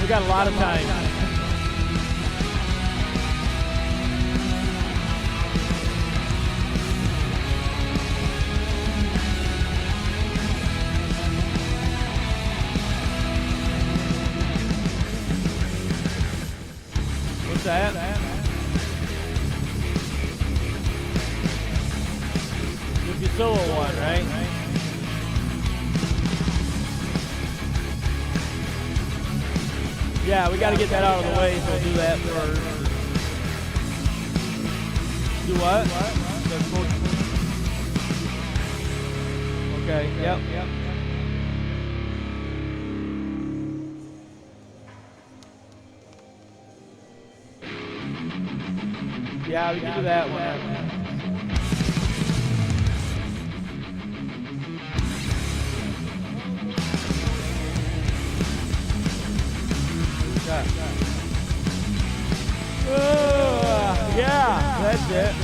We got a lot of time. What's that? The solo one, right? Yeah, we got to get that out of the way, so we'll do that first. Do what? Okay, yep. Yeah, we can do that one. Yeah, that's it.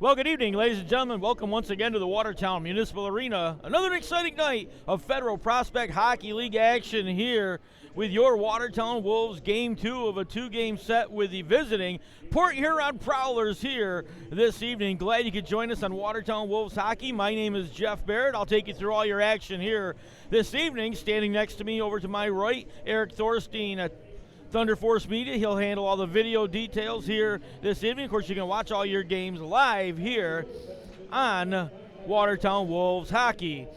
Well, good evening, ladies and gentlemen. Welcome once again to the Watertown Municipal Arena. Another exciting night of Federal Prospect Hockey League action here with your Watertown Wolves, Game 2 of a two-game set with the visiting Port Huron Prowlers here this evening. Glad you could join us on Watertown Wolves Hockey. My name is Jeff Barrett. I'll take you through all your action here this evening. Standing next to me over to my right, Eric Thorstein at ThunderForce Media. He'll handle all the video details here this evening. Of course, you can watch all your games live here on Watertown Wolves Hockey.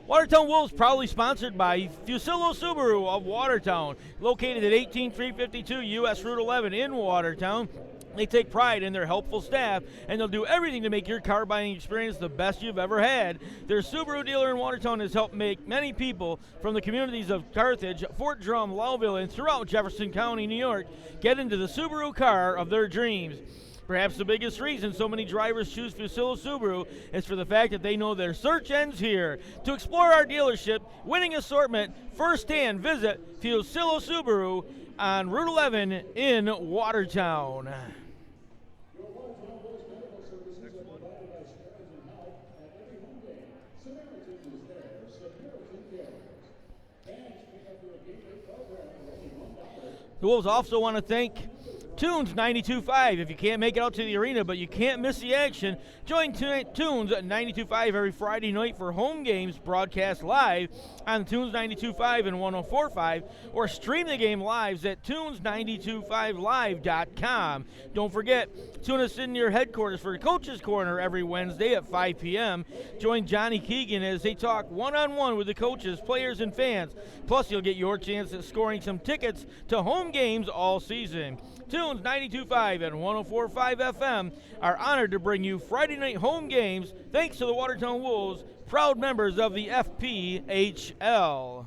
Watertown Wolves proudly sponsored by Fusillo Subaru of Watertown, located at 18352 US Route 11 in Watertown. They take pride in their helpful staff, and they'll do everything to make your car buying experience the best you've ever had. Their Subaru dealer in Watertown has helped make many people from the communities of Carthage, Fort Drum, Lowville, and throughout Jefferson County, New York, get into the Subaru car of their dreams. Perhaps the biggest reason so many drivers choose Fusillo Subaru is for the fact that they know their search ends here. To explore our dealership, winning assortment, firsthand visit Fusillo Subaru on Route 11 in Watertown. The Wolves also want to thank Tunes 92.5. If you can't make it out to the arena, but you can't miss the action, join Tunes 92.5 every Friday night for home games broadcast live on Tunes 92.5 and 104.5, or stream the game live at tunes925live.com. Don't forget, tune us in your headquarters for Coach's Corner every Wednesday at 5 p.m. Join Johnny Keegan as they talk one-on-one with the coaches, players, and fans. Plus, you'll get your chance at scoring some tickets to home games all season. Tunes 92.5 and 104.5 FM are honored to bring you Friday night home games thanks to the Watertown Wolves, proud members of the FPHL.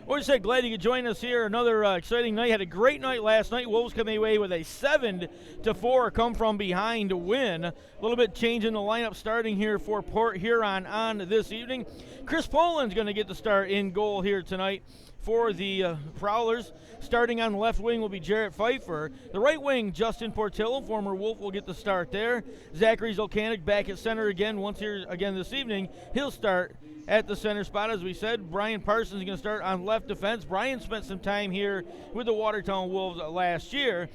Like I said, glad you could join us here. Another exciting night. Had a great night last night. Wolves coming away with a 7-4 come from behind win. A little bit changing the lineup starting here for Port Huron on this evening. Chris Poland's going to get the start in goal here tonight for the Prowlers. Starting on the left wing will be Jarrett Pfeiffer. The right wing, Justin Portillo, former Wolf, will get the start there. Zachary Zolkanik back at center again once here again this evening. He'll start at the center spot, as we said. Brian Parsons is going to start on left defense. Brian spent some time here with the Watertown Wolves last year.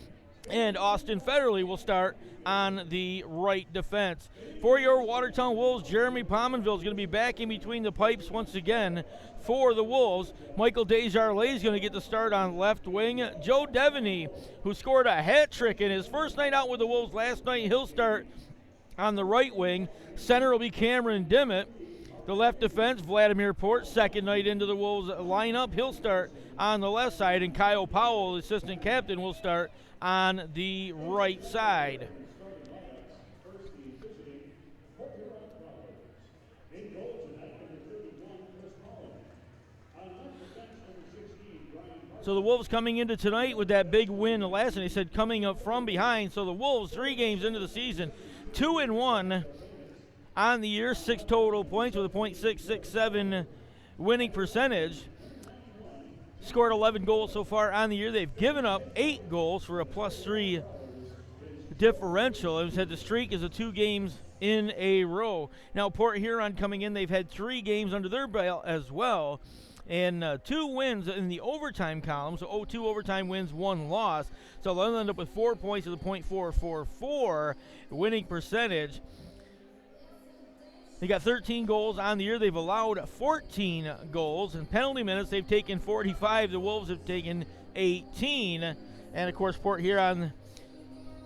And Austin Federley will start on the right defense. For your Watertown Wolves, Jeremy Pominville is going to be back in between the pipes once again for the Wolves. Michael Desjardins is going to get the start on left wing. Joe Devaney, who scored a hat trick in his first night out with the Wolves last night, he'll start on the right wing. Center will be Cameron Dimmitt. The left defense, Vladimir Port, second night into the Wolves lineup. He'll start on the left side, and Kyle Powell, the assistant captain, will start on the right side. So the Wolves coming into tonight with that big win last night. They said coming up from behind. So the Wolves, 3 games into the season, 2-1 on the year, 6 total points with a .667 winning percentage. Scored 11 goals so far on the year. They've given up 8 goals for a +3 differential. It said the streak is 2 games in a row. Now Port Huron coming in, they've had 3 games under their belt as well. And 2 wins in the overtime column, so 2 overtime wins, 1 loss. So they'll end up with 4 points with a .444 winning percentage. They got 13 goals on the year. They've allowed 14 goals. In penalty minutes, they've taken 45. The Wolves have taken 18. And, of course, Port Huron,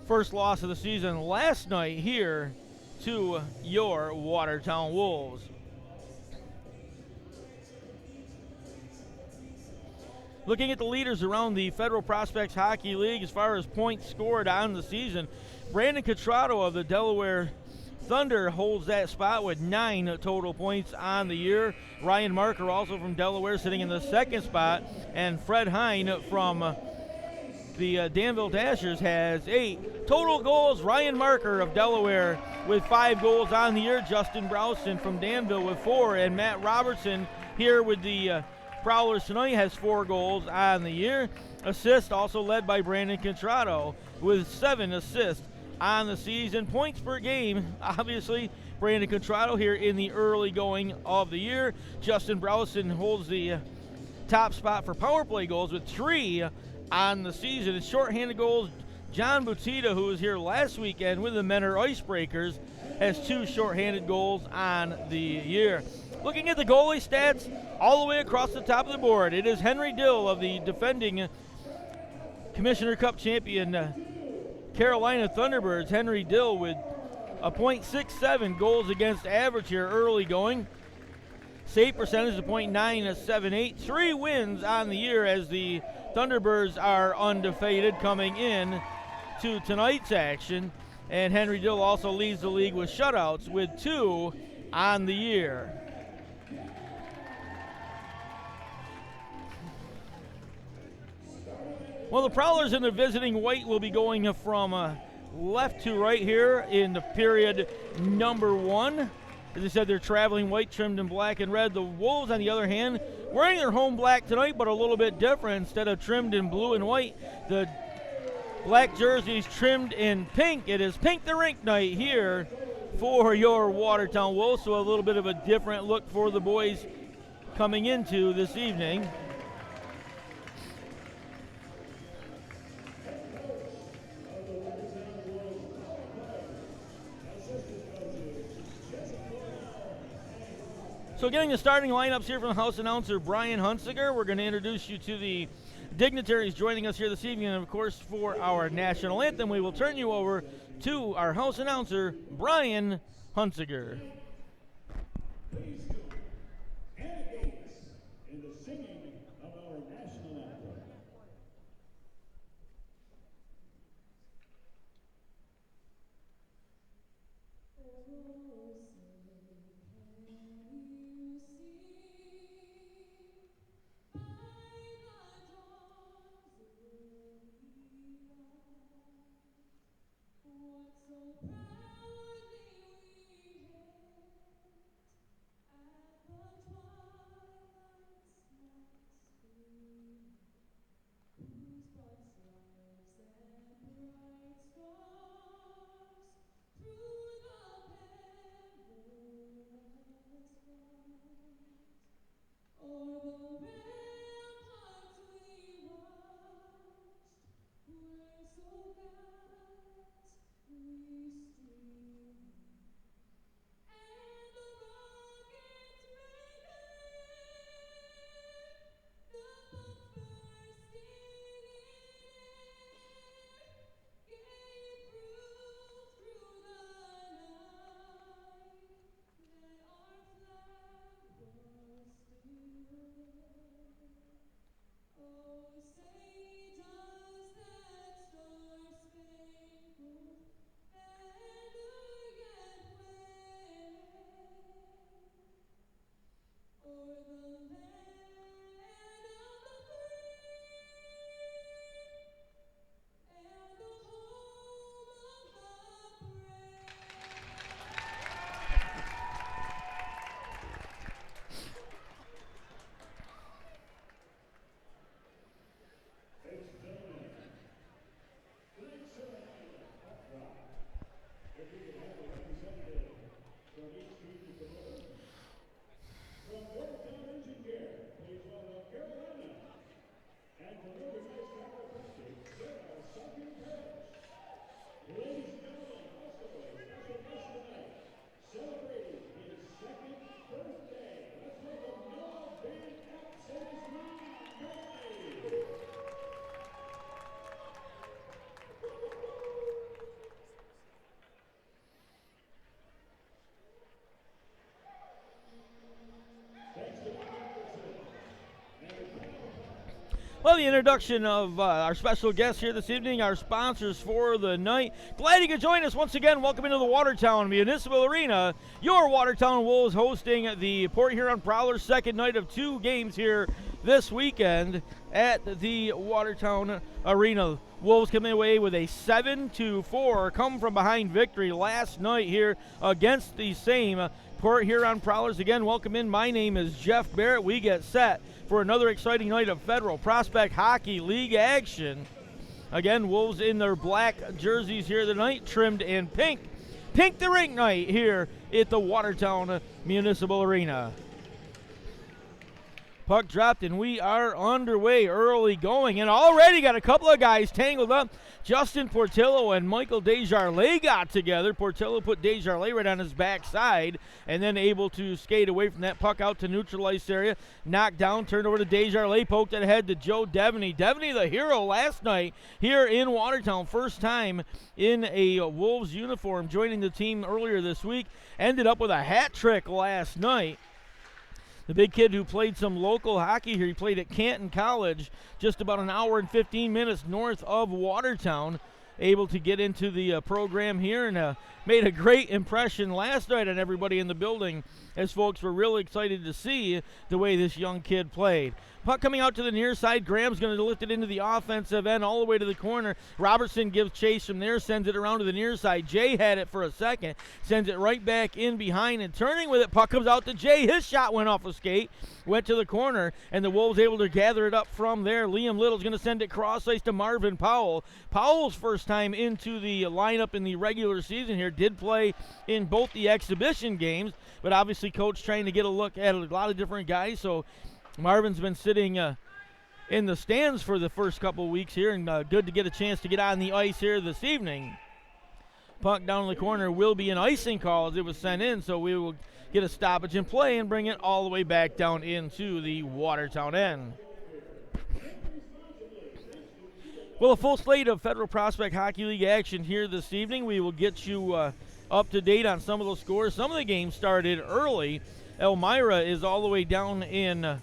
first loss of the season last night here to your Watertown Wolves. Looking at the leaders around the Federal Prospects Hockey League as far as points scored on the season, Brandon Cotrado of the Delaware Thunder holds that spot with 9 total points on the year. Ryan Marker, also from Delaware, sitting in the second spot. And Fred Hine from the Danville Dashers has 8 total goals. Ryan Marker of Delaware with 5 goals on the year. Justin Browson from Danville with 4. And Matt Robertson here with the Prowlers tonight has 4 goals on the year. Assists also led by Brandon Contrado with 7 assists on the season. Points per game, obviously, Brandon Contrado here in the early going of the year. Justin Browson holds the top spot for power play goals with 3 on the season. It's shorthanded goals. John Butita, who was here last weekend with the Menor Icebreakers, has 2 shorthanded goals on the year. Looking at the goalie stats all the way across the top of the board, it is Henry Dill of the defending Commissioner Cup champion Carolina Thunderbirds. Henry Dill with a .67 goals against average here early going. Save percentage of .978. 3 wins on the year as the Thunderbirds are undefeated coming in to tonight's action. And Henry Dill also leads the league with shutouts with 2 on the year. Well, the Prowlers in the visiting white will be going from left to right here in the period number 1. As I said, they're traveling white, trimmed in black and red. The Wolves, on the other hand, wearing their home black tonight, but a little bit different. Instead of trimmed in blue and white, the black jerseys trimmed in pink. It is Pink the Rink night here for your Watertown Wolves, so a little bit of a different look for the boys coming into this evening. So getting the starting lineups here from the house announcer, Brian Hunsiger. We're going to introduce you to the dignitaries joining us here this evening. And, of course, for our national anthem, we will turn you over to our house announcer, Brian Hunsiger. Please join Anna Gates in the singing of our national anthem. Well, the introduction of our special guests here this evening, our sponsors for the night. Glad you could join us once again. Welcome into the Watertown Municipal Arena. Your Watertown Wolves hosting the Port Huron Prowlers' second night of 2 games here this weekend at the Watertown Arena. Wolves coming away with a 7-4 come from behind victory last night here against the same Port Huron Prowlers. Again, welcome in. My name is Jeff Barrett. We get set for another exciting night of Federal Prospect Hockey League action. Again, Wolves in their black jerseys here tonight, trimmed in pink. Pink the rink night here at the Watertown Municipal Arena. Puck dropped, and we are underway, early going, and already got a couple of guys tangled up. Justin Portillo and Michael Desjardins got together. Portillo put Desjardins right on his backside, and then able to skate away from that puck out to neutralized area. Knocked down, turned over to Desjardins, poked it ahead to Joe Devaney. Devaney, the hero last night here in Watertown. First time in a Wolves uniform, joining the team earlier this week. Ended up with a hat trick last night. The big kid who played some local hockey here, he played at Canton College, just about an hour and 15 minutes north of Watertown, able to get into the program here and made a great impression last night on everybody in the building, as folks were really excited to see the way this young kid played. Puck coming out to the near side. Graham's going to lift it into the offensive end all the way to the corner. Robertson gives chase from there, sends it around to the near side. Jay had it for a second, sends it right back in behind, and turning with it, puck comes out to Jay. His shot went off a skate, went to the corner, and the Wolves able to gather it up from there. Liam Little's going to send it cross ice to Marvin Powell. Powell's first time into the lineup in the regular season here. Did play in both the exhibition games, but obviously coach trying to get a look at a lot of different guys, so Marvin's been sitting in the stands for the first couple weeks here, and good to get a chance to get on the ice here this evening. Puck down in the corner will be an icing call as it was sent in, so we will get a stoppage in play and bring it all the way back down into the Watertown end. Well, a full slate of Federal Prospect Hockey League action here this evening. We will get you up to date on some of those scores. Some of the games started early. Elmira is all the way down in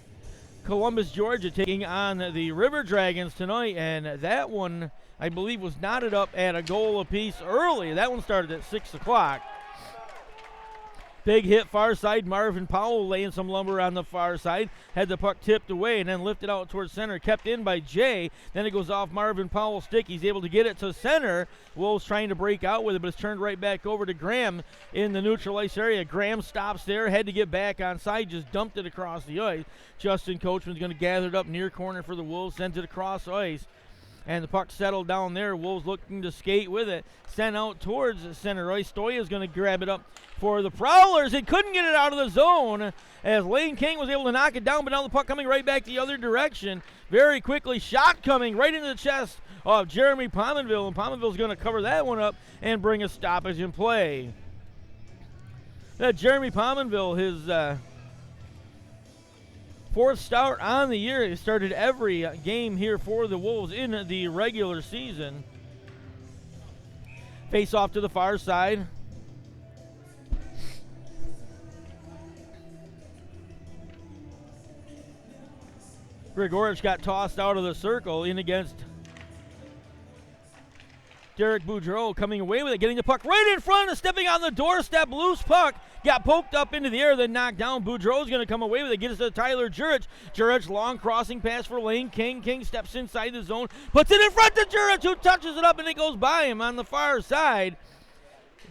Columbus, Georgia, taking on the River Dragons tonight, and that one, I believe, was knotted up at a goal apiece early. That one started at 6 o'clock. Big hit far side. Marvin Powell laying some lumber on the far side. Had the puck tipped away and then lifted out towards center. Kept in by Jay. Then it goes off Marvin Powell's stick. He's able to get it to center. Wolves trying to break out with it, but it's turned right back over to Graham in the neutral ice area. Graham stops there. Had to get back on side. Just dumped it across the ice. Justin Coachman's going to gather it up near corner for the Wolves. Sends it across ice. And the puck settled down there. Wolves looking to skate with it. Sent out towards center ice. Stoya's going to grab it up for the Prowlers. It couldn't get it out of the zone as Lane King was able to knock it down, but now the puck coming right back the other direction. Very quickly, shot coming right into the chest of Jeremy Pominville, and Pominville's going to cover that one up and bring a stoppage in play. Jeremy Pominville, his fourth start on the year. He started every game here for the Wolves in the regular season. Face off to the far side. Grigorich got tossed out of the circle in against Derek Boudreau, coming away with it, getting the puck right in front and stepping on the doorstep. Loose puck got poked up into the air, then knocked down. Boudreau's going to come away with it, gets it to Tyler Jurich. Jurich, long crossing pass for Lane King. King steps inside the zone, puts it in front to Jurich, who touches it up, and it goes by him on the far side.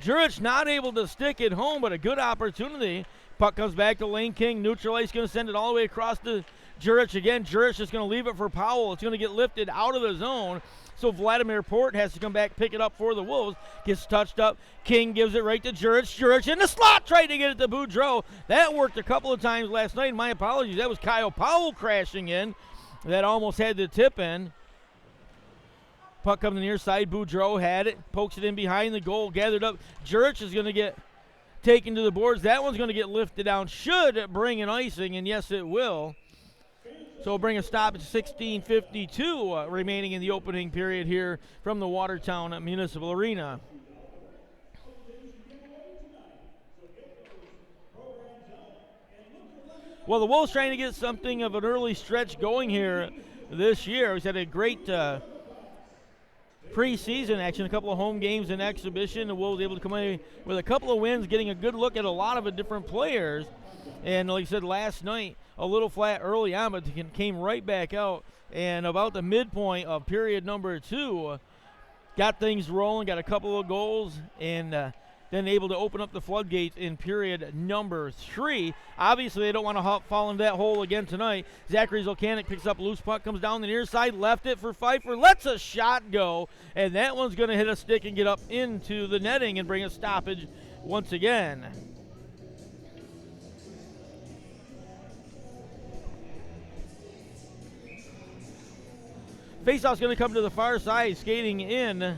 Jurich not able to stick it home, but a good opportunity. Puck comes back to Lane King. Neutral ice going to send it all the way across to Jurich again. Jurich is going to leave it for Powell. It's going to get lifted out of the zone. So Vladimir Port has to come back, pick it up for the Wolves. Gets touched up. King gives it right to Jurich. Jurich in the slot, trying to get it to Boudreau. That worked a couple of times last night. My apologies. That was Kyle Powell crashing in. That almost had the tip in. Puck comes to the near side. Boudreau had it. Pokes it in behind the goal. Gathered up. Jurich is going to get taken to the boards. That one's going to get lifted down. Should bring an icing, and yes, it will. So we'll bring a stop at 16:52 remaining in the opening period here from the Watertown Municipal Arena. Well, the Wolves trying to get something of an early stretch going here this year. We've had a great preseason action, a couple of home games and exhibition. The Wolves able to come away with a couple of wins, getting a good look at a lot of the different players. And like I said last night, a little flat early on, but came right back out. And about the midpoint of period number 2, got things rolling, got a couple of goals, and then able to open up the floodgates in period number 3. Obviously, they don't want to fall into that hole again tonight. Zachary Zolkanik picks up a loose puck, comes down the near side, left it for Pfeiffer, lets a shot go, and that one's going to hit a stick and get up into the netting and bring a stoppage once again. Faceoff's going to come to the far side, skating in.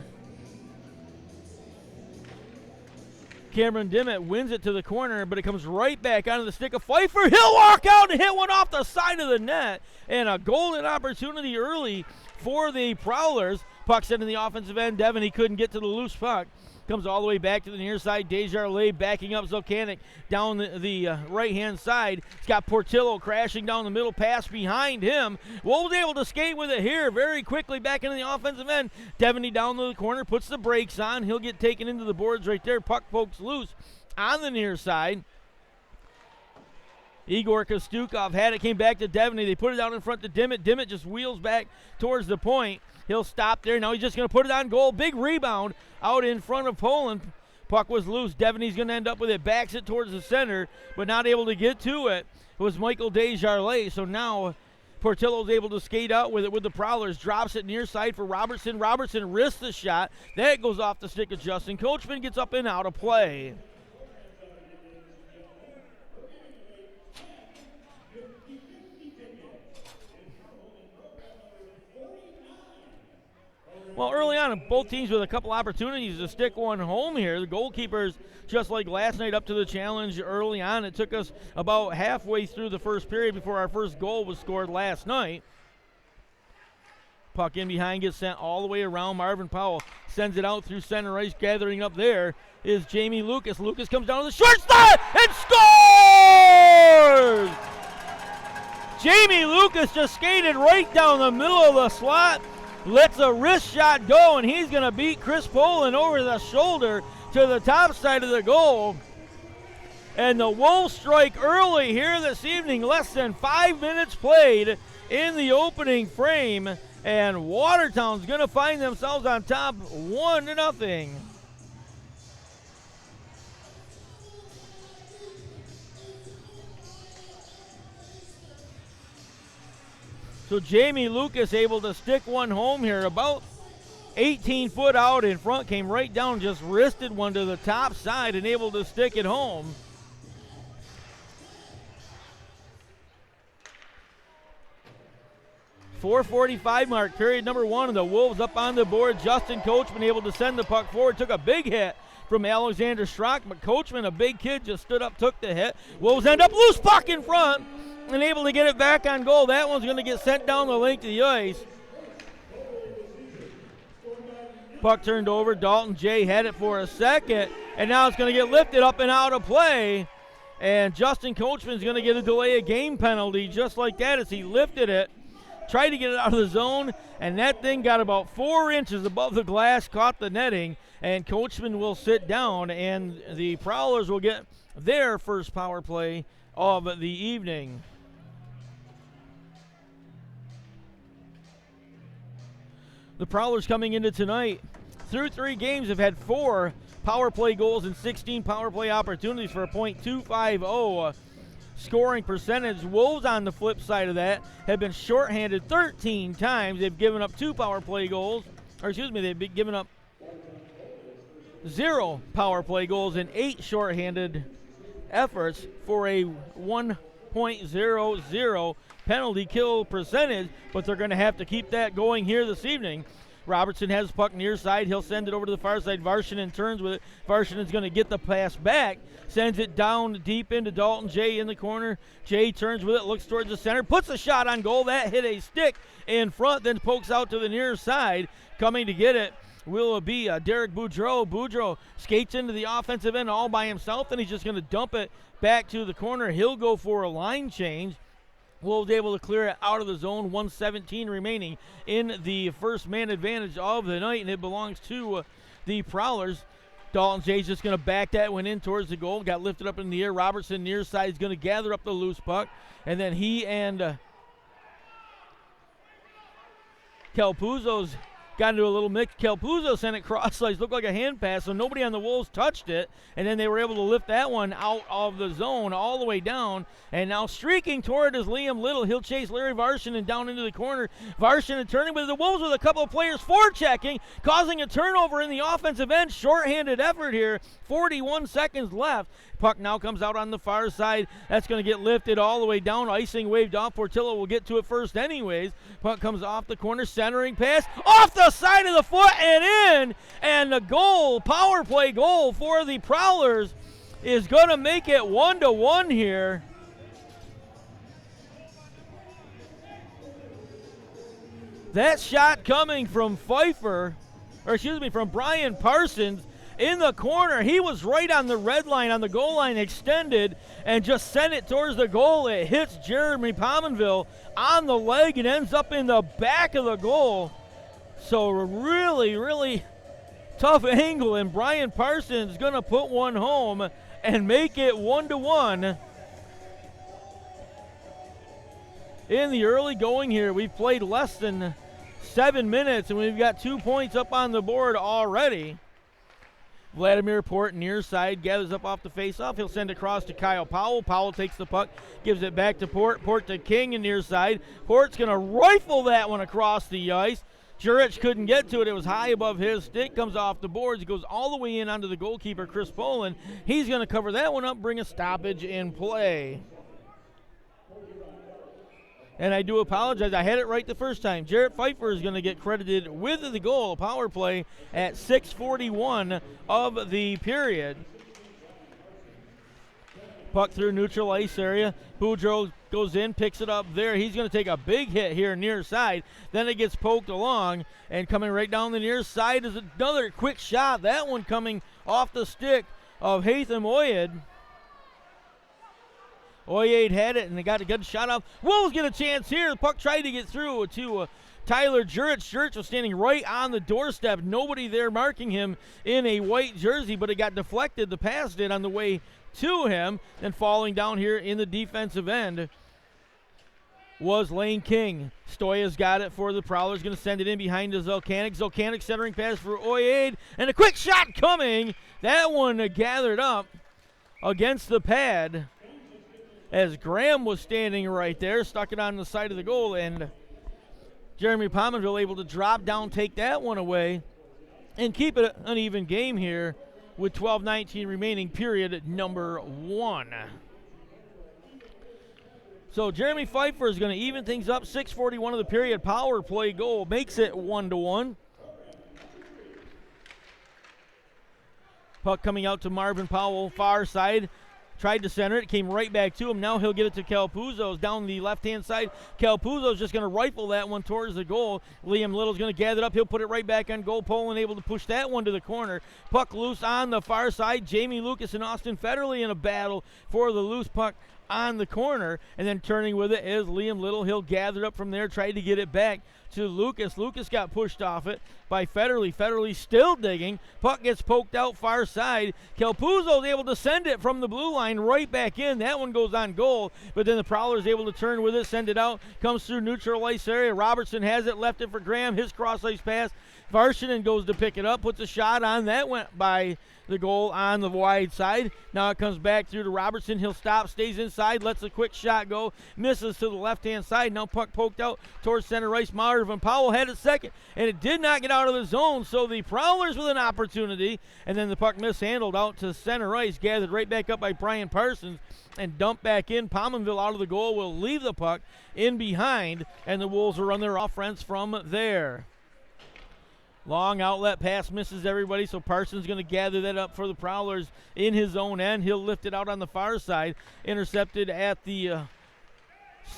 Cameron Dimmitt wins it to the corner, but it comes right back onto the stick of Pfeiffer. He'll walk out and hit one off the side of the net. And a golden opportunity early for the Prowlers. Puck sent in the offensive end. Devin, he couldn't get to the loose puck. Comes all the way back to the near side. Desjardins backing up Zolkanik down the right-hand side. He's got Portillo crashing down the middle, pass behind him. Wolves able to skate with it here very quickly back into the offensive end. Devaney down to the corner, puts the brakes on. He'll get taken into the boards right there. Puck pokes loose on the near side. Igor Kostukov had it, came back to Devaney. They put it out in front to Dimmitt. Dimmitt just wheels back towards the point. He'll stop there. Now he's just going to put it on goal. Big rebound out in front of Poland. Puck was loose. Devaney's going to end up with it. Backs it towards the center, but not able to get to it. It was Michael Desjardins. So now Portillo's able to skate out with it with the Prowlers. Drops it near side for Robertson. Robertson risks the shot. That goes off the stick of Justin. Coachman gets up and out of play. Well, early on, both teams with a couple opportunities to stick one home here. The goalkeepers, just like last night, up to the challenge early on. It took us about halfway through the first period before our first goal was scored last night. Puck in behind, gets sent all the way around. Marvin Powell sends it out through center ice. Gathering up there is Jamie Lucas. Lucas comes down to the short side and scores! Jamie Lucas just skated right down the middle of the slot. Lets a wrist shot go, and he's going to beat Chris Poland over the shoulder to the top side of the goal. And the Wolves strike early here this evening. Less than 5 minutes played in the opening frame, and Watertown's going to find themselves on top 1-0. So Jamie Lucas able to stick one home here, about 18 foot out in front, came right down, just wristed one to the top side and able to stick it home. .445 mark, period number 1, and the Wolves up on the board. Justin Coachman able to send the puck forward, took a big hit from Alexander Schrock, but Coachman, a big kid, just stood up, took the hit. Wolves end up loose puck in front and able to get it back on goal. That one's going to get sent down the length of the ice. Puck turned over. Dalton Jay had it for a second, and now it's going to get lifted up and out of play. And Justin Coachman's going to get a delay of game penalty just like that as he lifted it, tried to get it out of the zone, and that thing got about 4 inches above the glass, caught the netting, and Coachman will sit down, and the Prowlers will get their first power play of the evening. The Prowlers coming into tonight, through 3 games, have had 4 power play goals and 16 power play opportunities for a .250 scoring percentage. Wolves, on the flip side of that, have been shorthanded 13 times. They've given up 2 power play goals, they've been given up 0 power play goals and 8 shorthanded efforts for a 1.00 penalty kill percentage, but they're going to have to keep that going here this evening. Robertson has puck near side. He'll send it over to the far side. Varshanen turns with it. Varshanen's going to get the pass back, sends it down deep into Dalton Jay in the corner. Jay turns with it, looks towards the center, puts a shot on goal. That hit a stick in front, then pokes out to the near side. Coming to get it will be Derek Boudreau. Boudreau skates into the offensive end all by himself, and he's just going to dump it back to the corner. He'll go for a line change. Wolves able to clear it out of the zone. 1:17 remaining in the first man advantage of the night, and it belongs to the Prowlers. Dalton Jay's just going to back that one in towards the goal. Got lifted up in the air. Robertson near side is going to gather up the loose puck. And then he and Calpuzzo's got into a little mix. Calpuzzo sent it cross ice. Looked like a hand pass, so nobody on the Wolves touched it. And then they were able to lift that one out of the zone all the way down. And now streaking toward is Liam Little. He'll chase Larry Varshanen down into the corner. Varshanen turning, but the Wolves with a couple of players forechecking, causing a turnover in the offensive end. Shorthanded effort here. 41 seconds left. Puck now comes out on the far side. That's going to get lifted all the way down. Icing waved off. Portillo will get to it first anyways. Puck comes off the corner. Centering pass. Off the side of the foot and in. And the goal, power play goal for the Prowlers is going to make it 1-1 here. That shot coming from from Brian Parsons in the corner. He was right on the red line, on the goal line, extended, and just sent it towards the goal. It hits Jeremy Pominville on the leg and ends up in the back of the goal. So really, really tough angle, and Brian Parsons is going to put one home and make it 1-1. In the early going here, we've played less than 7 minutes, and we've got 2 points up on the board already. Vladimir Port near side gathers up off the face-off. He'll send across to Kyle Powell. Powell takes the puck, gives it back to Port. Port to King and near side. Port's going to rifle that one across the ice. Jurich couldn't get to it. It was high above his stick. Comes off the boards. It goes all the way in onto the goalkeeper, Chris Poland. He's going to cover that one up, bring a stoppage in play. And I do apologize. I had it right the first time. Jarrett Pfeiffer is going to get credited with the goal, power play, at 6:41 of the period. Puck through neutral ice area. Boudreau goes in, picks it up there. He's going to take a big hit here near side. Then it gets poked along, and coming right down the near side is another quick shot. That one coming off the stick of Hatham Oyed. Oyed had it, and they got a good shot off. Wolves get a chance here. The puck tried to get through to Tyler Jurich. Jurich was standing right on the doorstep. Nobody there marking him in a white jersey, but it got deflected. The pass did on the way to him. Then falling down here in the defensive end was Lane King. Stoya's got it for the Prowlers. Going to send it in behind to Zelkanik. Zelkanik centering pass for Oyed, and a quick shot coming. That one gathered up against the pad, as Graham was standing right there, stuck it on the side of the goal, and Jeremy Pominville able to drop down, take that one away, and keep it an even game here with 12:19 remaining, period number 1. So Jeremy Pfeiffer is going to even things up. 6:41 of the period, power play goal makes it 1-1. Puck coming out to Marvin Powell, far side. Tried to center it, came right back to him. Now he'll get it to Calpuzzo's down the left-hand side. Calpuzzo's just going to rifle that one towards the goal. Liam Little's going to gather it up. He'll put it right back on goal. Poland able to push that one to the corner. Puck loose on the far side. Jamie Lucas and Austin Federley in a battle for the loose puck on the corner, and then turning with it is Liam Little. He'll gather it up from there, tried to get it back to Lucas. Lucas got pushed off it by Federley. Federley still digging. Puck gets poked out far side. Calpuzzo is able to send it from the blue line right back in. That one goes on goal, but then the Prowler is able to turn with it, send it out, comes through neutral ice area. Robertson has it, left it for Graham. His cross ice pass. Varshanen goes to pick it up, puts a shot on. That went by the goal on the wide side. Now it comes back through to Robertson. He'll stop, stays inside, lets a quick shot go, misses to the left-hand side. Now puck poked out towards center ice. Marvin Powell had it second, and it did not get out of the zone, so the Prowlers with an opportunity, and then the puck mishandled out to center ice, gathered right back up by Brian Parsons, and dumped back in. Pominville out of the goal will leave the puck in behind, and the Wolves will run their offense from there. Long outlet pass misses everybody, so Parsons going to gather that up for the Prowlers in his own end. He'll lift it out on the far side. Intercepted at the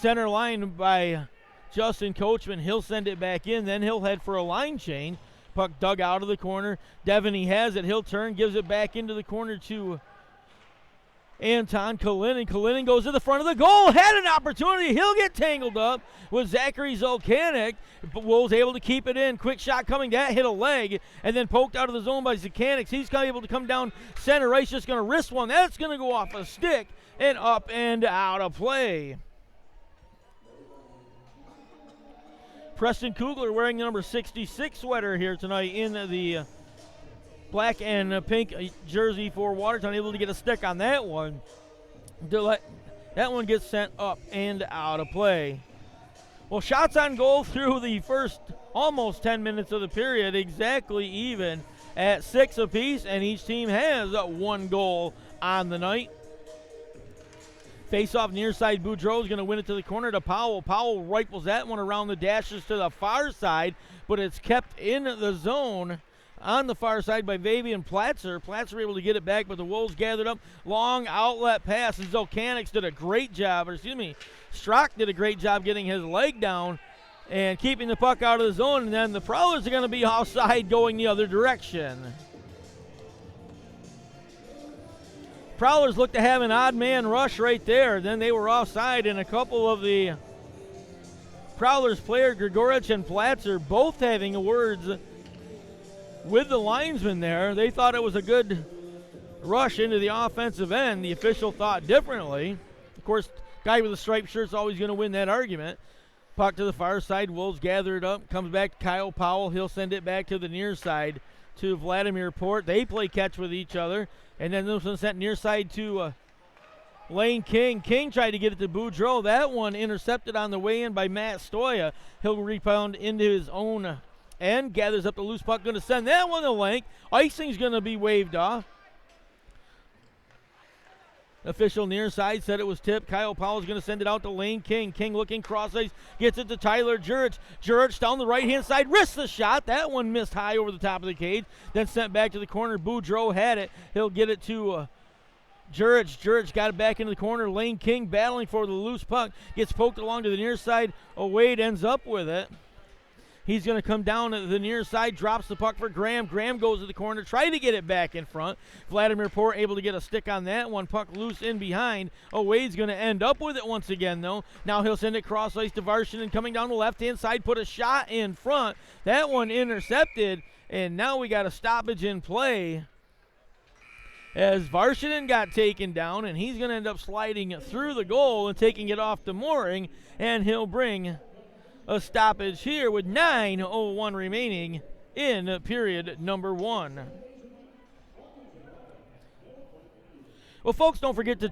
center line by Justin Coachman. He'll send it back in. Then he'll head for a line change. Puck dug out of the corner. Devaney has it. He'll turn, gives it back into the corner to Anton Kalinin. Kalinin goes to the front of the goal. Had an opportunity. He'll get tangled up with Zachary Zolkanik. But Wolves able to keep it in. Quick shot coming. That hit a leg and then poked out of the zone by Zolkanik. He's able to come down center ice. Just going to wrist one. That's going to go off a stick and up and out of play. Preston Kugler wearing the number 66 sweater here tonight in the black and pink jersey for Watertown, able to get a stick on that one. That one gets sent up and out of play. Well, shots on goal through the first almost 10 minutes of the period, exactly even at 6 apiece, and each team has 1 goal on the night. Face-off near side, Boudreau is going to win it to the corner to Powell. Powell rifles that one around the dashes to the far side, but it's kept in the zone on the far side by Fabian Platzer. Platzer able to get it back, but the Wolves gathered up. Long outlet pass, and Zolkanik did a great job, Strock did a great job getting his leg down and keeping the puck out of the zone, and then the Prowlers are going to be offside going the other direction. Prowlers looked to have an odd man rush right there. Then they were offside, and a couple of the Prowlers player, Grigorich and Platzer, both having words with the linesman there. They thought it was a good rush into the offensive end. The official thought differently. Of course, guy with the striped shirt is always going to win that argument. Puck to the far side. Wolves gather it up. Comes back to Kyle Powell. He'll send it back to the near side to Vladimir Port. They play catch with each other. And then this one sent near side to Lane King. King tried to get it to Boudreau. That one intercepted on the way in by Matt Stoya. He'll rebound into his own end. Gathers up the loose puck. Going to send that one to Lank. Icing's going to be waved off. Official near side said it was tipped. Kyle Powell's going to send it out to Lane King. King looking cross ice. Gets it to Tyler Jurich. Jurich down the right-hand side. Risks the shot. That one missed high over the top of the cage. Then sent back to the corner. Boudreau had it. He'll get it to Jurich. Jurich got it back into the corner. Lane King battling for the loose puck. Gets poked along to the near side. Wade ends up with it. He's going to come down to the near side, drops the puck for Graham. Graham goes to the corner, try to get it back in front. Vladimir Port able to get a stick on that one. Puck loose in behind. Wade's going to end up with it once again, though. Now he'll send it cross ice to Varshanen, coming down the left-hand side, put a shot in front. That one intercepted, and now we got a stoppage in play as Varshanen got taken down, and he's going to end up sliding through the goal and taking it off the mooring, and he'll bring a stoppage here with 9:01 remaining in period number 1. Well, folks, don't forget to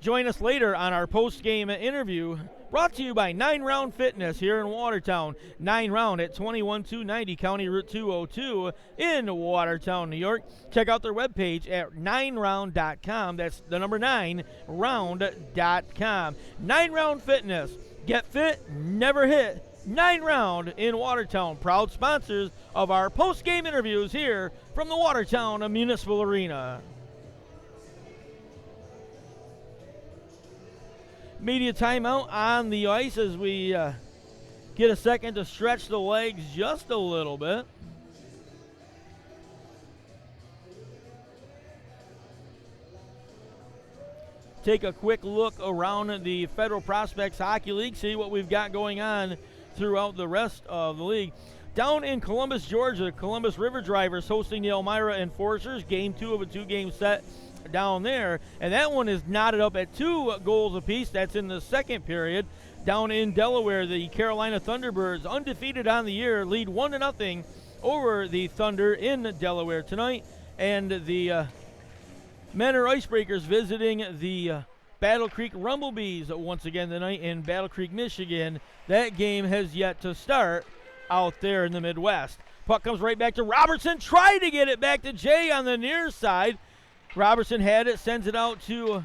join us later on our post-game interview brought to you by 9 Round Fitness here in Watertown. 9 Round at 21290 County Route 202 in Watertown, New York. Check out their webpage at 9round.com. That's the number 9, round.com. 9 Round Fitness. Get fit, never hit. 9 Round in Watertown, proud sponsors of our post-game interviews here from the Watertown Municipal Arena. Media timeout on the ice as we get a second to stretch the legs just a little bit. Take a quick look around the Federal Prospects Hockey League, see what we've got going on throughout the rest of the league. Down in Columbus, Georgia, Columbus River Drivers hosting the Elmira Enforcers. Game 2 of a 2-game set down there. And that one is knotted up at 2 goals apiece. That's in the second period. Down in Delaware, the Carolina Thunderbirds, undefeated on the year, lead 1-0 over the Thunder in Delaware tonight. And the Menor Icebreakers visiting the Battle Creek Rumblebees once again tonight in Battle Creek, Michigan. That game has yet to start out there in the Midwest. Puck comes right back to Robertson. Tried to get it back to Jay on the near side. Robertson had it, sends it out to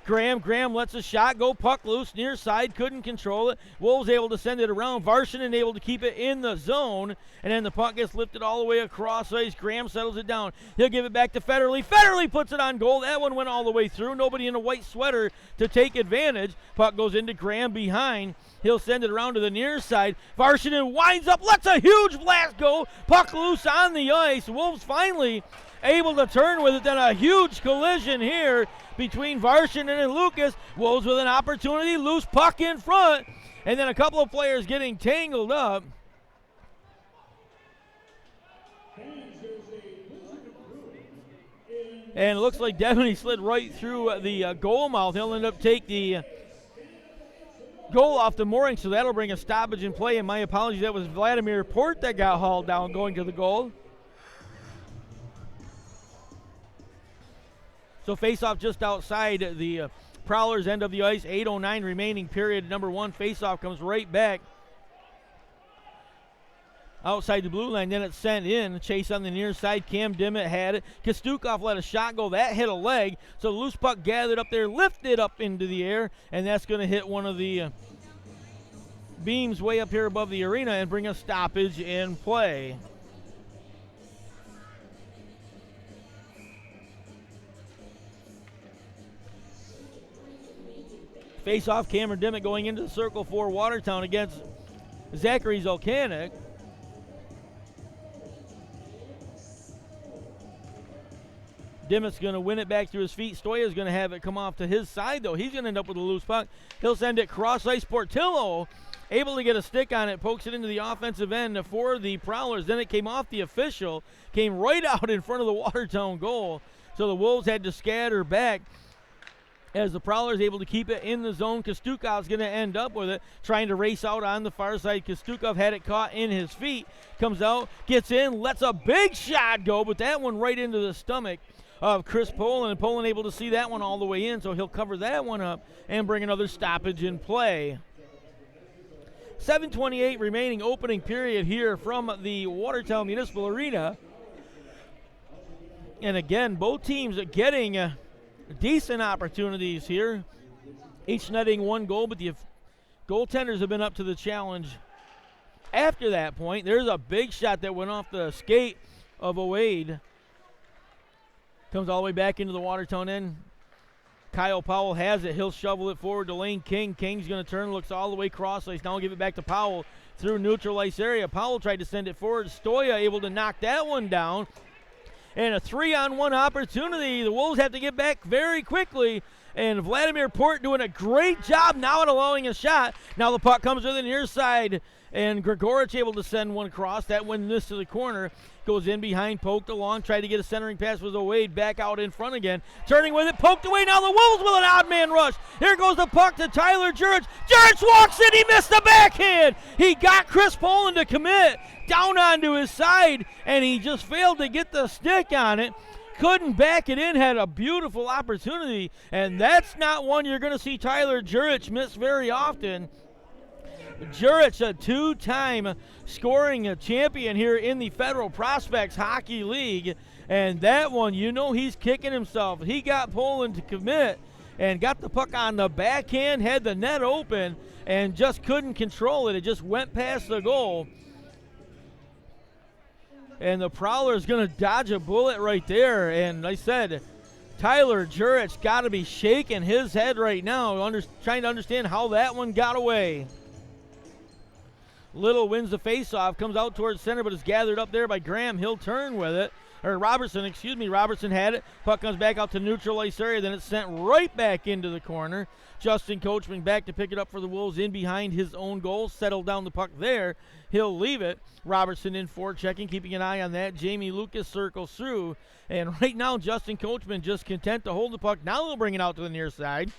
Graham lets a shot go, puck loose, near side, couldn't control it. Wolves able to send it around. Varsinen able to keep it in the zone, and then the puck gets lifted all the way across ice. Graham settles it down. He'll give it back to Federle. Federle puts it on goal. That one went all the way through. Nobody in a white sweater to take advantage. Puck goes into Graham behind. He'll send it around to the near side. Varsinen winds up, lets a huge blast go. Puck loose on the ice. Wolves finally able to turn with it. Then a huge collision here between Varsinen and Lucas. Wolves with an opportunity, loose puck in front, and then a couple of players getting tangled up. And it looks like Devaney slid right through the goal mouth. He'll end up take the goal off the mooring, so that'll bring a stoppage in play. And my apologies, that was Vladimir Port that got hauled down going to the goal. So face-off just outside the Prowlers' end of the ice. 8:09 remaining, period number 1. Face-off comes right back outside the blue line. Then it's sent in. Chase on the near side. Cam Dimmitt had it. Kostukov let a shot go. That hit a leg. So the loose puck gathered up there, lifted up into the air, and that's going to hit one of the beams way up here above the arena and bring a stoppage in play. Face-off, Cameron Dimmitt going into the circle for Watertown against Zachary Zolkanik. Dimmitt's going to win it back to his feet. Stoya's going to have it come off to his side, though. He's going to end up with a loose puck. He'll send it cross-ice. Portillo able to get a stick on it, pokes it into the offensive end for the Prowlers. Then it came off the official, came right out in front of the Watertown goal. So the Wolves had to scatter back as the Prowlers able to keep it in the zone. Kostukov's going to end up with it, trying to race out on the far side. Kostukov had it caught in his feet, comes out, gets in, lets a big shot go, but that one right into the stomach of Chris Poland, and Poland able to see that one all the way in, so he'll cover that one up and bring another stoppage in play. 7:28 remaining, opening period here from the Watertown Municipal Arena. And again, both teams are getting decent opportunities here, each netting one goal, but the goaltenders have been up to the challenge after that point. There's a big shot that went off the skate of Wade. Comes all the way back into the Watertown end. Kyle Powell has it. He'll shovel it forward to Lane King. King's going to turn, looks all the way cross ice. Now we'll give it back to Powell through neutral ice area. Powell tried to send it forward. Stoya able to knock that one down. And a 3-on-1 opportunity. The Wolves have to get back very quickly. And Vladimir Port doing a great job now at allowing a shot. Now the puck comes to the near side. And Grigorich able to send one across. That one missed to the corner. Goes in behind, poked along. Tried to get a centering pass with Wade back out in front again. Turning with it, poked away. Now the Wolves with an odd man rush. Here goes the puck to Tyler Jurich. Jurich walks in. He missed the backhand. He got Chris Poland to commit down onto his side, and he just failed to get the stick on it. Couldn't back it in, had a beautiful opportunity, and that's not one you're going to see Tyler Jurich miss very often. Jurich, a two-time scoring champion here in the Federal Prospects Hockey League, and that one, you know he's kicking himself. He got Poland to commit and got the puck on the backhand, had the net open, and just couldn't control it. It just went past the goal. And the Prowler's going to dodge a bullet right there. And like I said, Tyler Jurich's got to be shaking his head right now, trying to understand how that one got away. Little wins the faceoff, comes out towards center, but is gathered up there by Graham. He'll turn with it. Or Robertson had it. Puck comes back out to neutral ice area. Then it's sent right back into the corner. Justin Coachman back to pick it up for the Wolves in behind his own goal. Settle down the puck there. He'll leave it. Robertson in forechecking, keeping an eye on that. Jamie Lucas circles through. And right now, Justin Coachman just content to hold the puck. Now they'll bring it out to the near side.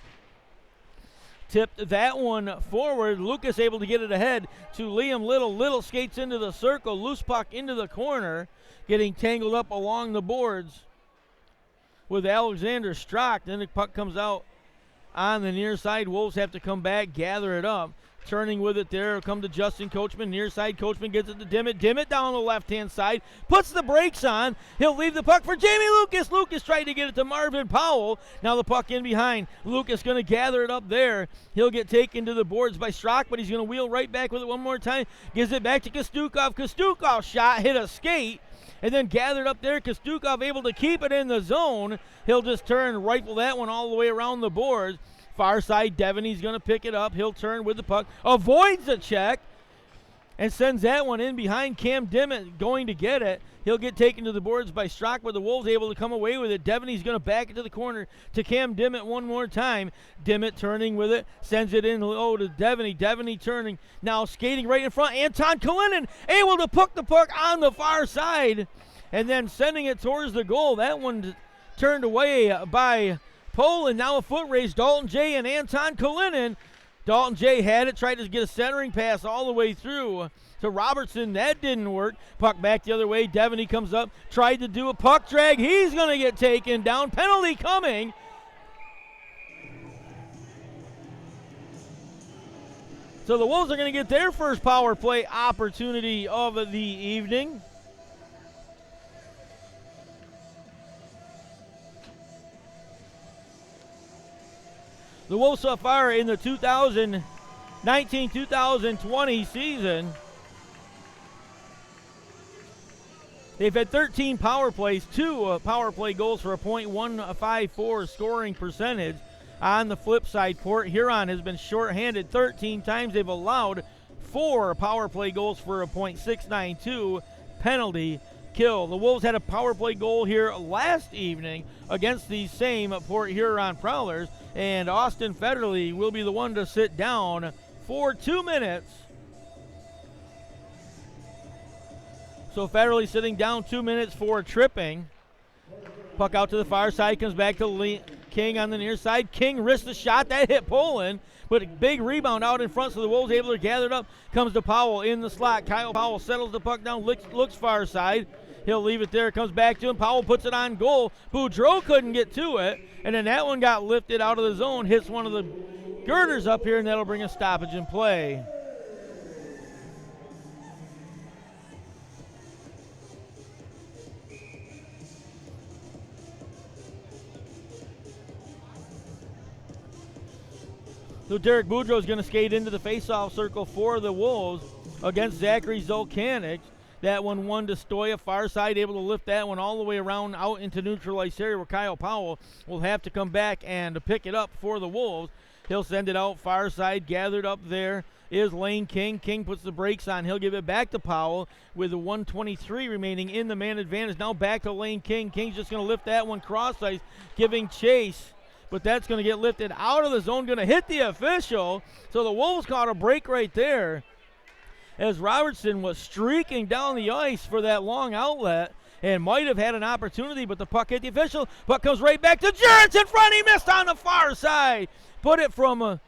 Tipped that one forward. Lucas able to get it ahead to Liam Little. Little skates into the circle. Loose puck into the corner. Getting tangled up along the boards with Alexander Strock. Then the puck comes out on the near side. Wolves have to come back, gather it up. turning with it there. Come to Justin Coachman, near side. Coachman gets it to Dimmitt. Dimmitt down the left-hand side, puts the brakes on. He'll leave the puck for Jamie Lucas. Lucas tried to get it to Marvin Powell. Now the puck in behind. Lucas going to gather it up there. He'll get taken to the boards by Strock, but he's going to wheel right back with it one more time. Gives it back to Kostukov. Kostukov shot, hit a skate, and then gathered up there. Kostukov able to keep it in the zone. He'll just turn and rifle that one all the way around the boards. Far side, Devaney's going to pick it up. He'll turn with the puck, avoids the check, and sends that one in behind. Cam Dimmitt going to get it. He'll get taken to the boards by Strock, but the Wolves able to come away with it. Devaney's going to back it to the corner to Cam Dimmitt one more time. Dimmitt turning with it, sends it in low to Devaney. Devaney turning, now skating right in front. Anton Kalinin able to put the puck on the far side, and then sending it towards the goal. That one turned away by Poland. Now a foot race, Dalton J. and Anton Kalinin. Dalton J. had it, tried to get a centering pass all the way through to Robertson. That didn't work. Puck back the other way. Devaney comes up, tried to do a puck drag. He's going to get taken down. Penalty coming. So the Wolves are going to get their first power play opportunity of the evening. The Wolves so far in the 2019-2020 season, they've had 13 power plays, 2 power play goals for a .154 scoring percentage. On the flip side, Port Huron has been shorthanded 13 times. They've allowed 4 power play goals for a .692 penalty kill. The Wolves had a power play goal here last evening against these same Port Huron Prowlers, and Austin Federley will be the one to sit down for 2 minutes. So Federley sitting down 2 minutes for tripping. Puck out to the far side, comes back to King on the near side. King risks the shot, that hit Poland, but a big rebound out in front, so the Wolves able to gather it up. Comes to Powell in the slot. Kyle Powell settles the puck down, looks far side. He'll leave it there, comes back to him. Powell puts it on goal. Boudreau couldn't get to it, and then that one got lifted out of the zone, hits one of the girders up here, and that'll bring a stoppage in play. So Derek Boudreau is going to skate into the faceoff circle for the Wolves against Zachary Zolkanich. That one to Stoya, far side, able to lift that one all the way around out into neutralized area where Kyle Powell will have to come back and pick it up for the Wolves. He'll send it out far side, gathered up there is Lane King. King puts the brakes on. He'll give it back to Powell with the 1:23 remaining in the man advantage. Now back to Lane King. King's just going to lift that one cross ice, giving chase, but that's going to get lifted out of the zone, going to hit the official. So the Wolves caught a break right there as Robertson was streaking down the ice for that long outlet and might have had an opportunity, but the puck hit the official. Puck comes right back to Jurich in front. He missed on the far side. Put it from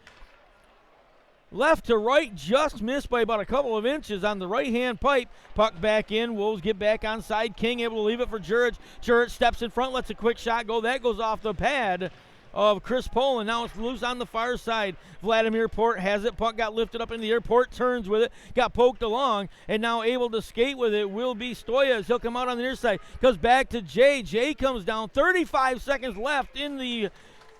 left to right, just missed by about a couple of inches on the right-hand pipe. Puck back in. Wolves get back on side. King able to leave it for Jurich. Jurich steps in front, lets a quick shot go. That goes off the pad of Chris Poland. Now it's loose on the far side. Vladimir Port has it. Puck got lifted up in the air. Port turns with it. Got poked along. And now able to skate with it will be Stoya. He'll come out on the near side. Goes back to Jay. Jay comes down. 35 seconds left in the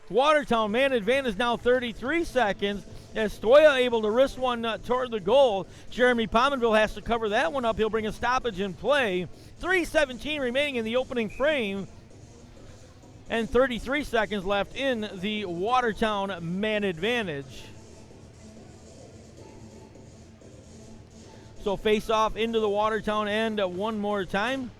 Watertown man advantage. Now 33 seconds. As Stoya able to wrist one toward the goal. Jeremy Pominville has to cover that one up. He'll bring a stoppage in play. 3:17 remaining in the opening frame. And 33 seconds left in the Watertown man advantage. So face off into the Watertown end one more time.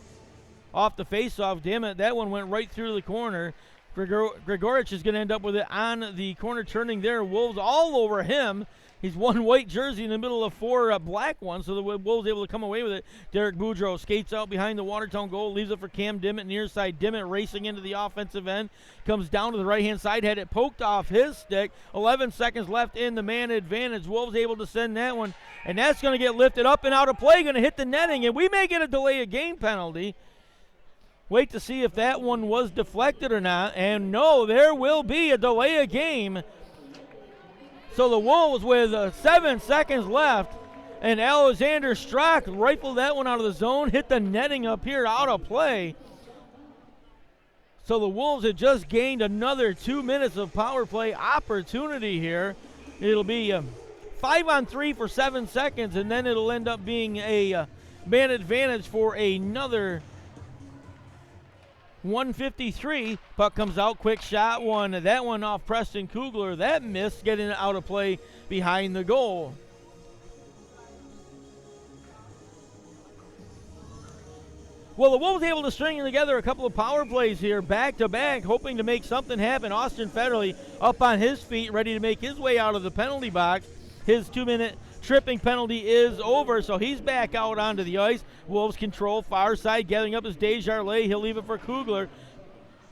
Off the face off, damn it, that one went right through the corner. Grigorich is going to end up with it on the corner, turning there. Wolves all over him. He's one white jersey in the middle of four black ones, so the Wolves able to come away with it. Derek Boudreau skates out behind the Watertown goal, leaves it for Cam Dimmitt, near side. Dimmitt racing into the offensive end, comes down to the right-hand side, had it poked off his stick. 11 seconds left in the man advantage. Wolves able to send that one, and that's going to get lifted up and out of play, going to hit the netting, and we may get a delay of game penalty. Wait to see if that one was deflected or not, and no, there will be a delay of game So the Wolves with 7 seconds left, and Alexander Strock rifled that one out of the zone, hit the netting up here, out of play. So the Wolves had just gained another 2 minutes of power play opportunity here. It'll be 5-on-3 for 7 seconds, and then it'll end up being a man advantage for another 153. Puck comes out, quick shot one. That one off Preston Kugler. That missed, getting out of play behind the goal. Well, the Wolves able to string together a couple of power plays here, back-to-back, hoping to make something happen. Austin Federley up on his feet, ready to make his way out of the penalty box. His 2-minute tripping penalty is over, so he's back out onto the ice. Wolves control far side, gathering up his Desjardins. He'll leave it for Kugler.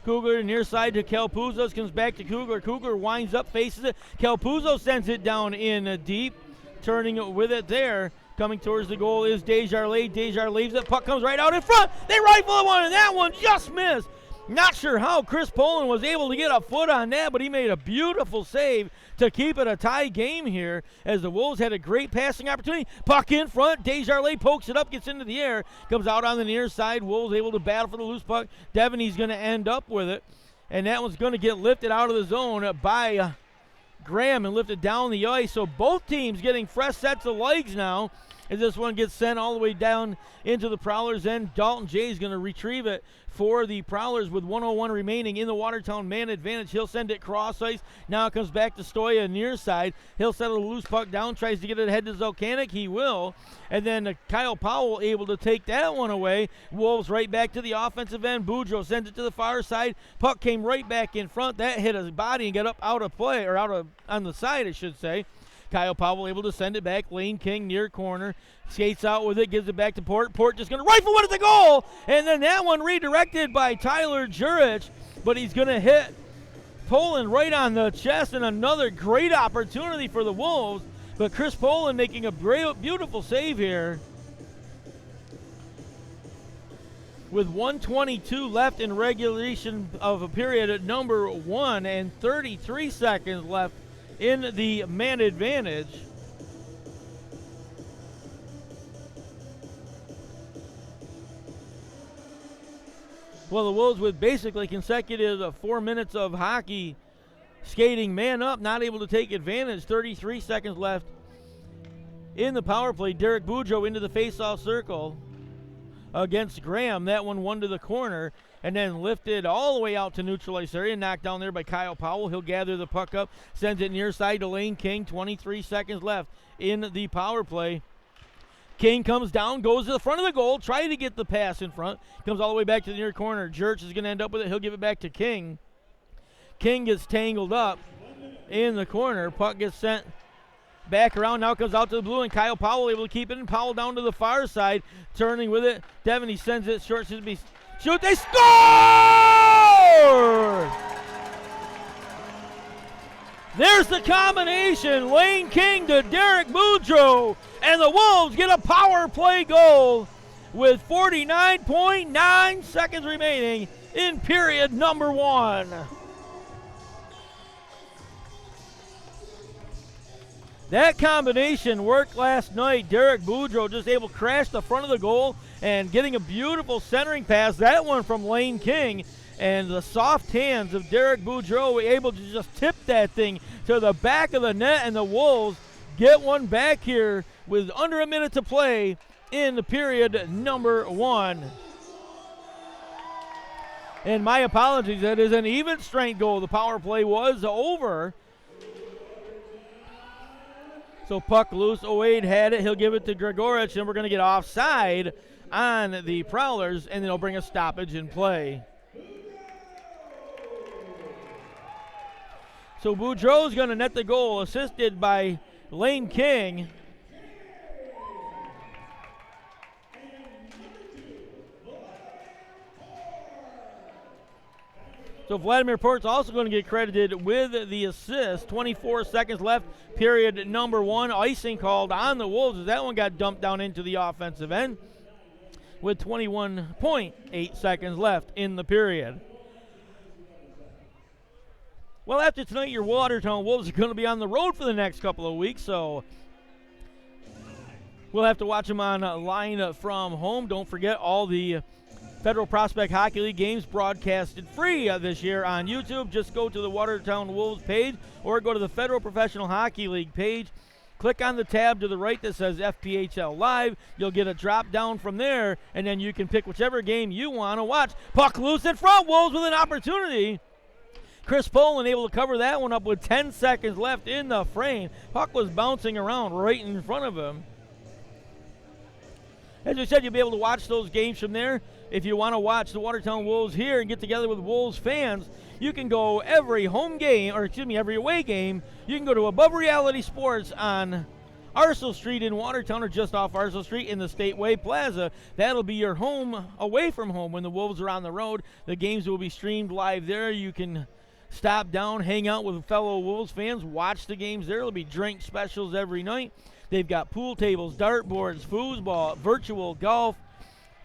Kugler near side to Kelpuzos, comes back to Kugler. Kugler winds up, faces it. Kelpuzos sends it down in deep, turning with it there. Coming towards the goal is Desjardins. Desjardins leaves it. Puck comes right out in front. They rifle one, and that one just missed. Not sure how Chris Poland was able to get a foot on that, but he made a beautiful save to keep it a tie game here as the Wolves had a great passing opportunity. Puck in front. Desjardins pokes it up, gets into the air, comes out on the near side. Wolves able to battle for the loose puck. Devaney's going to end up with it, and that one's going to get lifted out of the zone by Graham and lifted down the ice. So both teams getting fresh sets of legs now as this one gets sent all the way down into the Prowlers' end. Dalton Jay is going to retrieve it for the Prowlers with 1:01 remaining in the Watertown man advantage. He'll send it cross ice. Now it comes back to Stoya near side. He'll settle the loose puck down, tries to get it ahead to Zolkanik. He will. And then Kyle Powell able to take that one away. Wolves right back to the offensive end. Boudreau sends it to the far side. Puck came right back in front. That hit his body and got up out of play, or out of on the side, I should say. Kyle Powell able to send it back. Lane King near corner. Skates out with it, gives it back to Port. Port just going to rifle one at the goal. And then that one redirected by Tyler Jurich. But he's going to hit Poland right on the chest. And another great opportunity for the Wolves. But Chris Poland making a beautiful save here. With 1:22 left in regulation of a period at number 1 and 33 seconds left in the man advantage. Well, the Wolves with basically consecutive 4 minutes of hockey skating man up, not able to take advantage. 33 seconds left in the power play. Derek Boudreau into the face-off circle against Graham. That one to the corner and then lifted all the way out to neutral ice area. Knocked down there by Kyle Powell. He'll gather the puck up, sends it near side to Lane King. 23 seconds left in the power play. King comes down, goes to the front of the goal, trying to get the pass in front. Comes all the way back to the near corner. Jurich is going to end up with it. He'll give it back to King. King gets tangled up in the corner. Puck gets sent back around. Now comes out to the blue, and Kyle Powell able to keep it, and Powell down to the far side, turning with it. Devon, he sends it short. Should be shoot. They score! There's the combination. Lane King to Derek Boudreau, and the Wolves get a power play goal with 49.9 seconds remaining in period number 1. That combination worked last night. Derek Boudreau just able to crash the front of the goal and getting a beautiful centering pass. That one from Lane King. And the soft hands of Derek Boudreau were able to just tip that thing to the back of the net, and the Wolves get one back here with under a minute to play in the period number 1. And my apologies, that is an even strength goal. The power play was over. So puck loose. Oade had it. He'll give it to Gregorich, and we're going to get offside on the Prowlers, and they'll bring a stoppage in play. So Boudreau's going to net the goal, assisted by Lane King. So Vladimir Port's also going to get credited with the assist. 24 seconds left, period number 1. Icing called on the Wolves as that one got dumped down into the offensive end with 21.8 seconds left in the period. Well, after tonight, your Watertown Wolves are going to be on the road for the next couple of weeks, so we'll have to watch them online from home. Don't forget all the Federal Prospect Hockey League games broadcasted free this year on YouTube. Just go to the Watertown Wolves page or go to the Federal Professional Hockey League page. Click on the tab to the right that says FPHL Live. You'll get a drop down from there, and then you can pick whichever game you want to watch. Puck loose in front. Wolves with an opportunity. Chris Poland able to cover that one up with 10 seconds left in the frame. Puck was bouncing around right in front of him. As we said, you'll be able to watch those games from there. If you want to watch the Watertown Wolves here and get together with Wolves fans, you can go every every away game. You can go to Above Reality Sports on Arcel Street in Watertown, or just off Arcel Street in the Stateway Plaza. That'll be your home away from home when the Wolves are on the road. The games will be streamed live there. You can stop down, hang out with fellow Wolves fans, watch the games there. There'll be drink specials every night. They've got pool tables, dartboards, foosball, virtual golf,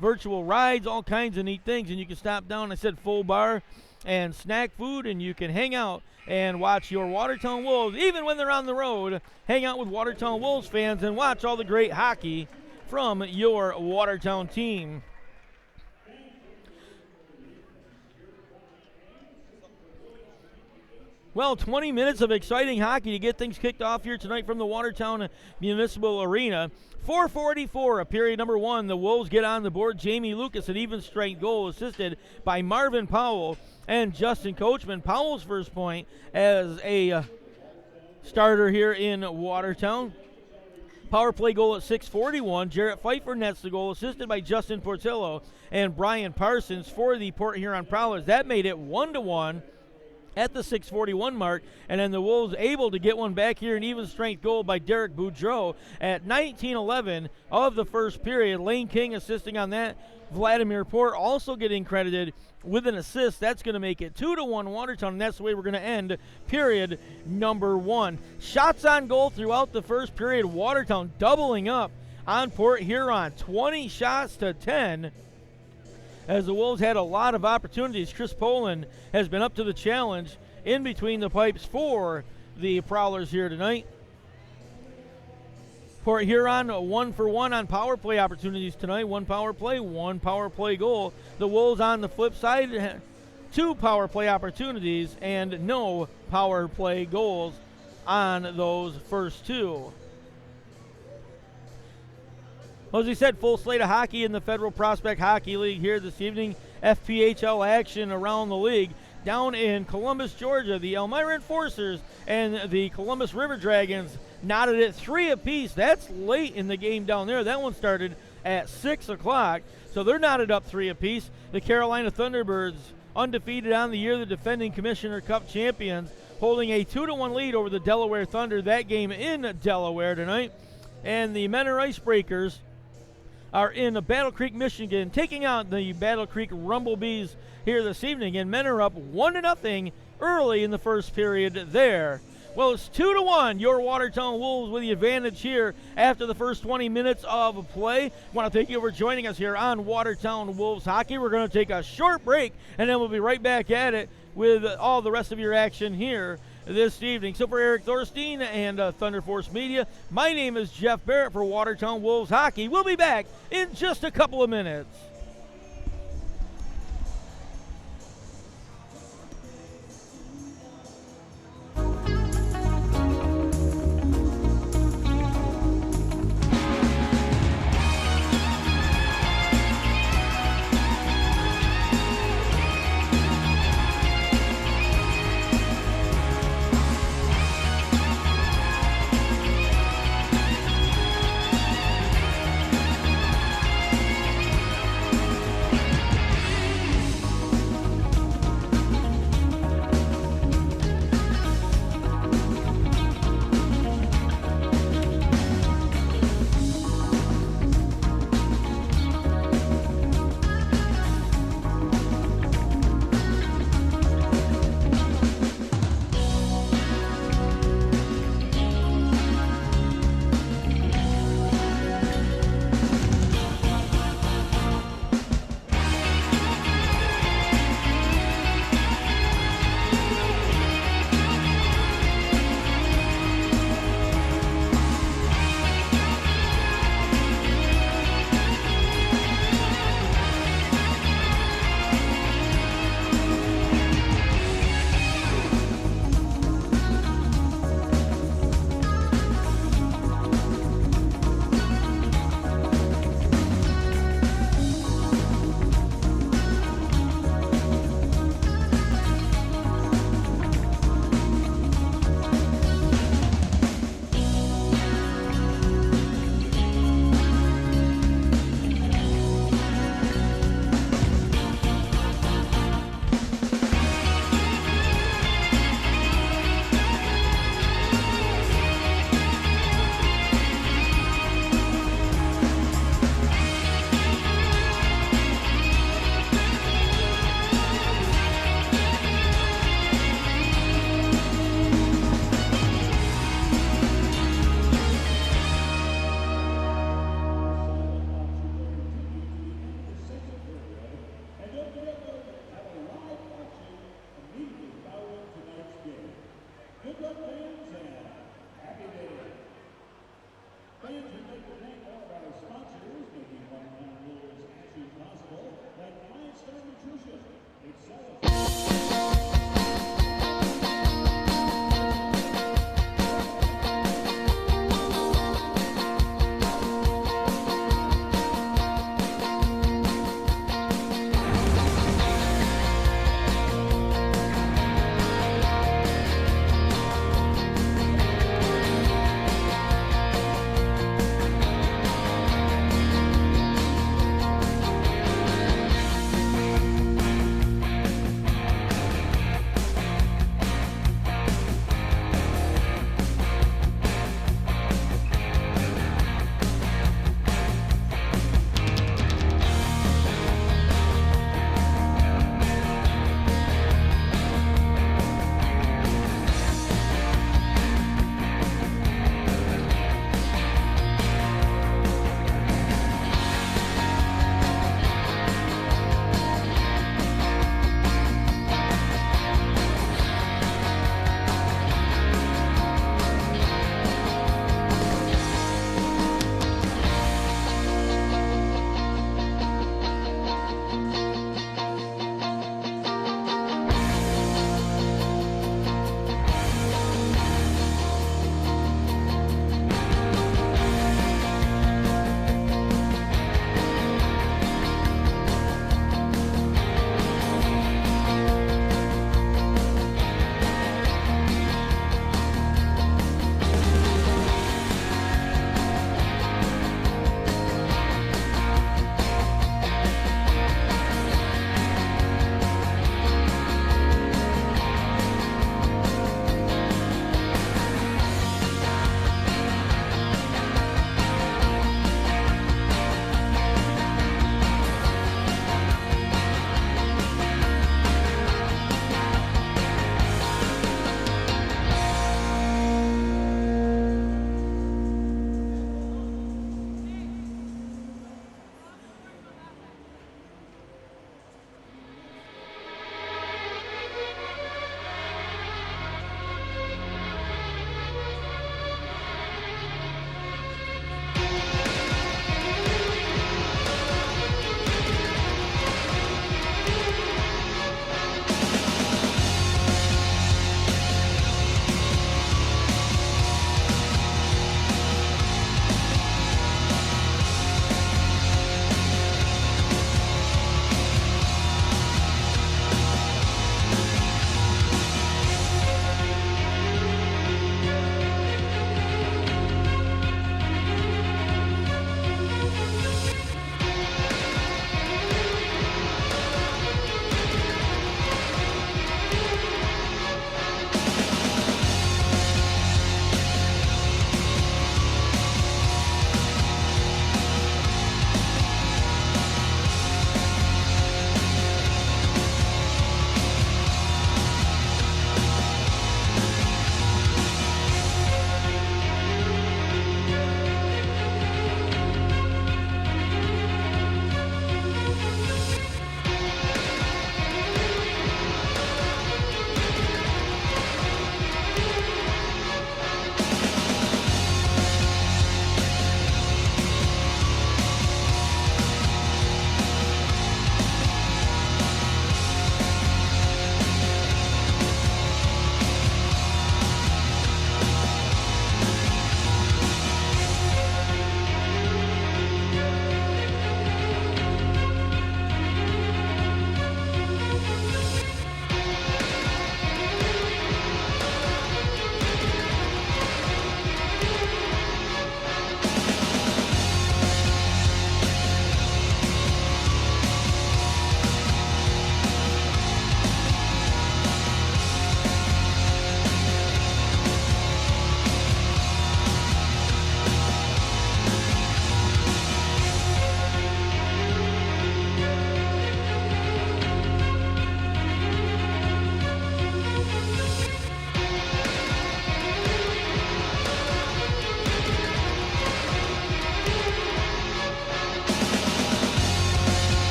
virtual rides, all kinds of neat things. And you can stop down, I said full bar and snack food, and you can hang out and watch your Watertown Wolves, even when they're on the road. Hang out with Watertown Wolves fans and watch all the great hockey from your Watertown team. Well, 20 minutes of exciting hockey to get things kicked off here tonight from the Watertown Municipal Arena. 4:44 of period number one. The Wolves get on the board. Jamie Lucas, an even strength goal, assisted by Marvin Powell and Justin Coachman. Powell's first point as a starter here in Watertown. Power play goal at 6:41. Jarrett Pfeiffer nets the goal, assisted by Justin Portillo and Brian Parsons for the Port Huron Prowlers. That made it 1-1. At the 6:41 mark, and then the Wolves able to get one back here, an even strength goal by Derek Boudreau at 19:11 of the first period. Lane King assisting on that. Vladimir Port also getting credited with an assist. That's going to make it 2-1 Watertown, and that's the way we're going to end period number one. Shots on goal throughout the first period. Watertown doubling up on Port Huron, 20 shots to 10. As the Wolves had a lot of opportunities. Chris Poland has been up to the challenge in between the pipes for the Prowlers here tonight. Port Huron 1-for-1 on power play opportunities tonight. One power play goal. The Wolves on the flip side, 2 power play opportunities and no power play goals on those first 2. Well, as we said, full slate of hockey in the Federal Prospect Hockey League here this evening. FPHL action around the league. Down in Columbus, Georgia, the Elmira Enforcers and the Columbus River Dragons knotted at 3 apiece. That's late in the game down there. That one started at 6 o'clock, so they're knotted up 3 apiece. The Carolina Thunderbirds, undefeated on the year, the defending Commissioner Cup champions, holding a 2-1 lead over the Delaware Thunder. That game in Delaware tonight. And the Menor Icebreakers are in Battle Creek, Michigan, taking out the Battle Creek Rumblebees here this evening. And men are up 1-0 early in the first period there. Well, it's 2-1, your Watertown Wolves with the advantage here after the first 20 minutes of play. I want to thank you for joining us here on Watertown Wolves Hockey. We're going to take a short break, and then we'll be right back at it with all the rest of your action here this evening. So for Eric Thorstein and ThunderForce Media, my name is Jeff Barrett for Watertown Wolves Hockey. We'll be back in just a couple of minutes.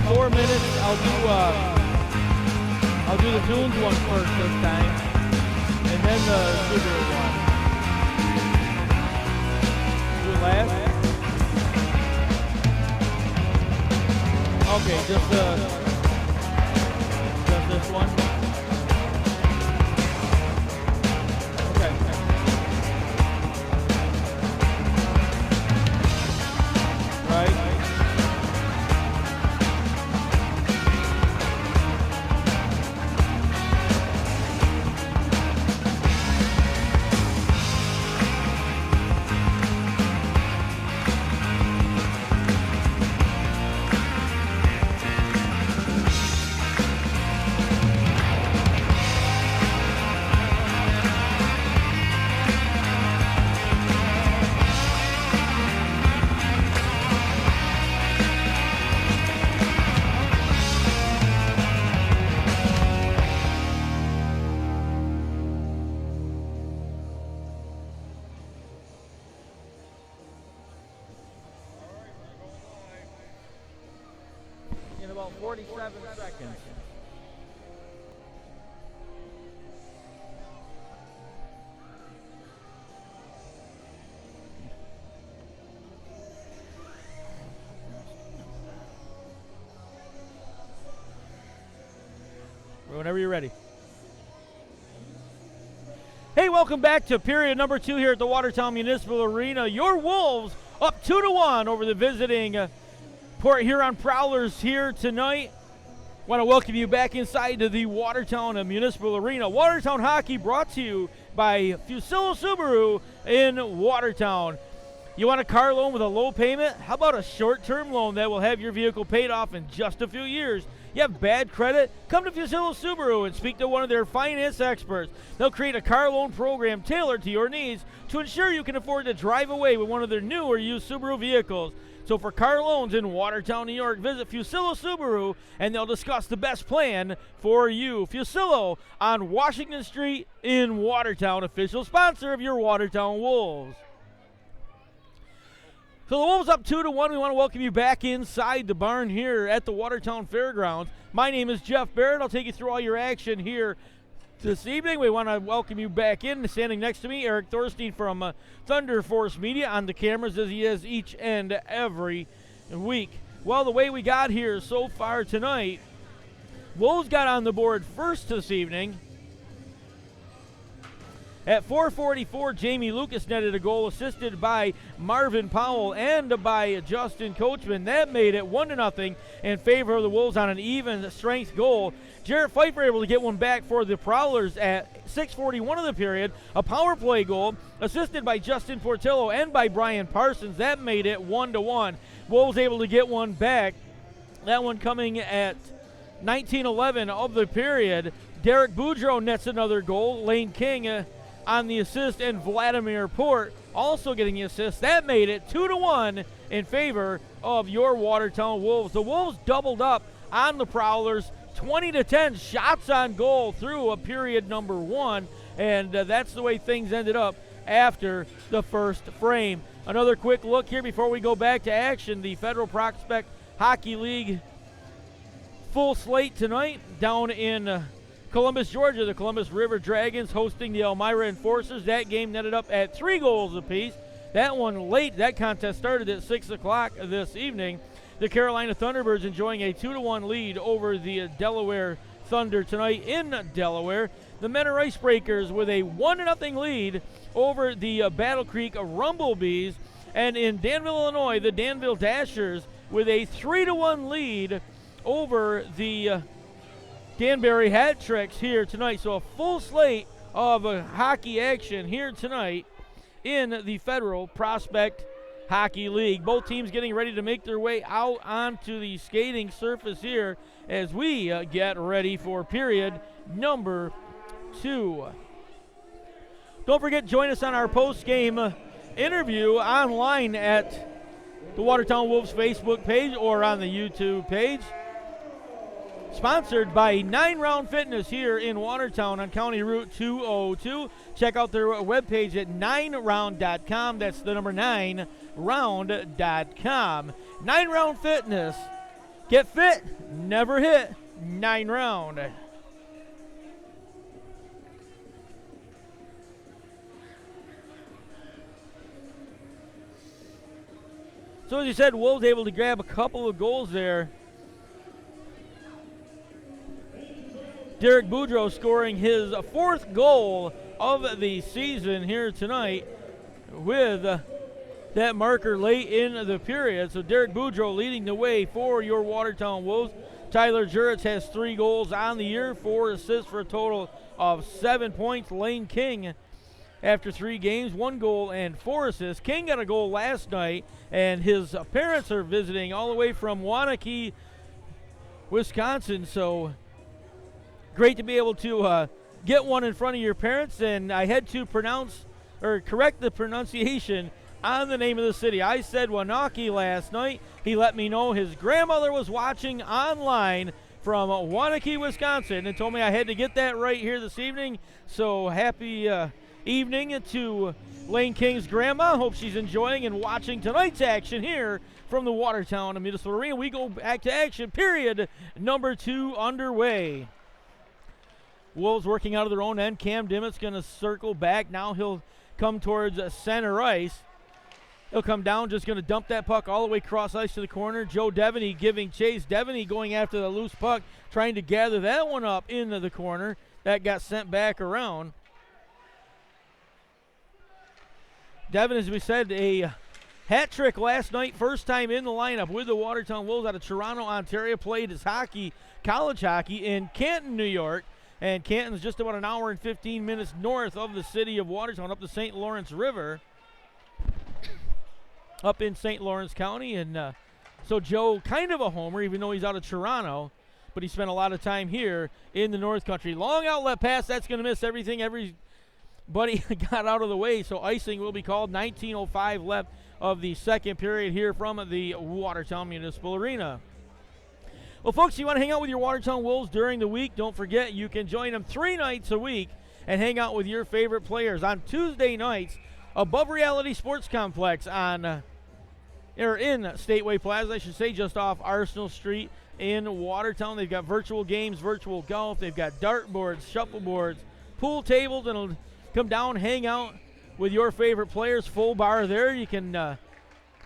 4 minutes. I'll do the Tunes one first this time, and then the Subaru one. Do it last. Okay, just this one. Okay. Right. In about 47 seconds. Whenever you're ready. Hey, welcome back to period number 2 here at the Watertown Municipal Arena. Your Wolves up 2-1 over the visiting Port Huron Prowlers here tonight. Want to welcome you back inside to the Watertown Municipal Arena. Watertown Hockey brought to you by Fusillo Subaru in Watertown. You want a car loan with a low payment? How about a short-term loan that will have your vehicle paid off in just a few years? You have bad credit? Come to Fusillo Subaru and speak to one of their finance experts. They'll create a car loan program tailored to your needs to ensure you can afford to drive away with one of their new or used Subaru vehicles. So for car loans in Watertown, New York, visit Fusillo Subaru and they'll discuss the best plan for you. Fusillo on Washington Street in Watertown, official sponsor of your Watertown Wolves. So the Wolves up 2-1. We want to welcome you back inside the barn here at the Watertown Fairgrounds. My name is Jeff Barrett. I'll take you through all your action here this evening. We want to welcome you back in. Standing next to me, Eric Thorstein from ThunderForce Media on the cameras as he is each and every week. Well, the way we got here so far tonight, Wolves got on the board first this evening. At 4:44, Jamie Lucas netted a goal assisted by Marvin Powell and by Justin Coachman. That made it 1-0 in favor of the Wolves on an even strength goal. Jarrett Pfeiffer able to get one back for the Prowlers at 6:41 of the period. A power play goal assisted by Justin Portillo and by Brian Parsons. That made it 1-1. Wolves able to get one back. That one coming at 19:11 of the period. Derek Boudreau nets another goal. Lane King on the assist, and Vladimir Port also getting the assist. That made it 2-1 in favor of your Watertown Wolves. The Wolves doubled up on the Prowlers, 20-10 shots on goal through a period number 1, and that's the way things ended up after the first frame. Another quick look here before we go back to action. The Federal Prospect Hockey League full slate tonight down in Columbus, Georgia. The Columbus River Dragons hosting the Elmira Enforcers. That game netted up at 3 goals apiece. That one late. That contest started at 6 o'clock this evening. The Carolina Thunderbirds enjoying a 2-1 lead over the Delaware Thunder tonight in Delaware. The Menor Icebreakers with a 1-0 lead over the Battle Creek Rumblebees. And in Danville, Illinois, the Danville Dashers with a 3-1 lead over the Danbury Hat Tricks here tonight. So a full slate of hockey action here tonight in the Federal Prospect Hockey League. Both teams getting ready to make their way out onto the skating surface here as we get ready for period number 2. Don't forget, join us on our post-game interview online at the Watertown Wolves Facebook page or on the YouTube page. Sponsored by 9 Round Fitness here in Watertown on County Route 202. Check out their webpage at 9round.com. That's the number 9round.com. 9 Round Fitness Get fit, never hit, 9 round. So as you said, Wolves able to grab a couple of goals there. Derek Boudreau scoring his 4th goal of the season here tonight with that marker late in the period. So Derek Boudreau leading the way for your Watertown Wolves. Tyler Juritz has 3 goals on the year, 4 assists for a total of 7 points. Lane King, after 3 games, 1 goal and 4 assists. King got a goal last night, and his parents are visiting all the way from Waunakee, Wisconsin. So great to be able to get one in front of your parents, and I had to correct the pronunciation on the name of the city. I said Waunakee last night. He let me know his grandmother was watching online from Waunakee, Wisconsin, and told me I had to get that right here this evening. So happy evening to Lane King's grandma. Hope she's enjoying and watching tonight's action here from the Watertown Municipal Arena. We go back to action. Period number 2 underway. Wolves working out of their own end. Cam Dimmitt's going to circle back. Now he'll come towards center ice. He'll come down, just going to dump that puck all the way across ice to the corner. Joe Devaney giving chase. Devaney going after the loose puck, trying to gather that one up into the corner. That got sent back around. Devin, as we said, a hat trick last night. First time in the lineup with the Watertown Wolves out of Toronto, Ontario. Played his college hockey in Canton, New York. And Canton's just about an hour and 15 minutes north of the city of Watertown, up the St. Lawrence River, up in St. Lawrence County. And so Joe, kind of a homer, even though he's out of Toronto, but he spent a lot of time here in the North Country. Long outlet pass, that's going to miss everything. Everybody got out of the way, so icing will be called. 19:05 left of the second period here from the Watertown Municipal Arena. Well, folks, you want to hang out with your Watertown Wolves during the week, don't forget you can join them 3 nights a week and hang out with your favorite players. On Tuesday nights, above Reality Sports Complex in Stateway Plaza, I should say, just off Arsenal Street in Watertown. They've got virtual games, virtual golf. They've got dartboards, shuffleboards, pool tables, and it'll come down, hang out with your favorite players. Full bar there. You can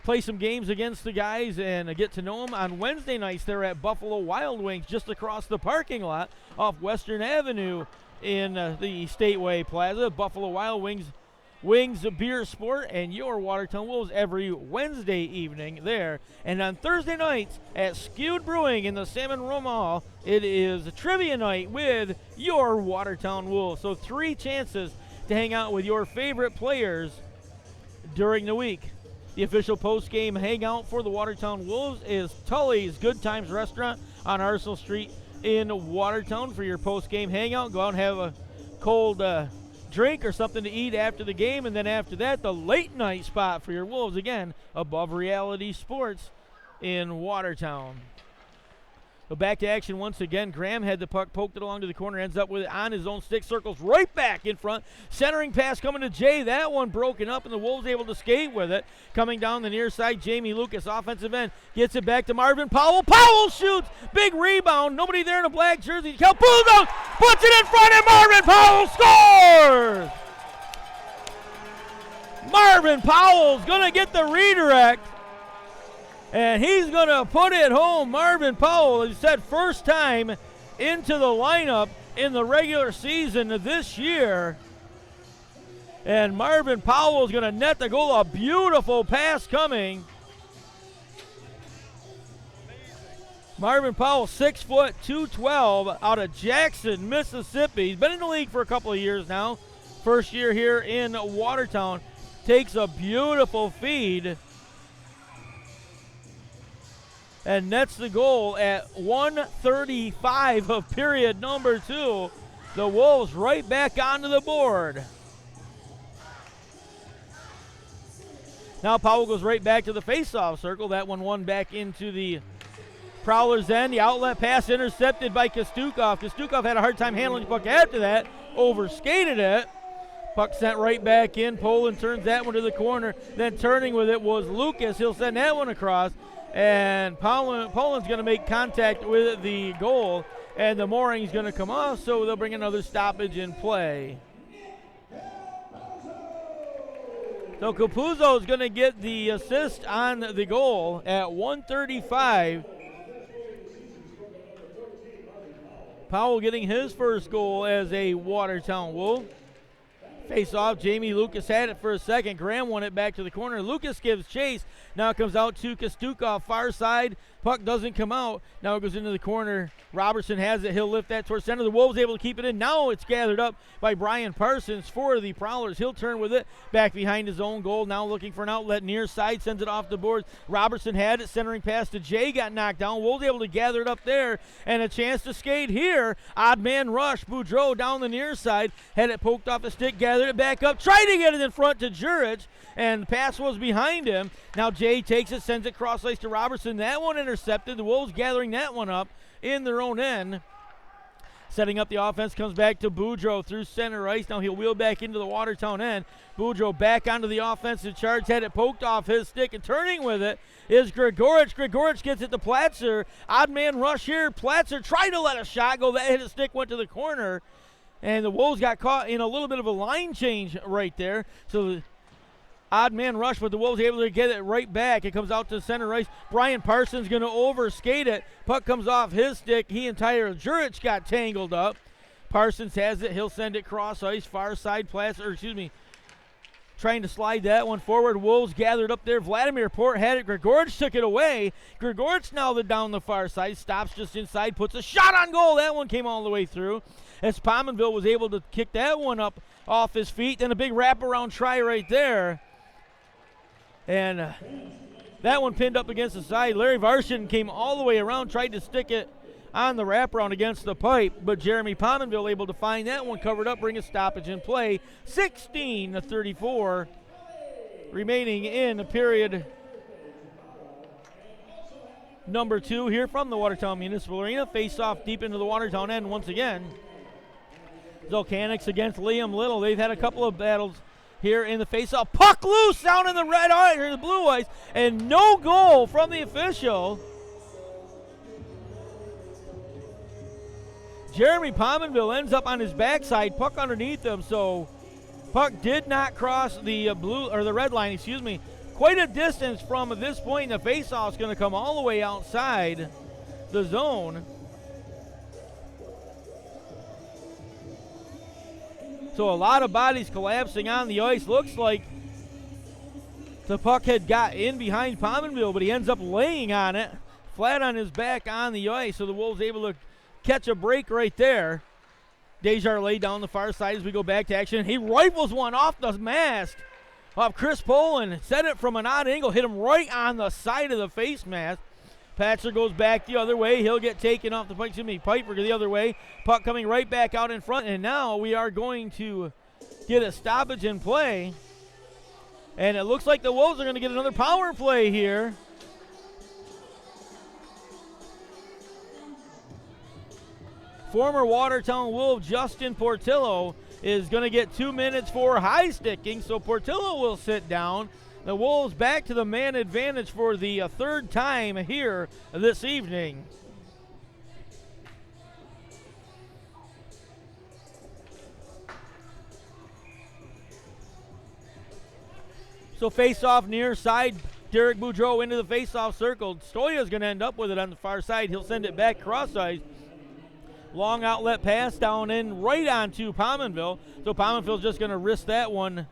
play some games against the guys and get to know them. On Wednesday nights, they're at Buffalo Wild Wings just across the parking lot off Western Avenue in the Stateway Plaza. Buffalo Wild Wings, beer, sport, and your Watertown Wolves every Wednesday evening there. And on Thursday nights at Skewed Brewing in the Salmon Room Hall, it is a trivia night with your Watertown Wolves. So 3 chances to hang out with your favorite players during the week. The official post-game hangout for the Watertown Wolves is Tully's Good Times Restaurant on Arsenal Street in Watertown for your post-game hangout. Go out and have a cold drink or something to eat after the game, and then after that, the late-night spot for your Wolves, again, above Reality Sports in Watertown. So back to action once again. Graham had the puck, poked it along to the corner, ends up with it on his own stick, circles right back in front. Centering pass coming to Jay. That one broken up, and the Wolves able to skate with it. Coming down the near side, Jamie Lucas, offensive end, gets it back to Marvin Powell. Powell shoots! Big rebound. Nobody there in a black jersey. Bulldogs puts it in front, and Marvin Powell scores! Marvin Powell's going to get the redirect. And he's going to put it home. Marvin Powell, as he said, first time into the lineup in the regular season this year. And Marvin Powell is going to net the goal. A beautiful pass coming. Marvin Powell, 6 foot, 212, out of Jackson, Mississippi. He's been in the league for a couple of years now. First year here in Watertown. Takes a beautiful feed and nets the goal at 1:35 of period number 2. The Wolves right back onto the board. Now Powell goes right back to the face-off circle. That one won back into the Prowlers' end. The outlet pass intercepted by Kostukov. Kostukov had a hard time handling the puck after that. Overskated it. Puck sent right back in. Poland turns that one to the corner. Then turning with it was Lucas. He'll send that one across. And Poland's going to make contact with the goal, and the mooring's going to come off, so they'll bring another stoppage in play. So Capuzzo is going to get the assist on the goal at 1:35. Powell getting his first goal as a Watertown Wolf. Face off, Jamie Lucas had it for a second. Graham won it back to the corner. Lucas gives chase. Now it comes out to Kostuka, far side. Puck doesn't come out. Now it goes into the corner. Robertson has it. He'll lift that towards center. The Wolves able to keep it in. Now it's gathered up by Brian Parsons for the Prowlers. He'll turn with it back behind his own goal. Now looking for an outlet near side. Sends it off the board. Robertson had it. Centering pass to Jay. Got knocked down. Wolves able to gather it up there. And a chance to skate here. Odd man rush. Boudreau down the near side. Had it poked off the stick. Gathered it back up. Tried to get it in front to Jurich. And the pass was behind him. Now Jay takes it, sends it cross ice to Robertson. That one intercepted. The Wolves gathering that one up in their own end. Setting up the offense, comes back to Boudreau through center ice. Now he'll wheel back into the Watertown end. Boudreau back onto the offensive charge. Had it poked off his stick, and turning with it is Grigorich. Grigorich gets it to Platzer. Odd man rush here. Platzer tried to let a shot go. That hit his stick, went to the corner. And the Wolves got caught in a little bit of a line change right there. So odd man rush, but the Wolves able to get it right back. It comes out to center ice. Brian Parsons going to overskate it. Puck comes off his stick. He and Tyler Jurich got tangled up. Parsons has it. He'll send it cross ice. Far side, trying to slide that one forward. Wolves gathered up there. Vladimir Port had it. Grigorich took it away. Grigorich now down the far side. Stops just inside. Puts a shot on goal. That one came all the way through. As Pominville was able to kick that one up off his feet. Then a big wraparound try right there. And that one pinned up against the side. Larry Varshin came all the way around, tried to stick it on the wraparound against the pipe, but Jeremy Pominville able to find that one covered up, bring a stoppage in play. 16-34 remaining in period number 2 here from the Watertown Municipal Arena. Face off deep into the Watertown end once again. Zolkanics against Liam Little. They've had a couple of battles here in the face-off. Puck loose down in the red ice, or the blue ice, and no goal from the official. Jeremy Pominville ends up on his backside, puck underneath him, so puck did not cross the the red line, quite a distance from this point. The face-off is going to come all the way outside the zone. So a lot of bodies collapsing on the ice. Looks like the puck had got in behind Pominville, but he ends up laying on it, flat on his back on the ice. So the Wolves able to catch a break right there. Desjardins down the far side as we go back to action. He rifles one off the mast of Chris Poland. Set it from an odd angle, hit him right on the side of the face mask. Patcher goes back the other way. He'll get taken off the puck. Piper the other way. Puck coming right back out in front. And now we are going to get a stoppage in play. And it looks like the Wolves are going to get another power play here. Former Watertown Wolf Justin Portillo is going to get 2 minutes for high sticking. So Portillo will sit down. The Wolves back to the man advantage for the third time here this evening. So face-off near side. Derek Boudreau into the face-off circle. Stoya's going to end up with it on the far side. He'll send it back cross-ice. Long outlet pass down in right onto Pominville. So Pominville's just going to risk that one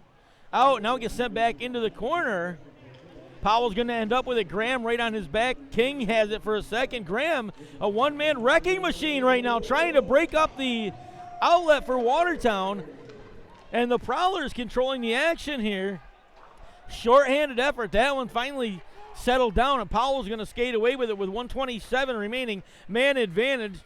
out. Now it gets sent back into the corner. Powell's going to end up with it. Graham right on his back. King has it for a second. Graham, a one-man wrecking machine right now, trying to break up the outlet for Watertown. And the Prowlers controlling the action here. Short-handed effort. That one finally settled down, and Powell's going to skate away with it with 1:27 remaining. Man advantage.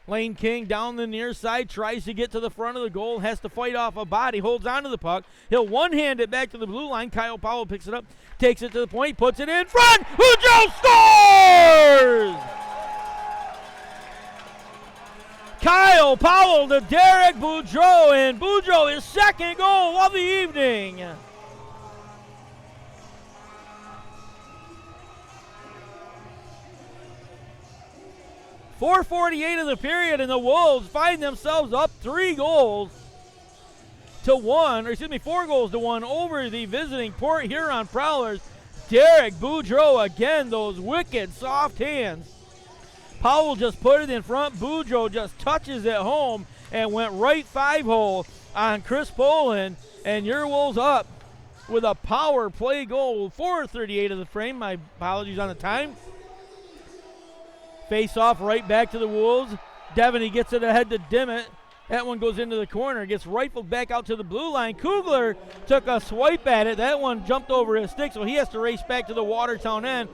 Lane King down the near side, tries to get to the front of the goal, has to fight off a body, holds onto the puck. He'll one-hand it back to the blue line. Kyle Powell picks it up, takes it to the point, puts it in front. Boudreau scores! Kyle Powell to Derek Boudreau, and Boudreau his second goal of the evening. 4:48 of the period, and the Wolves find themselves up 4 goals to 1 over the visiting Port Huron Prowlers. Derek Boudreau again, those wicked soft hands. Powell just put it in front. Boudreau just touches it home and went right 5-hole on Chris Poland, and your Wolves up with a power play goal. 4:38 of the frame. My apologies on the time. Face off right back to the Wolves. Devaney gets it ahead to Dimmitt. That one goes into the corner, gets rifled back out to the blue line. Kugler took a swipe at it. That one jumped over his stick, so he has to race back to the Watertown end.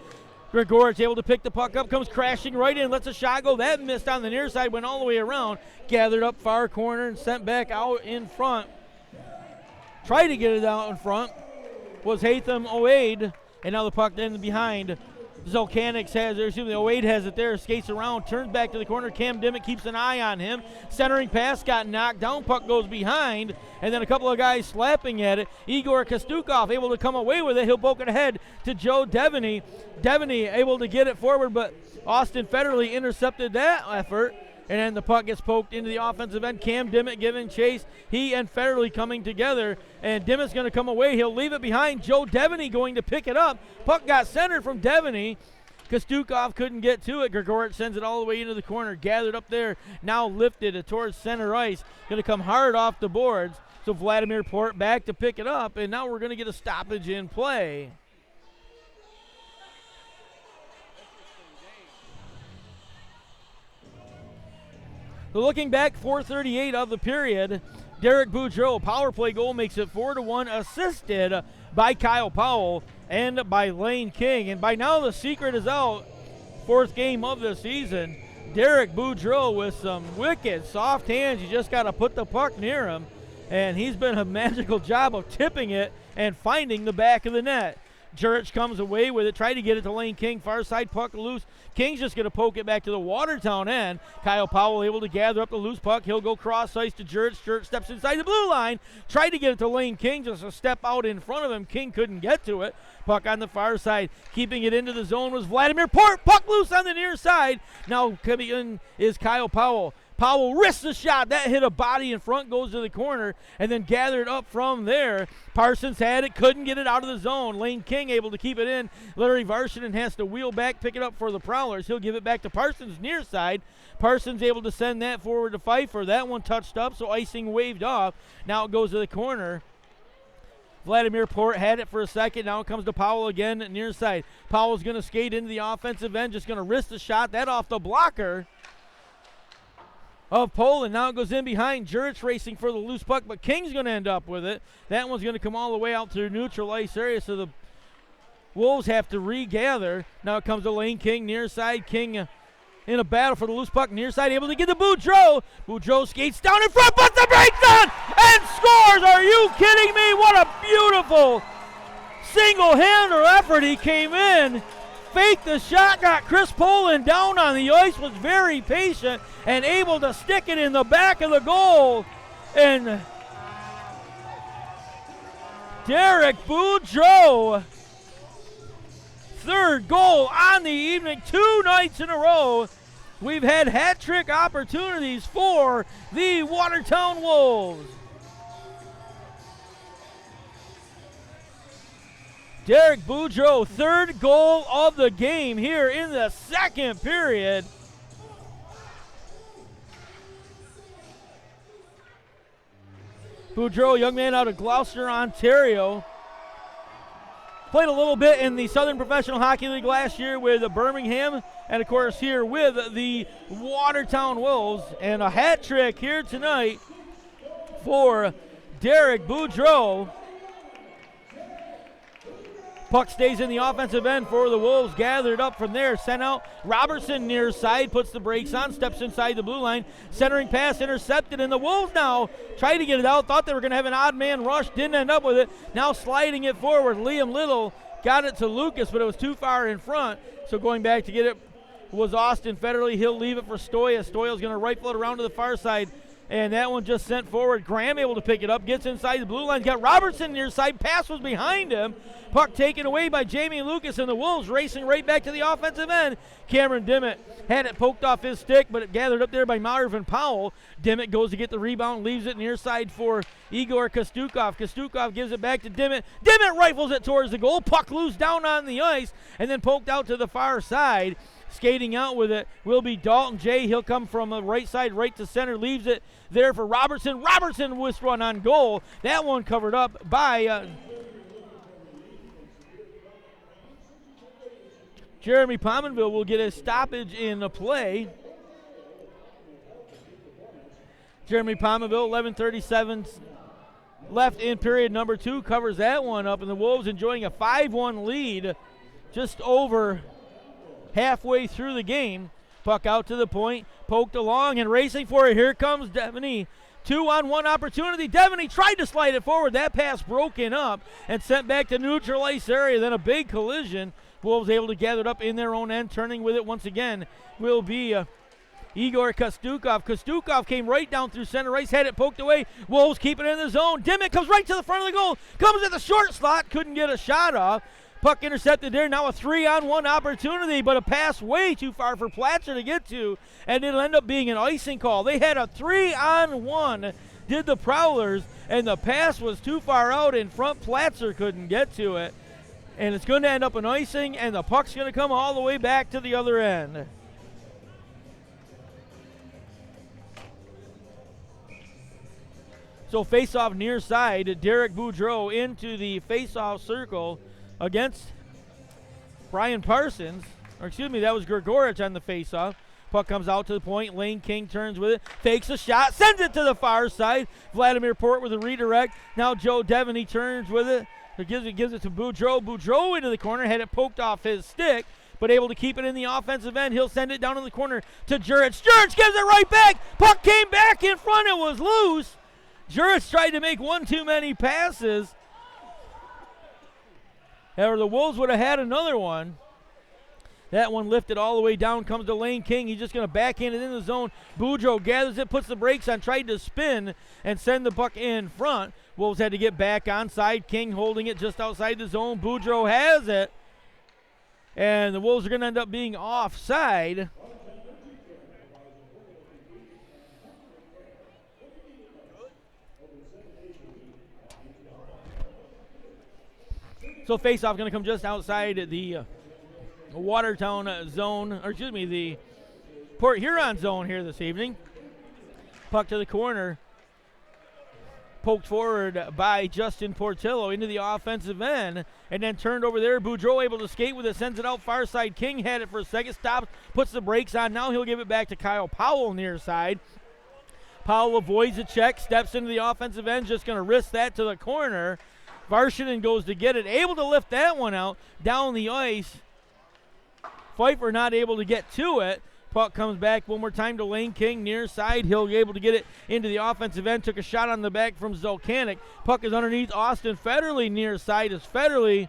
Grigorich able to pick the puck up, comes crashing right in, lets a shot go. That missed on the near side, went all the way around, gathered up far corner and sent back out in front. Tried to get it out in front was Hatham Oade, and now the puck then behind. Zolkanix Oade has it there, skates around, turns back to the corner. Cam Dimmitt keeps an eye on him. Centering pass got knocked down, puck goes behind, and then a couple of guys slapping at it. Igor Kostukov able to come away with it. He'll poke it ahead to Joe Devaney. Devaney able to get it forward, but Austin Federley intercepted that effort, and then the puck gets poked into the offensive end. Cam Dimmitt giving chase. He and Federley coming together, and Dimmitt's going to come away. He'll leave it behind. Joe Devaney going to pick it up. Puck got centered from Devaney. Kostukov couldn't get to it. Grigorich sends it all the way into the corner. Gathered up there, now lifted towards center ice. Going to come hard off the boards. So Vladimir Port back to pick it up, and now we're going to get a stoppage in play. So looking back, 4:38 of the period, Derek Boudreau, power play goal, makes it 4-1, assisted by Kyle Powell and by Lane King. And by now the secret is out. 4th game of the season. Derek Boudreau with some wicked soft hands. You just got to put the puck near him. And he's been a magical job of tipping it and finding the back of the net. Jurich comes away with it, tried to get it to Lane King, far side puck loose. King's just going to poke it back to the Watertown end. Kyle Powell able to gather up the loose puck. He'll go cross ice to Jurich. Jurich steps inside the blue line, tried to get it to Lane King, just a step out in front of him. King couldn't get to it. Puck on the far side, keeping it into the zone was Vladimir Port. Puck loose on the near side. Now coming in is Kyle Powell. Powell risks the shot. That hit a body in front, goes to the corner, and then gathered up from there. Parsons had it, couldn't get it out of the zone. Lane King able to keep it in. Larry Varshanen has to wheel back, pick it up for the Prowlers. He'll give it back to Parsons near side. Parsons able to send that forward to Pfeiffer. That one touched up, so icing waved off. Now it goes to the corner. Vladimir Port had it for a second. Now it comes to Powell again near side. Powell's going to skate into the offensive end, just going to risk the shot. That off the blocker of Poland. Now it goes in behind. Jurich racing for the loose puck, but King's going to end up with it. That one's going to come all the way out to the neutral ice area, so the Wolves have to regather. Now it comes to Lane King near side. King in a battle for the loose puck near side, able to get to Boudreau. Boudreau skates down in front, puts the brakes on, and scores! Are you kidding me? What a beautiful single-hander effort. He came in, faked the shot, got Chris Poland down on the ice, was very patient, and able to stick it in the back of the goal. And Derek Boudreau, 3rd goal on the evening, 2 nights in a row. We've had hat trick opportunities for the Watertown Wolves. Derek Boudreau, 3rd goal of the game here in the 2nd period. Boudreau, young man out of Gloucester, Ontario. Played a little bit in the Southern Professional Hockey League last year with Birmingham, and of course here with the Watertown Wolves. And a hat trick here tonight for Derek Boudreau. Puck stays in the offensive end for the Wolves. Gathered up from there, sent out. Robertson near side, puts the brakes on, steps inside the blue line. Centering pass intercepted, and the Wolves now try to get it out. Thought they were going to have an odd man rush, didn't end up with it. Now sliding it forward. Liam Little got it to Lucas, but it was too far in front. So going back to get it was Austin Federley. He'll leave it for Stoya. Stoya's going to rifle it around to the far side. And that one just sent forward. Graham able to pick it up, gets inside the blue line. Got Robertson near side. Pass was behind him. Puck taken away by Jamie Lucas, and the Wolves racing right back to the offensive end. Cameron Dimmitt had it poked off his stick, but it gathered up there by Marvin Powell. Dimmitt goes to get the rebound, leaves it near side for Igor Kostukov. Kostukov gives it back to Dimmitt. Dimmitt rifles it towards the goal. Puck loose down on the ice, and then poked out to the far side. Skating out with it will be Dalton Jay. He'll come from the right side, right to center, leaves it there for Robertson. Robertson with one on goal. That one covered up by Jeremy Pominville. Will get a stoppage in the play. Jeremy Pominville, 11:37 left in period number 2, covers that one up, and the Wolves enjoying a 5-1 lead just over halfway through the game. Puck out to the point, poked along and racing for it. Here comes Devaney. 2-on-1 opportunity. Devaney tried to slide it forward. That pass broken up and sent back to neutral ice area. Then a big collision. Wolves able to gather it up in their own end. Turning with it once again will be Igor Kostukov. Kostukov came right down through center ice, had it poked away. Wolves keep it in the zone. Dimmitt comes right to the front of the goal. Comes at the short slot. Couldn't get a shot off. Puck intercepted there. Now a 3-on-1 opportunity, but a pass way too far for Platzer to get to, and it'll end up being an icing call. They had a 3-on-1, did the Prowlers, and the pass was too far out in front. Platzer couldn't get to it, and it's going to end up an icing, and the puck's going to come all the way back to the other end. So face-off near side, Derek Boudreau into the face-off circle against Brian Parsons. Or excuse me, that was Grigorich on the face-off. Puck comes out to the point. Lane King turns with it, fakes a shot, sends it to the far side. Vladimir Port with a redirect. Now Joe Devaney turns with it. Gives it to Boudreau. Boudreau into the corner, had it poked off his stick, but able to keep it in the offensive end. He'll send it down in the corner to Jurich. Jurich gives it right back. Puck came back in front. It was loose. Jurich tried to make one too many passes. Or the Wolves would have had another one. That one lifted all the way down, comes to Lane King. He's just going to backhand it in the zone. Boudreau gathers it, puts the brakes on, tried to spin and send the puck in front. Wolves had to get back onside. King holding it just outside the zone. Boudreau has it. And the Wolves are going to end up being offside. So face-off going to come just outside the Watertown zone, or excuse me, the Port Huron zone here this evening. Puck to the corner. Poked forward by Justin Portillo into the offensive end, and then turned over there. Boudreau able to skate with it, sends it out far side. King had it for a second, stops, puts the brakes on. Now he'll give it back to Kyle Powell near side. Powell avoids a check, steps into the offensive end, just going to risk that to the corner. Varshinen goes to get it, able to lift that one out down the ice. Pfeiffer not able to get to it. Puck comes back one more time to Lane King near side. He'll be able to get it into the offensive end. Took a shot on the back from Zolkanik. Puck is underneath Austin Federley near side as Federley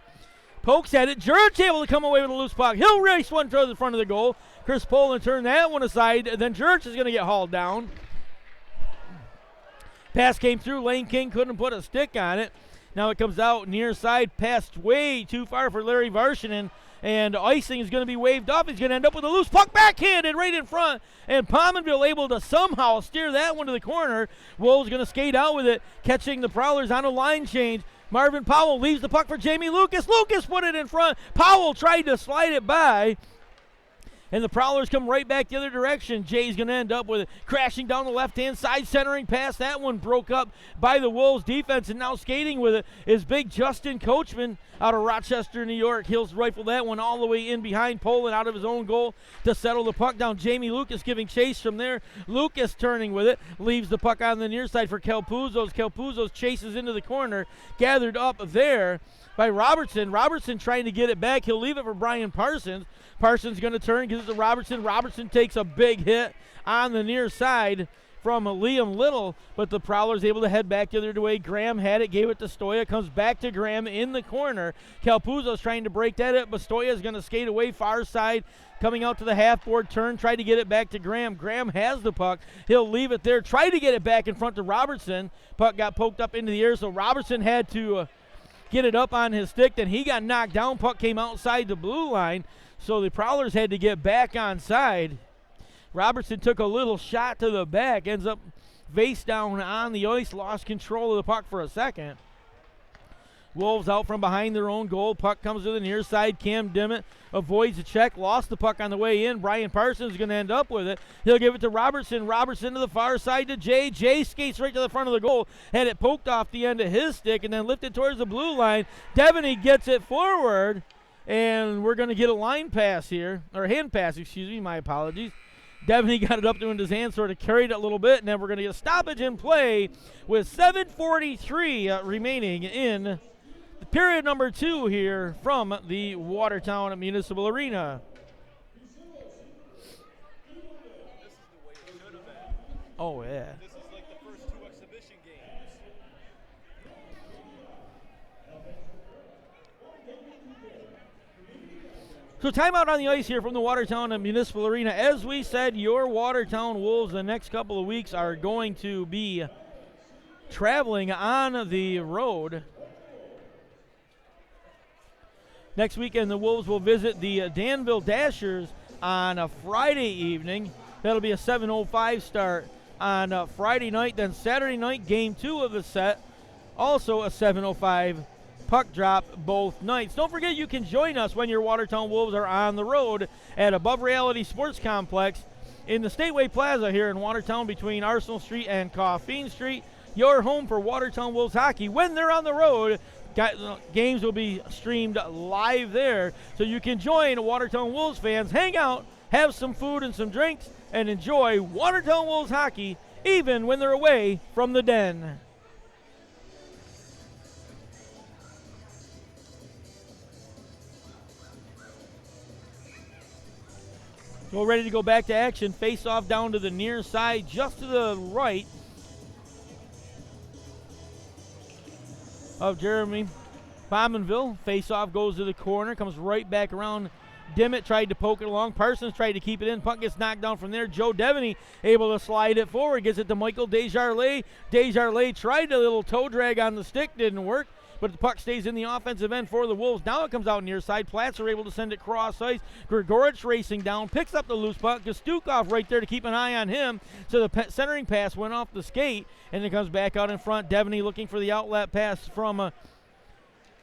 pokes at it. Jurich able to come away with a loose puck. He'll race one towards the front of the goal. Chris Poland turned that one aside. Then Jurich is going to get hauled down. Pass came through. Lane King couldn't put a stick on it. Now it comes out near side, passed way too far for Larry Varshinen, and icing is going to be waved off. He's going to end up with a loose puck backhanded right in front, and Pominville able to somehow steer that one to the corner. Wolves going to skate out with it, catching the Prowlers on a line change. Marvin Powell leaves the puck for Jamie Lucas. Lucas put it in front. Powell tried to slide it by, and the Prowlers come right back the other direction. Jay's going to end up with it, crashing down the left-hand side, centering pass. That one broke up by the Wolves defense, and now skating with it is big Justin Coachman out of Rochester, New York. He'll rifle that one all the way in behind Poland out of his own goal to settle the puck down. Jamie Lucas giving chase from there. Lucas turning with it, leaves the puck on the near side for Kelpuzos. Kelpuzos chases into the corner, gathered up there by Robertson. Robertson trying to get it back. He'll leave it for Brian Parsons. Parsons going to turn, gives it to Robertson. Robertson takes a big hit on the near side from Liam Little, but the Prowlers able to head back the other way. Graham had it, gave it to Stoya, comes back to Graham in the corner. Calpuzzo's trying to break that up, but Stoya's going to skate away far side, coming out to the half-board turn, try to get it back to Graham. Graham has the puck. He'll leave it there, try to get it back in front to Robertson. Puck got poked up into the air, so Robertson had to get it up on his stick. Then he got knocked down. Puck came outside the blue line, so the Prowlers had to get back on side. Robertson took a little shot to the back, ends up face down on the ice, lost control of the puck for a second. Wolves out from behind their own goal. Puck comes to the near side. Cam Dimmitt avoids the check, lost the puck on the way in. Brian Parsons is going to end up with it. He'll give it to Robertson. Robertson to the far side to Jay. Jay skates right to the front of the goal. Had it poked off the end of his stick and then lifted towards the blue line. Devaney gets it forward, and we're going to get a line pass here, or hand pass, excuse me, my apologies. Devaney got it up to his hand, sort of carried it a little bit, and then we're going to get a stoppage in play with 7:43 remaining in period number 2 here from the Watertown Municipal Arena. Oh, yeah. This is like the first 2 exhibition games. So timeout on the ice here from the Watertown Municipal Arena. As we said, your Watertown Wolves the next couple of weeks are going to be traveling on the road. Next weekend, the Wolves will visit the Danville Dashers on a Friday evening. That'll be a 7:05 start on Friday night. Then Saturday night, game 2 of the set, also a 7:05 puck drop both nights. Don't forget you can join us when your Watertown Wolves are on the road at Above Reality Sports Complex in the Stateway Plaza here in Watertown between Arsenal Street and Coffeen Street. Your home for Watertown Wolves hockey when they're on the road. Games will be streamed live there, so you can join Watertown Wolves fans, hang out, have some food and some drinks, and enjoy Watertown Wolves hockey even when they're away from the den. We're ready to go back to action. Face off down to the near side, just to the right of Jeremy Pominville. Face off goes to the corner, comes right back around. Dimmitt tried to poke it along. Parsons tried to keep it in. Puck gets knocked down from there. Joe Devaney able to slide it forward. Gets it to Michael Desjardins. Desjardins tried a little toe drag on the stick. Didn't work. But the puck stays in the offensive end for the Wolves. Now it comes out near side. Platzer able to send it cross ice. Grigorich racing down. Picks up the loose puck. Gostukov right there to keep an eye on him. So the centering pass went off the skate. And it comes back out in front. Devaney looking for the outlet pass from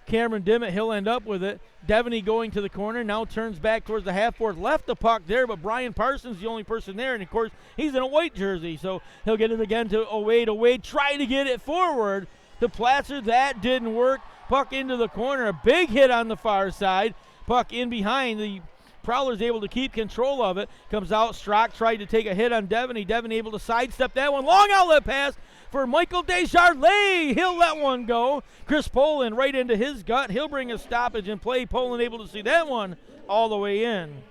Cameron Dimmitt. He'll end up with it. Devaney going to the corner. Now turns back towards the half board. Left the puck there, but Brian Parsons the only person there. And, of course, he's in a white jersey. So he'll get it again to Wade. Wade try to get it forward to Platzer. That didn't work. Puck into the corner. A big hit on the far side. Puck in behind. The Prowlers able to keep control of it. Comes out. Strock tried to take a hit on Devaney. Devaney able to sidestep that one. Long outlet pass for Michael Desjardins. He'll let one go. Chris Poland right into his gut. He'll bring a stoppage in play. Poland able to see that one all the way in.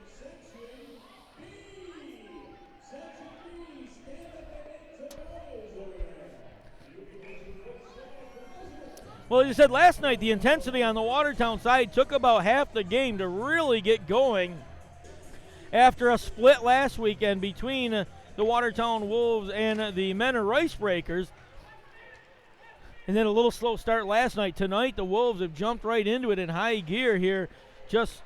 Well, as you said last night, the intensity on the Watertown side took about half the game to really get going after a split last weekend between the Watertown Wolves and the Menor Rice Breakers. And then a little slow start last night. Tonight, the Wolves have jumped right into it in high gear here, just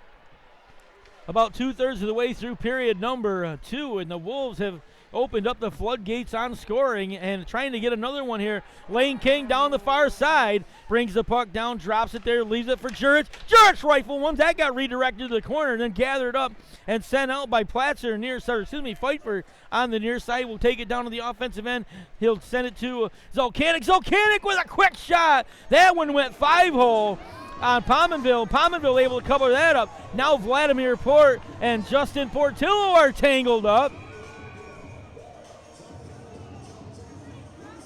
about 2/3 of the way through period number 2, and the Wolves have opened up the floodgates on scoring and trying to get another one here. Lane King down the far side, brings the puck down, drops it there, leaves it for Jurich. Jurich rifle one, that got redirected to the corner, then gathered up and sent out by Platzer near side. Pfeiffer on the near side will take it down to the offensive end. He'll send it to Zolkanik. Zolkanik with a quick shot. That one went 5-hole on Pominville. Pominville able to cover that up. Now Vladimir Port and Justin Portillo are tangled up.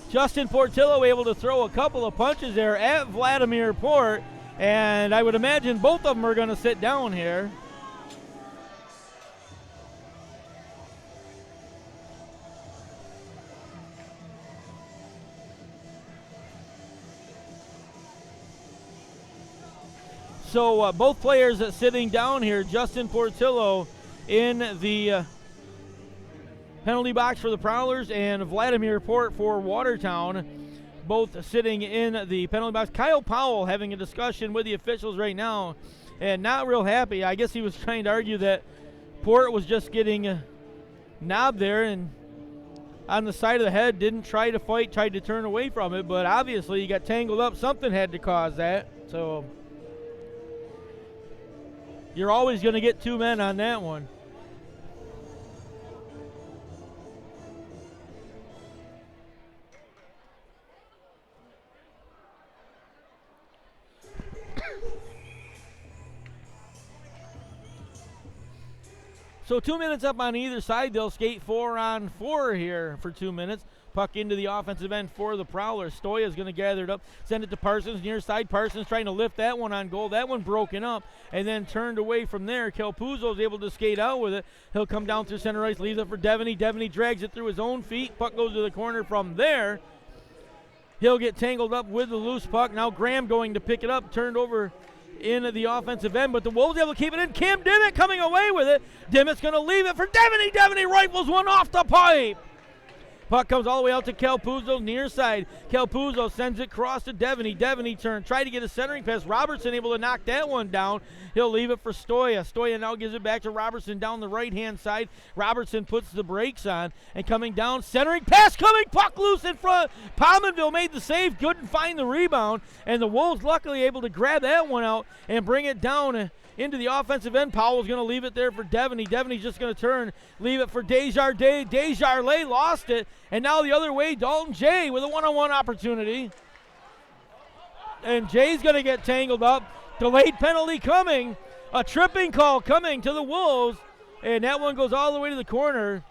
Justin Portillo able to throw a couple of punches there at Vladimir Port, and I would imagine both of them are going to sit down here. So both players sitting down here, Justin Portillo in the penalty box for the Prowlers and Vladimir Port for Watertown, both sitting in the penalty box. Kyle Powell having a discussion with the officials right now and not real happy. I guess he was trying to argue that Port was just getting knobbed there and on the side of the head, didn't try to fight, tried to turn away from it, but obviously he got tangled up. Something had to cause that. So you're always going to get two men on that one. So 2 minutes up on either side. They'll skate 4-on-4 here for 2 minutes. Puck into the offensive end for the Prowlers. Stoya's going to gather it up, send it to Parsons, near side. Parsons trying to lift that one on goal. That one broken up and then turned away from there. Kelpuzzo's able to skate out with it. He'll come down through center ice, leaves it for Devaney. Devaney drags it through his own feet. Puck goes to the corner from there. He'll get tangled up with the loose puck. Now Graham going to pick it up, turned over in the offensive end, but the Wolves able to keep it in. Cam Dimmitt coming away with it. Dimmitt's going to leave it for Devaney. Devaney rifles one off the pipe. Puck comes all the way out to Kelpuzzo, near side. Kelpuzzo sends it across to Devaney. Devaney turn, try to get a centering pass. Robertson able to knock that one down. He'll leave it for Stoya. Stoya now gives it back to Robertson down the right-hand side. Robertson puts the brakes on and coming down, centering pass coming, puck loose in front. Pominville made the save, couldn't find the rebound, and the Wolves luckily able to grab that one out and bring it down into the offensive end. Powell's going to leave it there for Devaney. Devaney's just going to turn, leave it for Desjardins. Desjardins lost it, and now the other way, Dalton Jay with a one-on-one opportunity. And Jay's going to get tangled up. Delayed penalty coming. A tripping call coming to the Wolves, and that one goes all the way to the corner.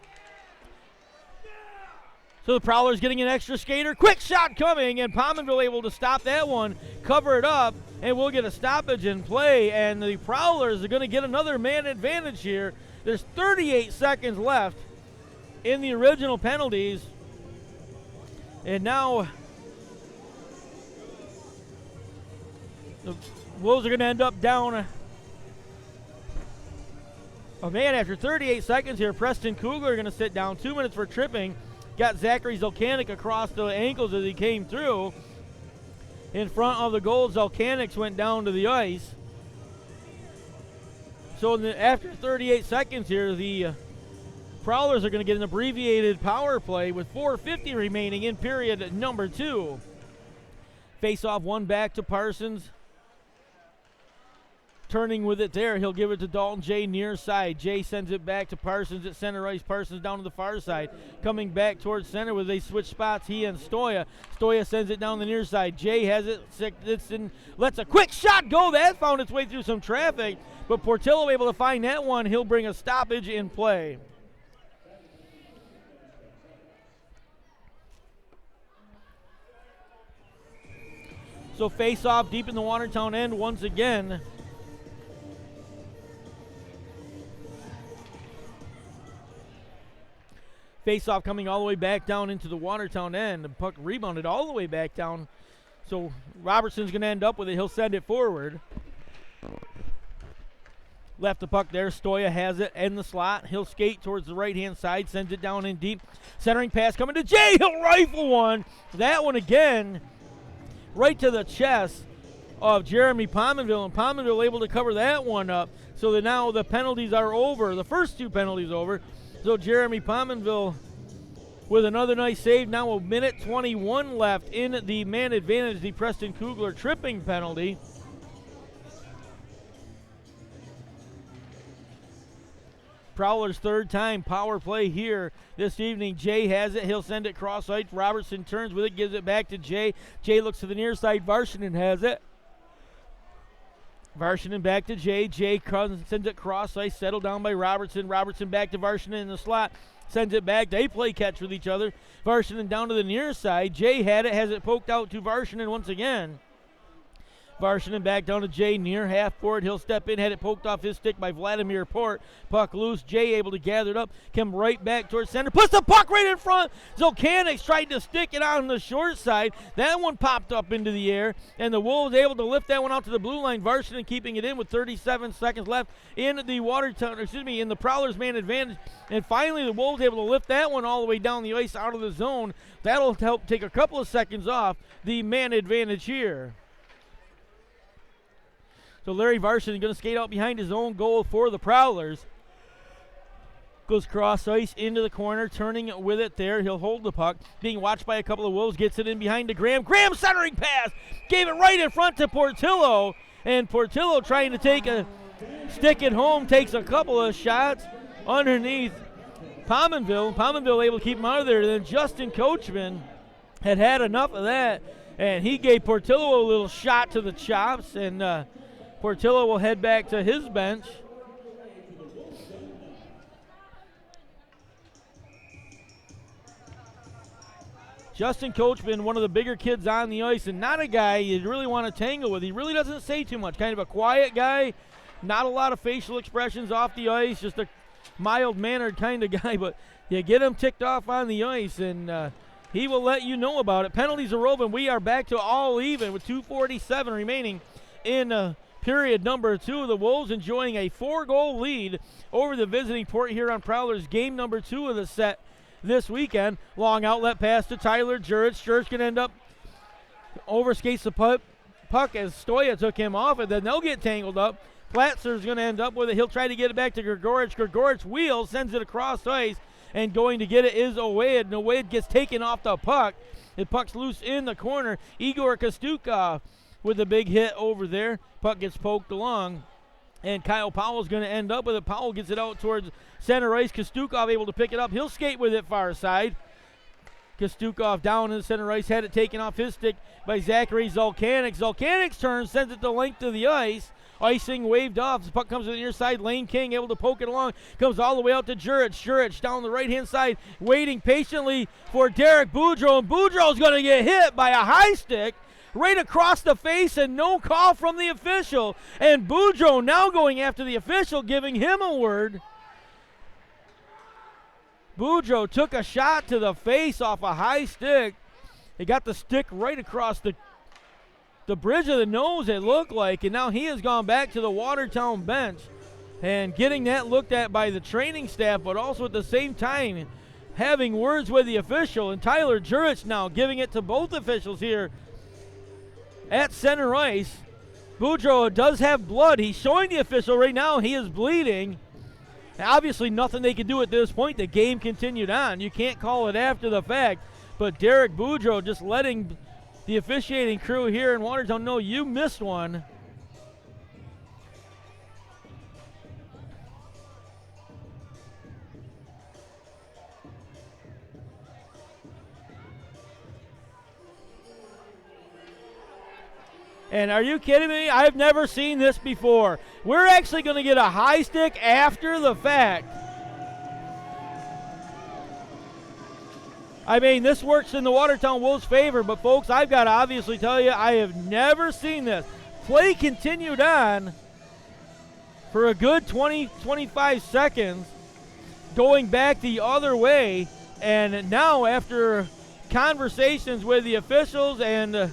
So the Prowlers getting an extra skater. Quick shot coming, and Pominville able to stop that one, cover it up, and we'll get a stoppage in play. And the Prowlers are going to get another man advantage here. There's 38 seconds left in the original penalties. And now the Wolves are going to end up down a man after 38 seconds here. Preston Kugler going to sit down. 2 minutes for tripping. Got Zachary Zelkanik across the ankles as he came through. In front of the goal, Zelkanik went down to the ice. So after 38 seconds here, the Prowlers are going to get an abbreviated power play with 4:50 remaining in period number 2. Face-off one back to Parsons. Turning with it there, he'll give it to Dalton Jay near side. Jay sends it back to Parsons at center ice. Parsons down to the far side. Coming back towards center where they switch spots, he and Stoya. Stoya sends it down the near side. Jay has it, lets a quick shot go. That found its way through some traffic, but Portillo able to find that one. He'll bring a stoppage in play. So face off deep in the Watertown end once again. Face-off coming all the way back down into the Watertown end. The puck rebounded all the way back down. So Robertson's going to end up with it. He'll send it forward. Left the puck there. Stoya has it in the slot. He'll skate towards the right-hand side. Sends it down in deep. Centering pass coming to Jay. He'll rifle one. That one again right to the chest of Jeremy Pominville. And Pominville able to cover that one up. So that now the penalties are over. The first two penalties over. So Jeremy Pominville with another nice save. Now a minute 21 left in the man advantage. The Preston Kugler tripping penalty. Prowler's third time power play here this evening. Jay has it. He'll send it cross ice. Robertson turns with it, gives it back to Jay. Jay looks to the near side. Varshanen has it. Varshanen back to Jay. Jay sends it cross ice, settled down by Robertson. Robertson back to Varshanen in the slot. Sends it back. They play catch with each other. Varshanen down to the near side. Jay had it, has it poked out to Varshanen once again. Varsinen back down to Jay near half court. He'll step in, had it poked off his stick by Vladimir Port. Puck loose. Jay able to gather it up. Come right back towards center. Puts the puck right in front. Zolkanix tried to stick it on the short side. That one popped up into the air, and the Wolves able to lift that one out to the blue line. Varsinen keeping it in with 37 seconds left in the in the Prowlers man advantage. And finally, the Wolves able to lift that one all the way down the ice out of the zone. That'll help take a couple of seconds off the man advantage here. So Larry Varsinen going to skate out behind his own goal for the Prowlers. Goes cross ice into the corner, turning with it there. He'll hold the puck. Being watched by a couple of Wolves. Gets it in behind to Graham. Graham centering pass. Gave it right in front to Portillo. And Portillo trying to stick it home. Takes a couple of shots underneath Pominville. Pominville able to keep him out of there. Then Justin Coachman had enough of that. And he gave Portillo a little shot to the chops. And Portillo will head back to his bench. Justin Coachman, one of the bigger kids on the ice, and not a guy you'd really want to tangle with. He really doesn't say too much. Kind of a quiet guy, not a lot of facial expressions off the ice, just a mild-mannered kind of guy. But you get him ticked off on the ice, and he will let you know about it. Penalties are over, and we are back to all even with 2:47 remaining in period number 2. The Wolves enjoying a 4-goal lead over the visiting Port Huron Prowlers. Game number 2 of the set this weekend. Long outlet pass to Tyler Jurich. Jurich can end up overskates the puck as Stoya took him off, and then they'll get tangled up. Platzer's going to end up with it. He'll try to get it back to Grigorich. Grigorich wheels, sends it across ice, and going to get it is Owaid. And Owaid gets taken off the puck. The puck's loose in the corner. Igor Kostukov with a big hit over there. Puck gets poked along, and Kyle Powell's going to end up with it. Powell gets it out towards center ice. Kostukov able to pick it up. He'll skate with it far side. Kostukov down in the center ice. Had it taken off his stick by Zachary Zolkanix. Zolkanix turns, sends it the length of the ice. Icing waved off. The puck comes to the near side. Lane King able to poke it along. Comes all the way out to Jurich. Jurich down the right-hand side, waiting patiently for Derek Boudreau. And Boudreau's going to get hit by a high stick right across the face, and no call from the official. And Boudreau now going after the official, giving him a word. Boudreau took a shot to the face off a high stick. He got the stick right across the bridge of the nose, it looked like, and now he has gone back to the Watertown bench and getting that looked at by the training staff, but also at the same time having words with the official. And Tyler Jurich now giving it to both officials here at center ice. Boudreau does have blood. He's showing the official right now he is bleeding. Obviously nothing they can do at this point. The game continued on. You can't call it after the fact. But Derek Boudreau just letting the officiating crew here in Watertown know you missed one. And are you kidding me? I've never seen this before. We're actually going to get a high stick after the fact. I mean, this works in the Watertown Wolves' favor, but folks, I've got to obviously tell you, I have never seen this. Play continued on for a good 20-25 seconds, going back the other way, and now after conversations with the officials and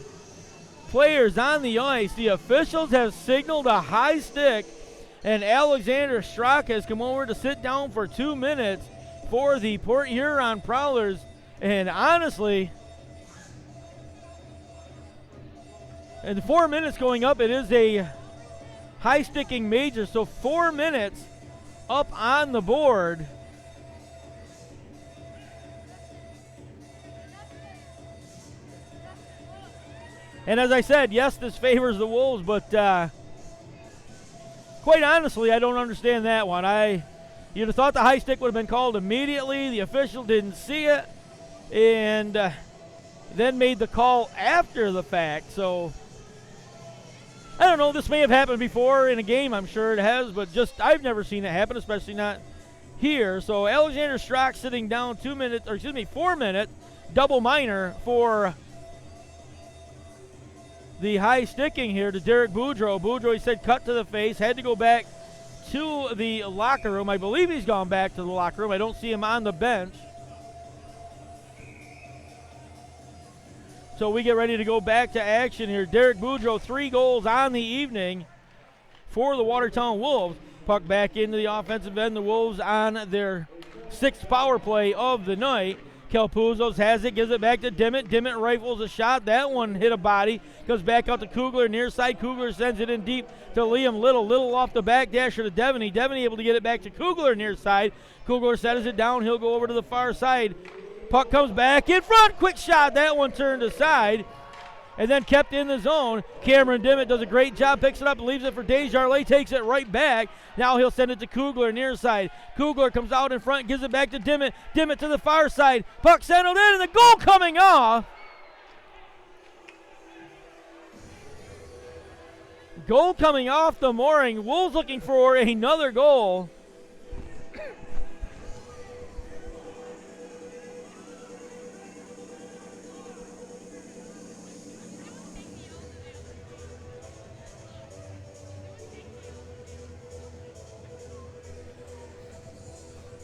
players on the ice, the officials have signaled a high stick, and Alexander Strzok has come over to sit down for 2 minutes for the Port Huron Prowlers. And honestly, and 4 minutes going up, it is a high sticking major, so 4 minutes up on the board. And as I said, yes, this favors the Wolves, but quite honestly, I don't understand that one. You'd have thought the high stick would have been called immediately. The official didn't see it, and then made the call after the fact. So, I don't know. This may have happened before in a game. I'm sure it has, but just I've never seen it happen, especially not here. So, Alexander Strzok sitting down 4 minute double minor for the high sticking here to Derek Boudreau. Boudreau, he said, cut to the face, had to go back to the locker room. I believe he's gone back to the locker room. I don't see him on the bench. So we get ready to go back to action here. Derek Boudreau, 3 goals on the evening for the Watertown Wolves. Puck back into the offensive end. The Wolves on their 6th power play of the night. Calpuzos has it, gives it back to Dimmitt. Dimmitt rifles a shot. That one hit a body. Goes back out to Kugler, near side. Kugler sends it in deep to Liam Little. Little off the back dasher to Devaney. Devaney able to get it back to Kugler near side. Kugler settles it down. He'll go over to the far side. Puck comes back in front. Quick shot. That one turned aside and then kept in the zone. Cameron Dimmitt does a great job, picks it up, leaves it for Desjardins, takes it right back. Now he'll send it to Kugler, near side. Kugler comes out in front, gives it back to Dimmitt. Dimmitt to the far side. Puck settled in, and the goal coming off. Goal coming off the mooring. Wolves looking for another goal.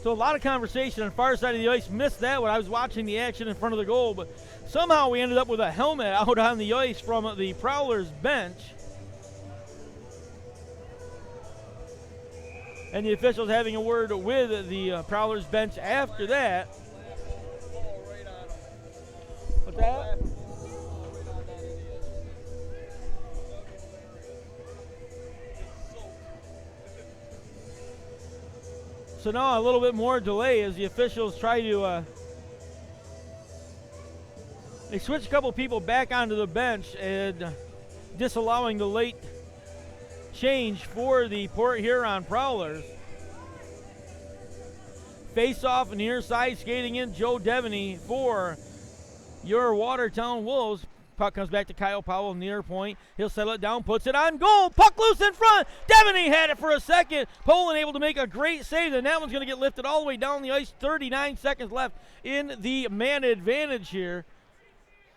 So a lot of conversation on the far side of the ice. Missed that when I was watching the action in front of the goal, but somehow we ended up with a helmet out on the ice from the Prowlers bench. And the officials having a word with the Prowlers bench after that. What's that? So now a little bit more delay as the officials try to they switch a couple people back onto the bench and disallowing the late change for the Port Huron Prowlers. Face off near side, skating in Joe Devaney for your Watertown Wolves. Puck comes back to Kyle Powell near point. He'll settle it down, puts it on goal. Puck loose in front. Devaney had it for a second. Poland able to make a great save, and that one's going to get lifted all the way down the ice. 39 seconds left in the man advantage here.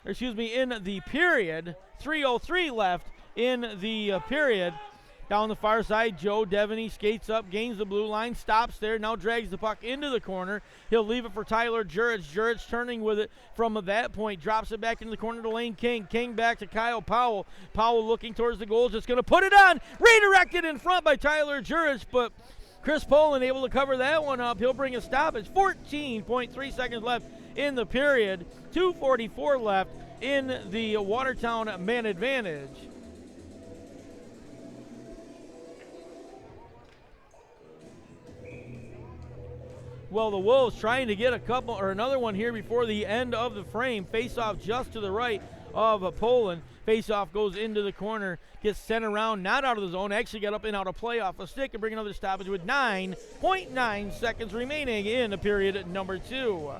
In the period. 3:03 left in the period. Down the far side, Joe Devaney skates up, gains the blue line, stops there, now drags the puck into the corner. He'll leave it for Tyler Jurich. Jurich turning with it from that point, drops it back into the corner to Lane King. King back to Kyle Powell. Powell looking towards the goal, just going to put it on. Redirected in front by Tyler Jurich, but Chris Poland able to cover that one up. He'll bring a stoppage. 14.3 seconds left in the period. 2:44 left in the Watertown man advantage. Well, the Wolves trying to get a couple or another one here before the end of the frame. Face-off just to the right of Poland. Face-off goes into the corner, gets sent around, not out of the zone. Actually got up and out of play off a stick and bring another stoppage with 9.9 seconds remaining in period number 2.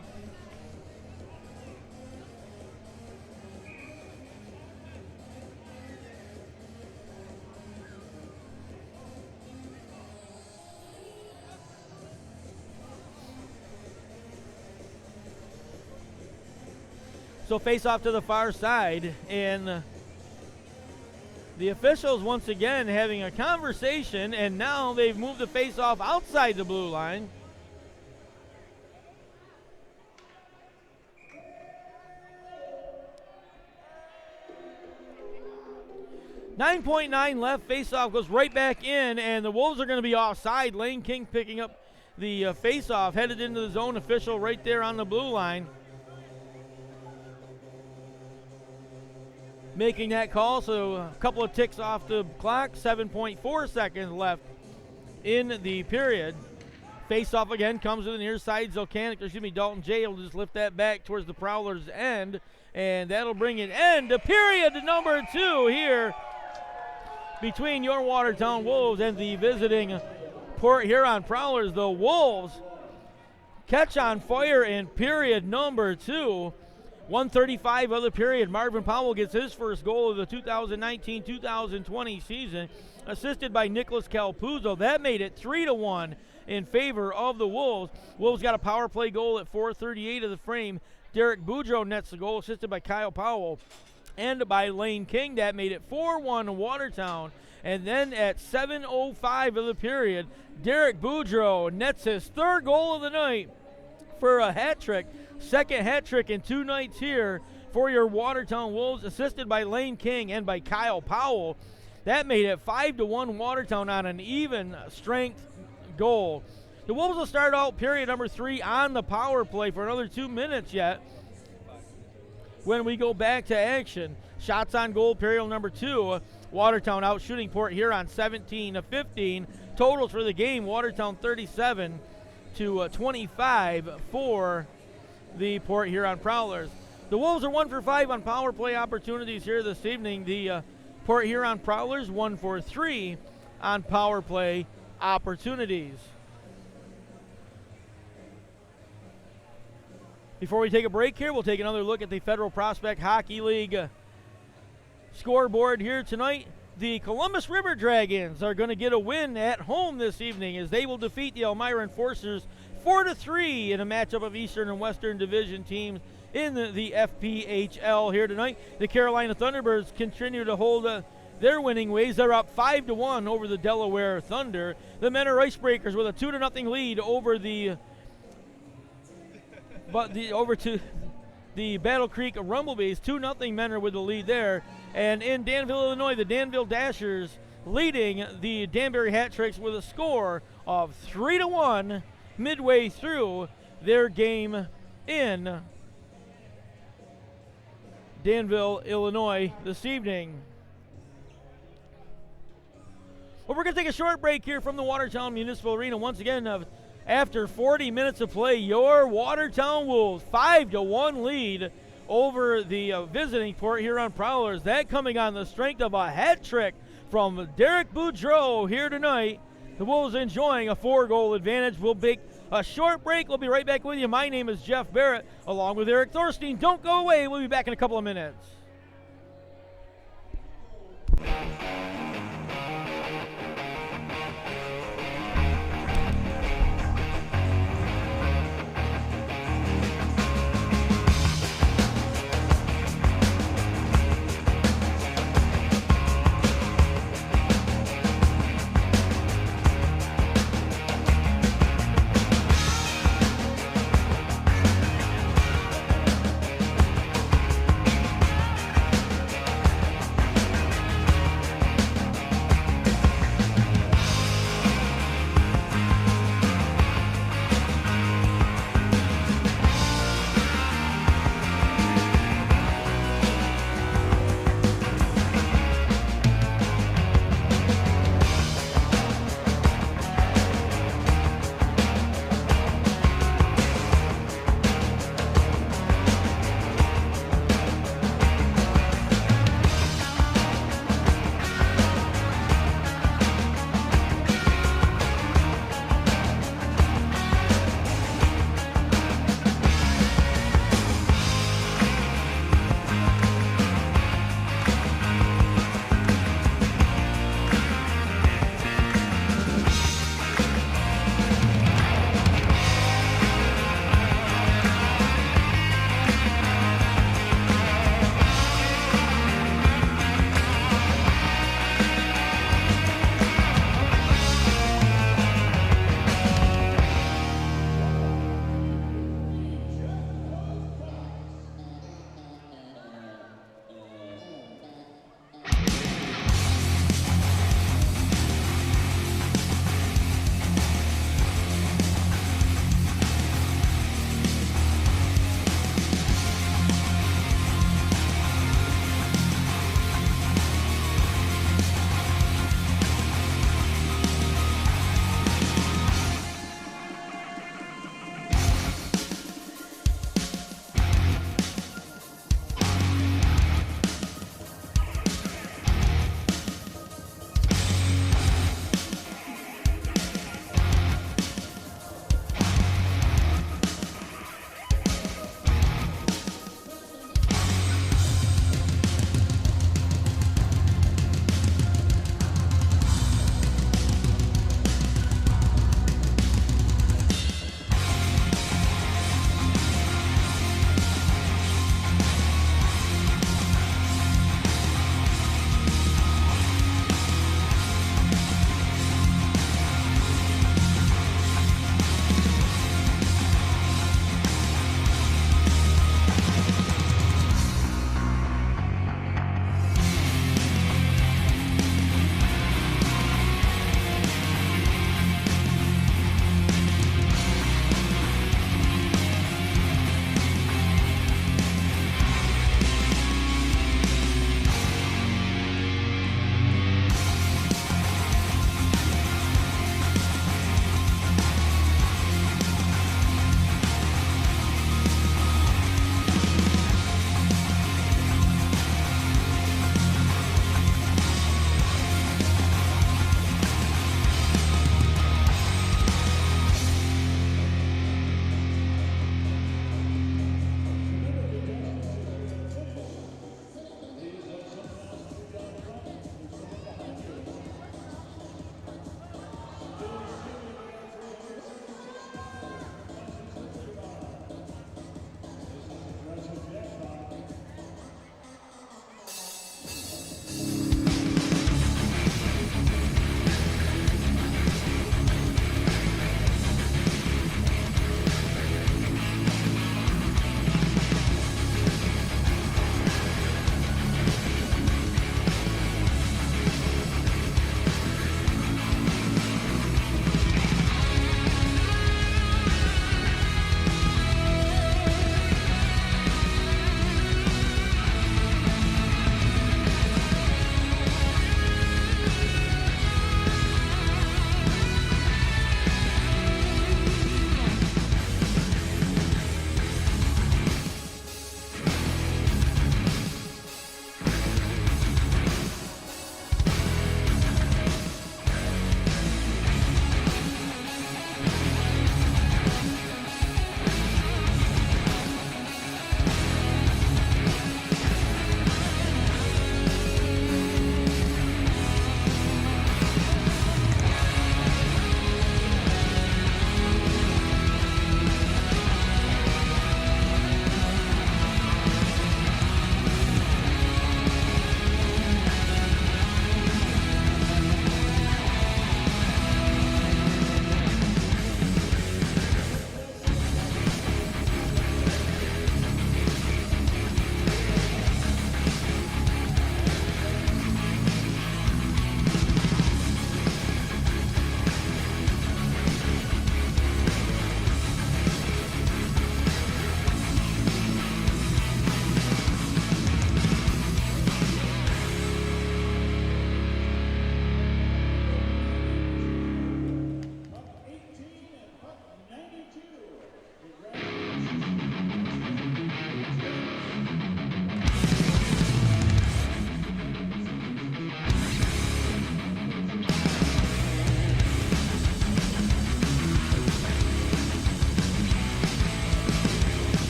So face off to the far side, and the officials once again having a conversation, and now they've moved the face off outside the blue line. .9 left, face off goes right back in, and the Wolves are going to be offside. Lane King picking up the face off, headed into the zone. Official right there on the blue line, making that call. So a couple of ticks off the clock. 7.4 seconds left in the period. Face off again, comes to the near side. Dalton J will just lift that back towards the Prowlers' end, and that'll bring it end to period number 2 here between your Watertown Wolves and the visiting Port Huron Prowlers. The Wolves catch on fire in period number 2. 1:35 of the period. Marvin Powell gets his first goal of the 2019-2020 season, assisted by Nicholas Calpuzzo. That made it 3-1 in favor of the Wolves. Wolves got a power play goal at 4:38 of the frame. Derek Boudreau nets the goal, assisted by Kyle Powell. and by Lane King. That made it 4-1 Watertown. And then at 7:05 of the period, Derek Boudreau nets his third goal of the night for a hat trick. Second hat trick in 2 nights here for your Watertown Wolves, assisted by Lane King and by Kyle Powell. That made it 5-1 Watertown on an even strength goal. The Wolves will start out period number 3 on the power play for another 2 minutes yet. When we go back to action, shots on goal period number 2. Watertown out shooting Port Huron 17-15. Totals for the game, Watertown 37 to 25 for the Port Huron Prowlers. The Wolves are 1 for 5 on power play opportunities here this evening. The Port Huron Prowlers 1 for 3 on power play opportunities. Before we take a break here, we'll take another look at the Federal Prospect Hockey League scoreboard here tonight. The Columbus River Dragons are going to get a win at home this evening as they will defeat the Elmira Enforcers 4-3 in a matchup of Eastern and Western Division teams in the FPHL here tonight. The Carolina Thunderbirds continue to hold their winning ways. They're up 5-1 over the Delaware Thunder. The Menor Icebreakers with a 2-0 lead over the Battle Creek Rumblebees. 2-0 Menor with the lead there. And in Danville, Illinois, the Danville Dashers leading the Danbury Hat Tricks with a score of 3-1 midway through their game in Danville, Illinois this evening. Well, we're going to take a short break here from the Watertown Municipal Arena. Once again, after 40 minutes of play, your Watertown Wolves 5-1 lead over the visiting Port Huron Prowlers. That coming on the strength of a hat trick from Derek Boudreau here tonight. The Wolves enjoying a 4-goal advantage. We'll make a short break. We'll be right back with you. My name is Jeff Barrett, along with Eric Thorstein. Don't go away. We'll be back in a couple of minutes.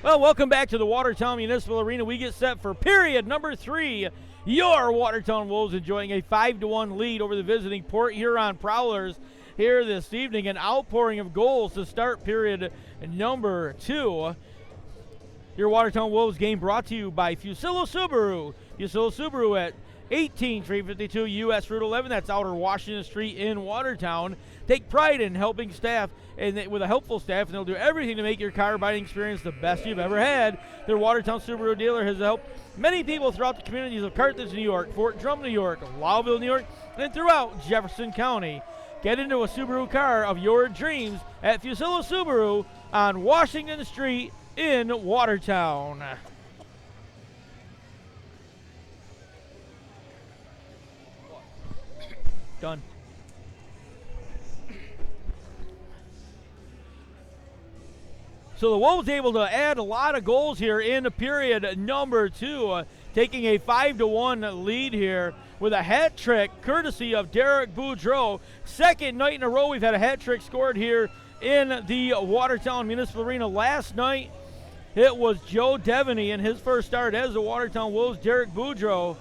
Well, welcome back to the Watertown Municipal Arena. We get set for period number 3. Your Watertown Wolves enjoying a 5-1 lead over the visiting Port Huron Prowlers here this evening. An outpouring of goals to start period number 2. Your Watertown Wolves game brought to you by Fusillo Subaru. Fusillo Subaru at 18352 US Route 11. That's Outer Washington Street in Watertown. Take pride in helping staff and with a helpful staff, and they'll do everything to make your car buying experience the best you've ever had. Their Watertown Subaru dealer has helped many people throughout the communities of Carthage, New York, Fort Drum, New York, Lowville, New York, and throughout Jefferson County. Get into a Subaru car of your dreams at Fusillo Subaru on Washington Street in Watertown. Done. So the Wolves able to add a lot of goals here in period number 2, taking a 5-1 lead here with a hat trick courtesy of Derek Boudreau. Second night in a row we've had a hat trick scored here in the Watertown Municipal Arena. Last night it was Joe Devaney in his first start as the Watertown Wolves. Derek Boudreau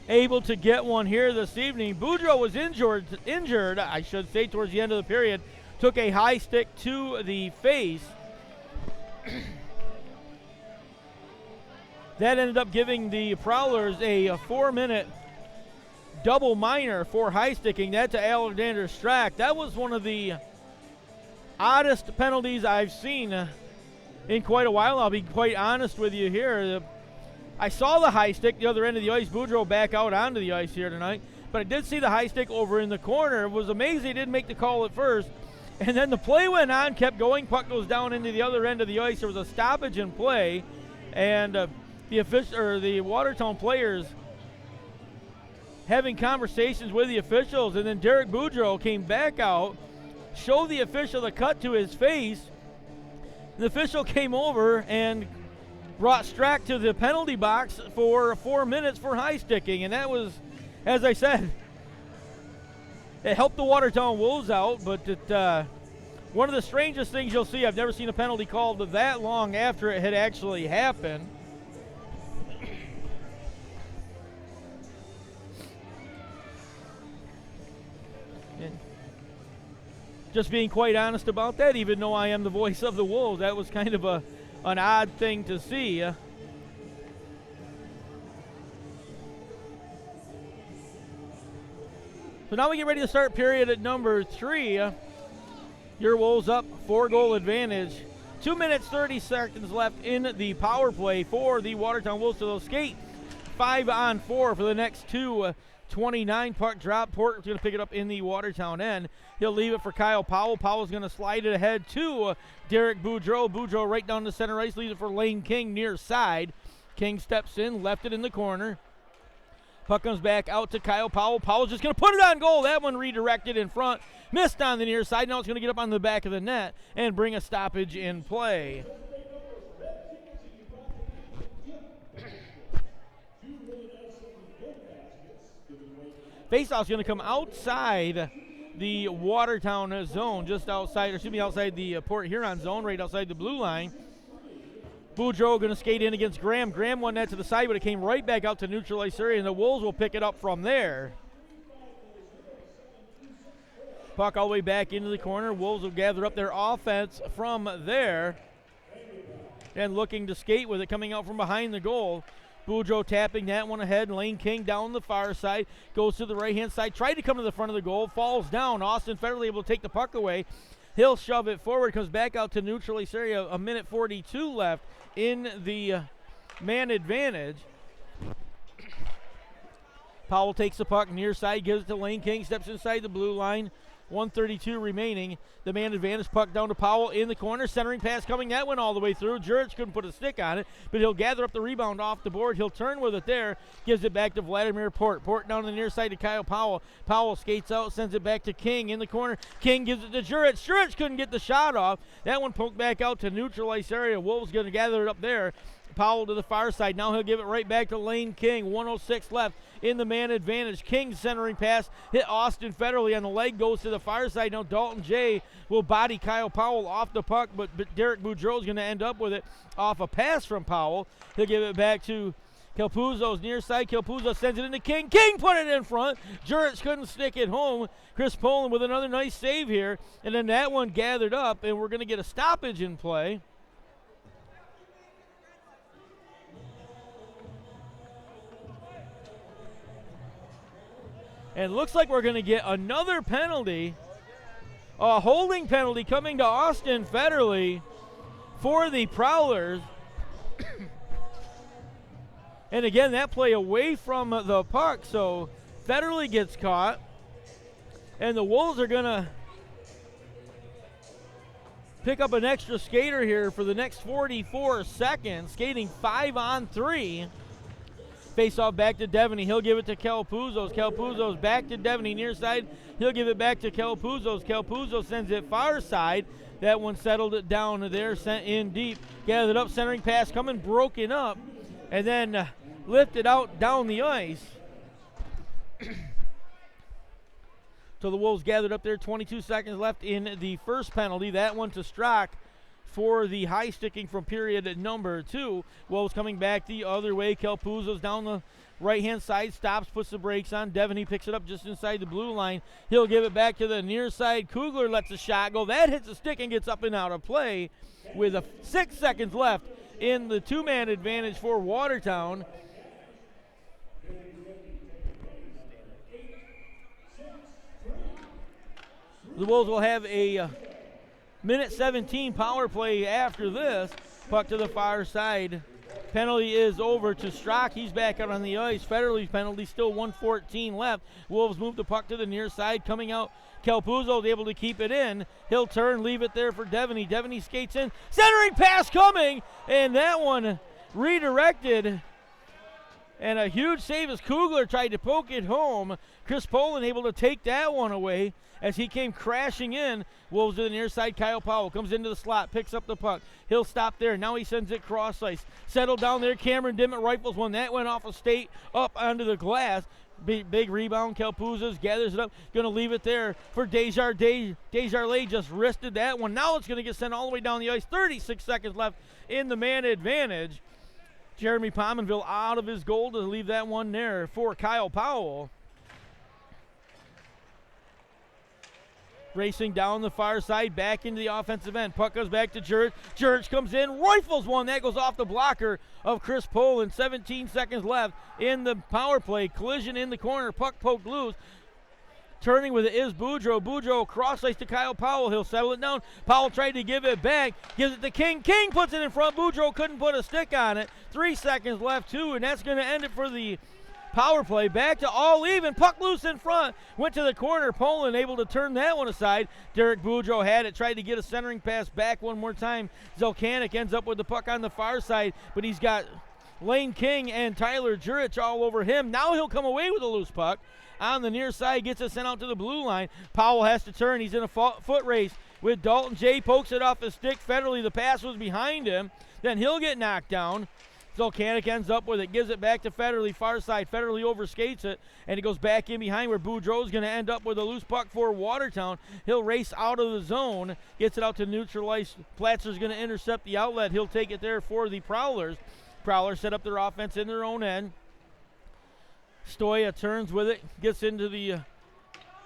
able to get one here this evening. Boudreau was injured, I should say, towards the end of the period. Took a high stick to the face. That ended up giving the Prowlers a 4-minute double minor for high sticking. That to Alexander Strack. That was one of the oddest penalties I've seen in quite a while. I'll be quite honest with you here. I saw the high stick the other end of the ice. Boudreau back out onto the ice here tonight. But I did see the high stick over in the corner. It was amazing he didn't make the call at first. And then the play went on, kept going. Puck goes down into the other end of the ice. There was a stoppage in play. And the Watertown players having conversations with the officials. And then Derek Boudreau came back out, showed the official the cut to his face. The official came over and brought Strack to the penalty box for 4 minutes for high sticking. And that was, as I said, it helped the Watertown Wolves out, but one of the strangest things you'll see, I've never seen a penalty called that long after it had actually happened. And just being quite honest about that, even though I am the voice of the Wolves, that was kind of an odd thing to see. So now we get ready to start period at number 3. Your Wolves up 4-goal advantage. 2 minutes, 30 seconds left in the power play for the Watertown Wolves. So they'll skate 5-on-4 for the next 2:29. Puck drop. Port's going to pick it up in the Watertown end. He'll leave it for Kyle Powell. Powell's going to slide it ahead to Derek Boudreau. Boudreau right down the center ice. Leaves it for Lane King near side. King steps in, left it in the corner. Puck comes back out to Kyle Powell. Powell's just going to put it on goal. That one redirected in front. Missed on the near side. Now it's going to get up on the back of the net and bring a stoppage in play. Faceoff's going to come outside the Watertown zone, just outside, or excuse me, outside the Port Huron zone, right outside the blue line. Boudreau going to skate in against Graham. Graham won that to the side, but it came right back out to neutral ice area, and the Wolves will pick it up from there. Puck all the way back into the corner. Wolves will gather up their offense from there and looking to skate with it coming out from behind the goal. Boudreau tapping that one ahead. Lane King down the far side. Goes to the right-hand side. Tried to come to the front of the goal. Falls down. Austin Federle able to take the puck away. He'll shove it forward. Comes back out to neutral ice area. A minute 42 left in the man advantage. Powell takes the puck near side. Gives it to Lane King. Steps inside the blue line. 1:32 remaining. The man advantage, puck down to Powell in the corner. Centering pass coming. That went all the way through. Jurich couldn't put a stick on it, but he'll gather up the rebound off the board. He'll turn with it there. Gives it back to Vladimir Port. Port down to the near side to Kyle Powell. Powell skates out, sends it back to King in the corner. King gives it to Jurich. Jurich couldn't get the shot off. That one poked back out to neutral ice area. Wolves going to gather it up there. Powell to the far side. Now he'll give it right back to Lane King. 1:06 left in the man advantage. King's centering pass hit Austin Federally on the leg, goes to the far side. Now Dalton J will body Kyle Powell off the puck, but Derek Boudreau is going to end up with it off a pass from Powell. He'll give it back to Kelpuzzo's near side. Kelpuzzo sends it into King. King put it in front. Jurich couldn't stick it home. Chris Poland with another nice save here. And then that one gathered up, and we're going to get a stoppage in play. And it looks like we're going to get another penalty. A holding penalty coming to Austin Federally for the Prowlers. And again, that play away from the puck, so Federally gets caught. And the Wolves are going to pick up an extra skater here for the next 44 seconds, skating 5-on-3. Face off back to Devaney. He'll give it to Kelpuzzo's. Kelpuzzo's back to Devaney near side. He'll give it back to Kelpuzzo's. Kelpuzzo sends it far side. That one settled it down there, sent in deep. Gathered up, centering pass coming, broken up, and then lifted out down the ice. So the Wolves gathered up there. 22 seconds left in the first penalty. That one to Strock for the high sticking from period number 2. Wolves coming back the other way. Kelpuzzo's down the right-hand side, stops, puts the brakes on. Devaney picks it up just inside the blue line. He'll give it back to the near side. Kugler lets a shot go. That hits the stick and gets up and out of play with 6 seconds left in the two-man advantage for Watertown. The Wolves will have a minute 17 power play after this. Puck to the far side. Penalty is over to Strock. He's back out on the ice. Federally's penalty, still 1:14 left. Wolves move the puck to the near side. Coming out, Kelpuzzo is able to keep it in. He'll turn, leave it there for Devaney. Devaney skates in. Centering pass coming, and that one redirected. And a huge save as Kugler tried to poke it home. Chris Poland able to take that one away as he came crashing in. Wolves to the near side. Kyle Powell comes into the slot, picks up the puck. He'll stop there. Now he sends it cross ice. Settled down there. Cameron Dimmitt rifles one. That went off a skate up onto the glass. Big rebound. Kelpuzzo's gathers it up. Going to leave it there for Desjardins. Desjardins just wristed that one. Now it's going to get sent all the way down the ice. 36 seconds left in the man advantage. Jeremy Pominville out of his goal to leave that one there for Kyle Powell. Racing down the far side, back into the offensive end. Puck goes back to Jurich. Jurich comes in, rifles one. That goes off the blocker of Chris Poland. 17 seconds left in the power play. Collision in the corner. Puck poked loose. Turning with it is Boudreau. Boudreau cross ice to Kyle Powell. He'll settle it down. Powell tried to give it back. Gives it to King. King puts it in front. Boudreau couldn't put a stick on it. 3 seconds left too, and that's going to end it for the power play. Back to all even. Puck loose in front. Went to the corner. Poland able to turn that one aside. Derek Boudreau had it. Tried to get a centering pass back one more time. Zelkanik ends up with the puck on the far side, but he's got Lane King and Tyler Jurich all over him. Now he'll come away with a loose puck. On the near side, gets it sent out to the blue line. Powell has to turn. He's in a foot race with Dalton J. Pokes it off his stick. Federally, the pass was behind him. Then he'll get knocked down. Zelkanik ends up with it. Gives it back to Federally, far side. Federally overskates it, and it goes back in behind where Boudreau's going to end up with a loose puck for Watertown. He'll race out of the zone. Gets it out to neutralize. Platzer's going to intercept the outlet. He'll take it there for the Prowlers. Prowlers set up their offense in their own end. Stoya turns with it, gets into the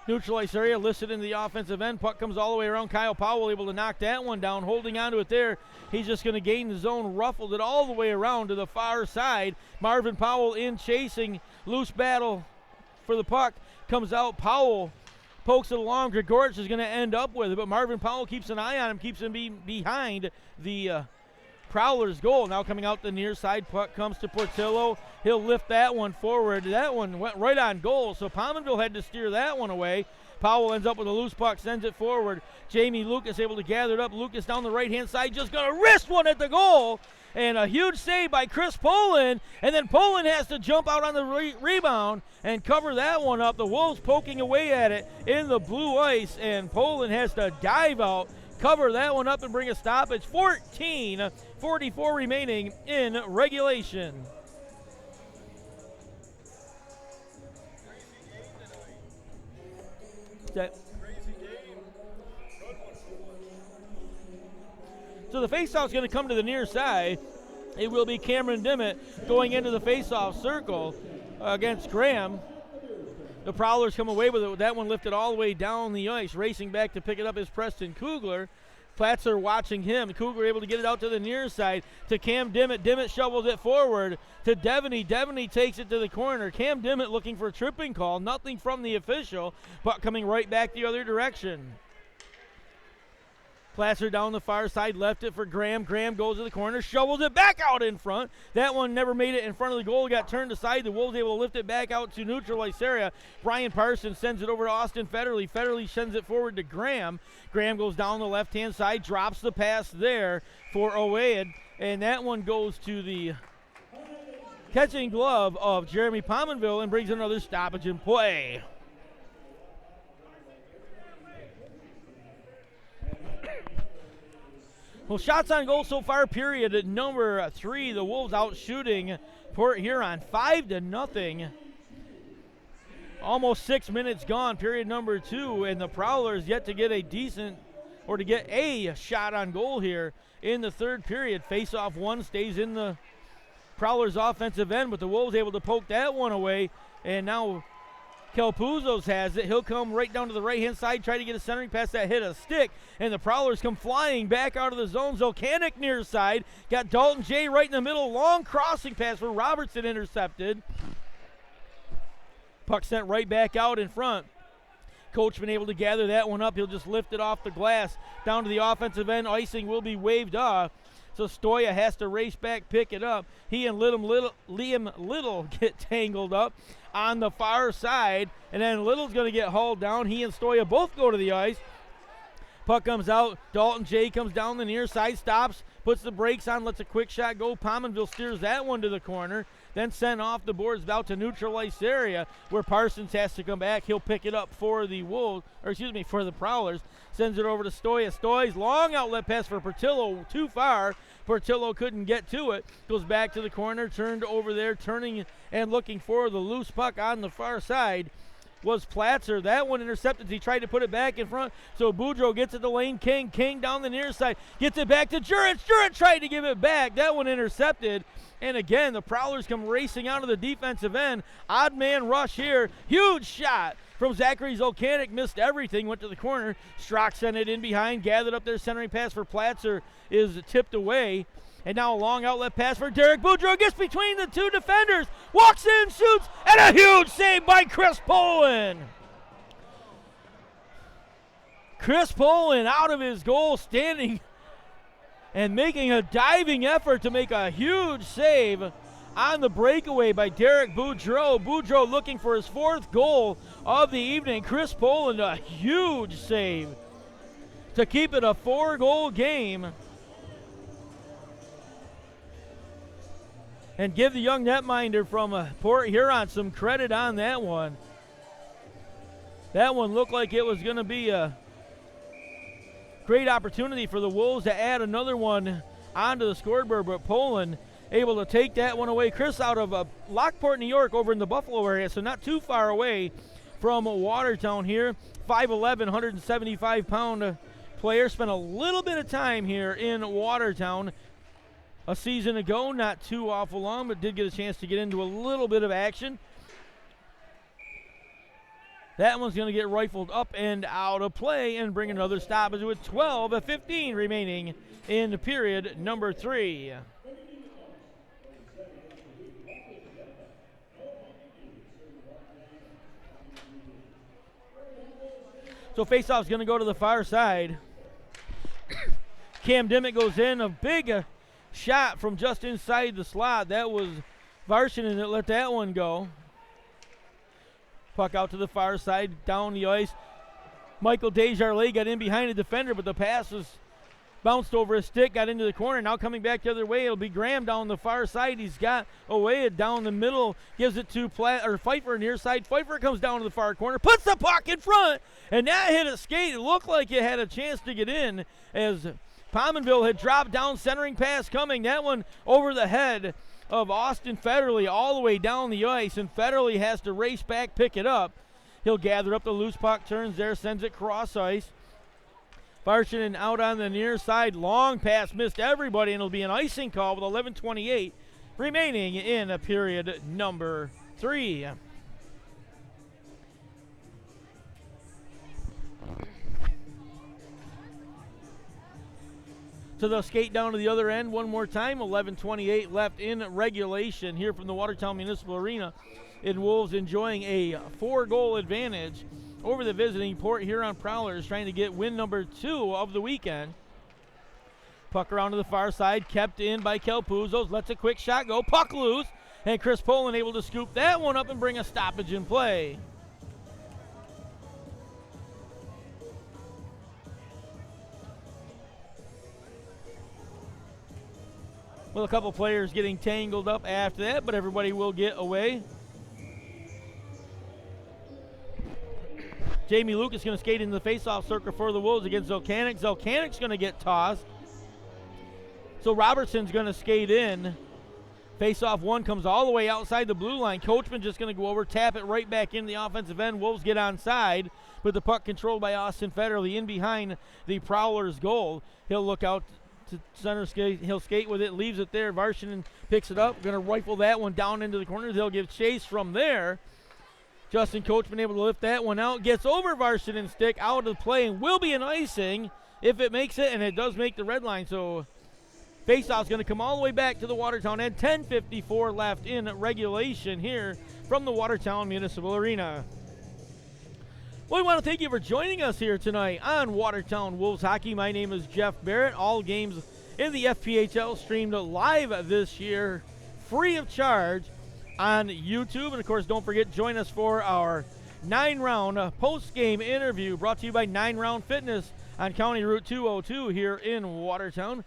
neutralized area, lifts it into the offensive end. Puck comes all the way around. Kyle Powell able to knock that one down, holding onto it there. He's just going to gain the zone, ruffled it all the way around to the far side. Marvin Powell in chasing, loose battle for the puck. Comes out, Powell pokes it along. Gregorich is going to end up with it, but Marvin Powell keeps an eye on him, keeps him behind the Prowler's goal. Now coming out the near side, puck comes to Portillo. He'll lift that one forward. That one went right on goal, so Pominville had to steer that one away. Powell ends up with a loose puck, sends it forward. Jamie Lucas able to gather it up. Lucas down the right-hand side, just going to wrist one at the goal. And a huge save by Chris Poland. And then Poland has to jump out on the rebound and cover that one up. The Wolves poking away at it in the blue ice, and Poland has to dive out cover that one up and bring a stop. It's 14:44 remaining in regulation. So the faceoff is going to come to the near side. It will be Cameron Dimmitt going into the faceoff circle against Graham. The Prowlers come away with it. That one lifted all the way down the ice. Racing back to pick it up is Preston Kugler. Platzer watching him. Kugler able to get it out to the near side to Cam Dimmitt. Dimmitt shovels it forward to Devaney. Devaney takes it to the corner. Cam Dimmitt looking for a tripping call. Nothing from the official, but coming right back the other direction. Platzer down the far side, left it for Graham. Graham goes to the corner, shovels it back out in front. That one never made it in front of the goal, got turned aside. The Wolves able to lift it back out to neutral ice area. Brian Parsons sends it over to Austin Federley. Federley sends it forward to Graham. Graham goes down the left-hand side, drops the pass there for Owaid, and that one goes to the catching glove of Jeremy Pominville and brings another stoppage in play. Well, shots on goal so far, period, at number 3. The Wolves out shooting Port Huron 5-0. Almost 6 minutes gone, period number 2, and the Prowlers yet to get a decent, or to get a shot on goal here in the third period. Face-off one stays in the Prowlers' offensive end, but the Wolves able to poke that one away, and now Kelpuzos has it. He'll come right down to the right-hand side, try to get a centering pass that hit a stick, and the Prowlers come flying back out of the zone. Zolkanik near side. Got Dalton J right in the middle. Long crossing pass for Robertson intercepted. Puck sent right back out in front. Coachman able to gather that one up. He'll just lift it off the glass down to the offensive end. Icing will be waved off. So Stoya has to race back, pick it up. He and Liam Little get tangled up on the far side, and then Little's going to get hauled down. He and Stoya both go to the ice. Puck comes out. Dalton J comes down the near side, stops, puts the brakes on, lets a quick shot go. Pominville steers that one to the corner, then sent off the boards out to neutral ice area where Parsons has to come back. He'll pick it up for the Wolves, for the Prowlers. Sends it over to Stoya. Stoy's long outlet pass for Portillo, too far. Portillo couldn't get to it. Goes back to the corner, turned over there, turning and looking for the loose puck on the far side was Platzer. That one intercepted. He tried to put it back in front. So Boudreaux gets it to Lane King. King down the near side. Gets it back to Jurich. Jurich tried to give it back. That one intercepted. And again, the Prowlers come racing out of the defensive end. Odd man rush here. Huge shot from Zachary Zolkanik. Missed everything. Went to the corner. Strock sent it in behind. Gathered up their centering pass for Platzer. Is tipped away. And now a long outlet pass for Derek Boudreaux. Gets between the two defenders. Walks in, shoots, and a huge save by Chris Poland. Chris Poland out of his goal, standing and making a diving effort to make a huge save on the breakaway by Derek Boudreaux. Boudreaux looking for his 4th goal of the evening. Chris Poland, a huge save to keep it a 4-goal game. And give the young netminder from Port Huron some credit on that one. That one looked like it was going to be a great opportunity for the Wolves to add another one onto the scoreboard, but Poland able to take that one away. Chris out of Lockport, New York, over in the Buffalo area, so not too far away from Watertown here. 5'11", 175-pound player. Spent a little bit of time here in Watertown a season ago, not too awful long, but did get a chance to get into a little bit of action. That one's going to get rifled up and out of play and bring another stoppage with 12:15 remaining in period number 3. So faceoff's going to go to the far side. Cam Dimmitt goes in, a big shot from just inside the slot. That was Varshanen that let that one go. Puck out to the far side, down the ice. Michael Desjardins got in behind the defender, but the pass was Bounced over his stick, got into the corner. Now coming back the other way, it'll be Graham down the far side. He's got away it down the middle, gives it to Pfeiffer near side. Pfeiffer comes down to the far corner, puts the puck in front, and that hit a skate. It looked like it had a chance to get in as Pominville had dropped down, centering pass coming. That one over the head of Austin Federley all the way down the ice, and Federley has to race back, pick it up. He'll gather up the loose puck, turns there, sends it cross ice. Varsinen out on the near side. Long pass missed everybody, and it'll be an icing call with 11:28 remaining in period number 3. So they'll skate down to the other end one more time. 11:28 left in regulation here from the Watertown Municipal Arena. And Wolves enjoying a 4-goal advantage over the visiting Port Huron Prowlers, trying to get win number 2 of the weekend. Puck around to the far side, kept in by Kelpuzos, lets a quick shot go, puck loose, and Chris Poland able to scoop that one up and bring a stoppage in play. Well, a couple players getting tangled up after that, but everybody will get away. Jamie Lucas going to skate into the faceoff circle for the Wolves against Zelkanik. Zelkanik's going to get tossed. So Robertson's going to skate in. Faceoff 1 comes all the way outside the blue line. Coachman just going to go over, tap it right back in the offensive end. Wolves get onside, with the puck controlled by Austin Federley in behind the Prowlers' goal. He'll look out to center skate. He'll skate with it, leaves it there. Varsinen picks it up, going to rifle that one down into the corner. They'll give chase from there. Justin Coachman able to lift that one out, gets over Varsinen's stick, out of play, and will be an icing if it makes it, and it does make the red line. So faceoff's going to come all the way back to the Watertown end. 10:54 left in regulation here from the Watertown Municipal Arena. Well, we want to thank you for joining us here tonight on Watertown Wolves Hockey. My name is Jeff Barrett. All games in the FPHL streamed live this year, free of charge, on YouTube. And of course, don't forget, join us for our 9-round post-game interview brought to you by 9-Round Fitness on County Route 202 here in Watertown.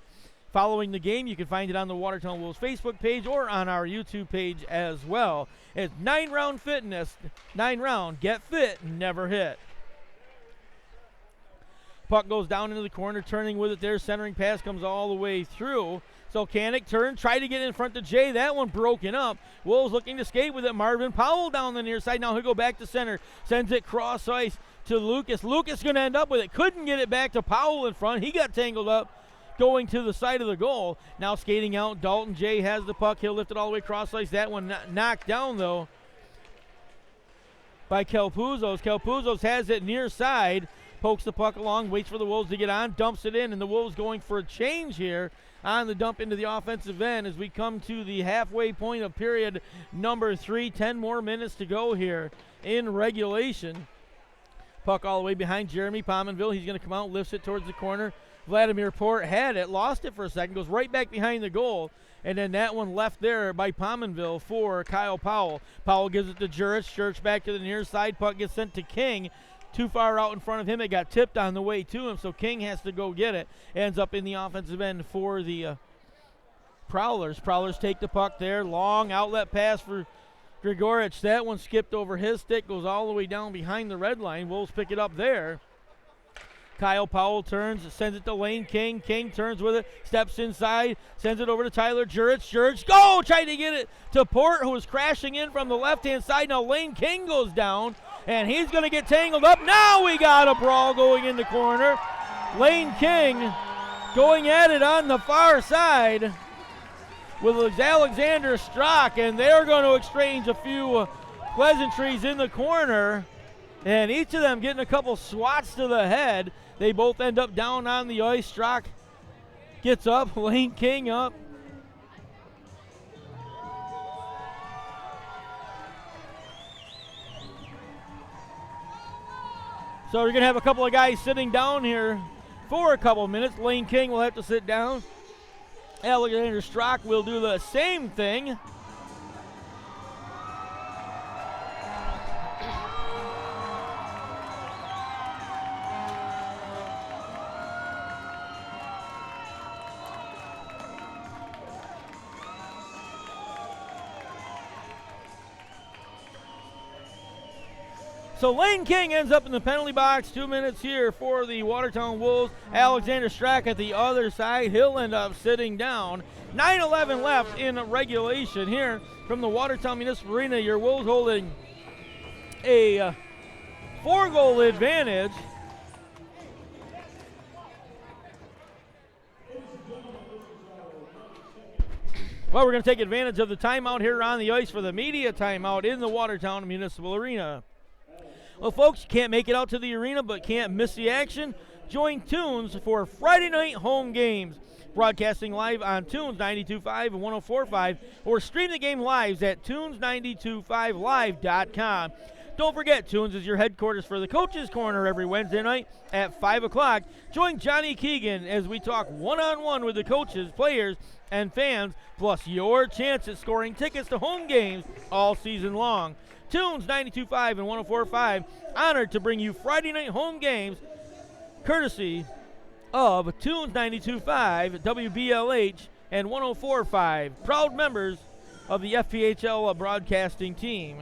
Following the game, you can find it on the Watertown Wolves Facebook page or on our YouTube page as well. It's 9-Round Fitness, 9-round, get fit, never hit. Puck goes down into the corner, turning with it there. Centering pass comes all the way through. Zelkanik turned, tried to get in front of Jay. That one broken up. Wolves looking to skate with it. Marvin Powell down the near side. Now he'll go back to center. Sends it cross ice to Lucas. Lucas going to end up with it. Couldn't get it back to Powell in front. He got tangled up going to the side of the goal. Now skating out. Dalton Jay has the puck. He'll lift it all the way cross ice. That one knocked down, though, by Kelpuzos. Kelpuzos has it near side. Pokes the puck along. Waits for the Wolves to get on. Dumps it in. And the Wolves going for a change here on the dump into the offensive end as we come to the halfway point of period number 3. 10 more minutes to go here in regulation. Puck all the way behind Jeremy Pominville. He's going to come out, lifts it towards the corner. Vladimir Port had it, lost it for a second, goes right back behind the goal, and then that one left there by Pominville for Kyle Powell. Powell gives it to Jurich. Jurich back to the near side. Puck gets sent to King. Too far out in front of him. It got tipped on the way to him, so King has to go get it. Ends up in the offensive end for the Prowlers. Prowlers take the puck there. Long outlet pass for Grigorich. That one skipped over his stick, goes all the way down behind the red line. Wolves pick it up there. Kyle Powell turns, sends it to Lane King. King turns with it, steps inside, sends it over to Tyler Jurich. Jurich, go! Tried to get it to Port, who was crashing in from the left-hand side. Now Lane King goes down, and he's going to get tangled up. Now we got a brawl going in the corner. Lane King going at it on the far side with Alexander Strock, and they're going to exchange a few pleasantries in the corner, and each of them getting a couple swats to the head. They both end up down on the ice. Strock gets up, Lane King up. So we're going to have a couple of guys sitting down here for a couple of minutes. Lane King will have to sit down. Alexander Strock will do the same thing. So Lane King ends up in the penalty box. 2 minutes here for the Watertown Wolves. Alexander Strack at the other side. He'll end up sitting down. 9:11 left in regulation here from the Watertown Municipal Arena. Your Wolves holding a 4-goal advantage. Well, we're going to take advantage of the timeout here on the ice for the media timeout in the Watertown Municipal Arena. Well, folks, you can't make it out to the arena but can't miss the action. Join Tunes for Friday night home games. Broadcasting live on Tunes 92.5 and 104.5 or stream the game live at tunes925live.com. Don't forget, Tunes is your headquarters for the Coaches Corner every Wednesday night at 5 o'clock. Join Johnny Keegan as we talk one-on-one with the coaches, players, and fans, plus your chance at scoring tickets to home games all season long. Tunes 92.5 and 104.5, honored to bring you Friday night home games, courtesy of Tunes 92.5, WBLH, and 104.5, proud members of the FPHL broadcasting team.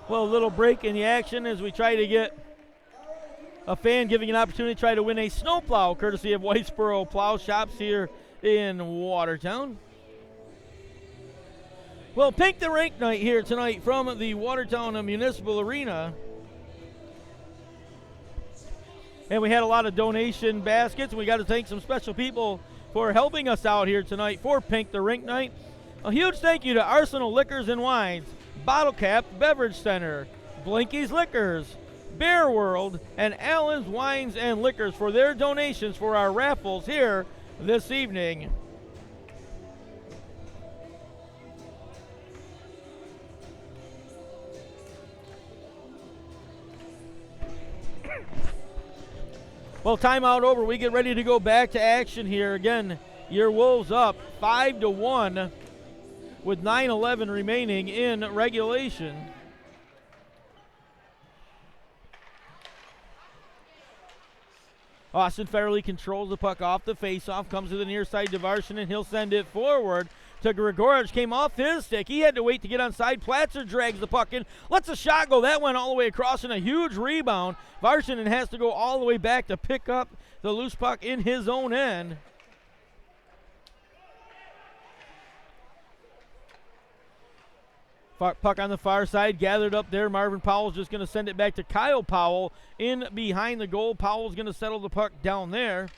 Well, a little break in the action as we try to get a fan giving an opportunity to try to win a snowplow, courtesy of Whitesboro Plow Shops here in Watertown. Well, Pink the Rink night here tonight from the Watertown Municipal Arena. And we had a lot of donation baskets. We got to thank some special people for helping us out here tonight for Pink the Rink night. A huge thank you to Arsenal Liquors and Wines, Bottle Cap Beverage Center, Blinky's Liquors, Bear World, and Allen's Wines and Liquors for their donations for our raffles here this evening. Well, timeout over. We get ready to go back to action here. Again, your Wolves up 5-1 with 9:11 remaining in regulation. Austin Fairley controls the puck off the faceoff, comes to the near side to Varshin, and he'll send it forward to Grigorich. Came off his stick. He had to wait to get onside. Platzer drags the puck in, lets a shot go. That went all the way across in a huge rebound. Varshin has to go all the way back to pick up the loose puck in his own end. Puck on the far side, gathered up there. Marvin Powell's just going to send it back to Kyle Powell in behind the goal. Powell's going to settle the puck down there.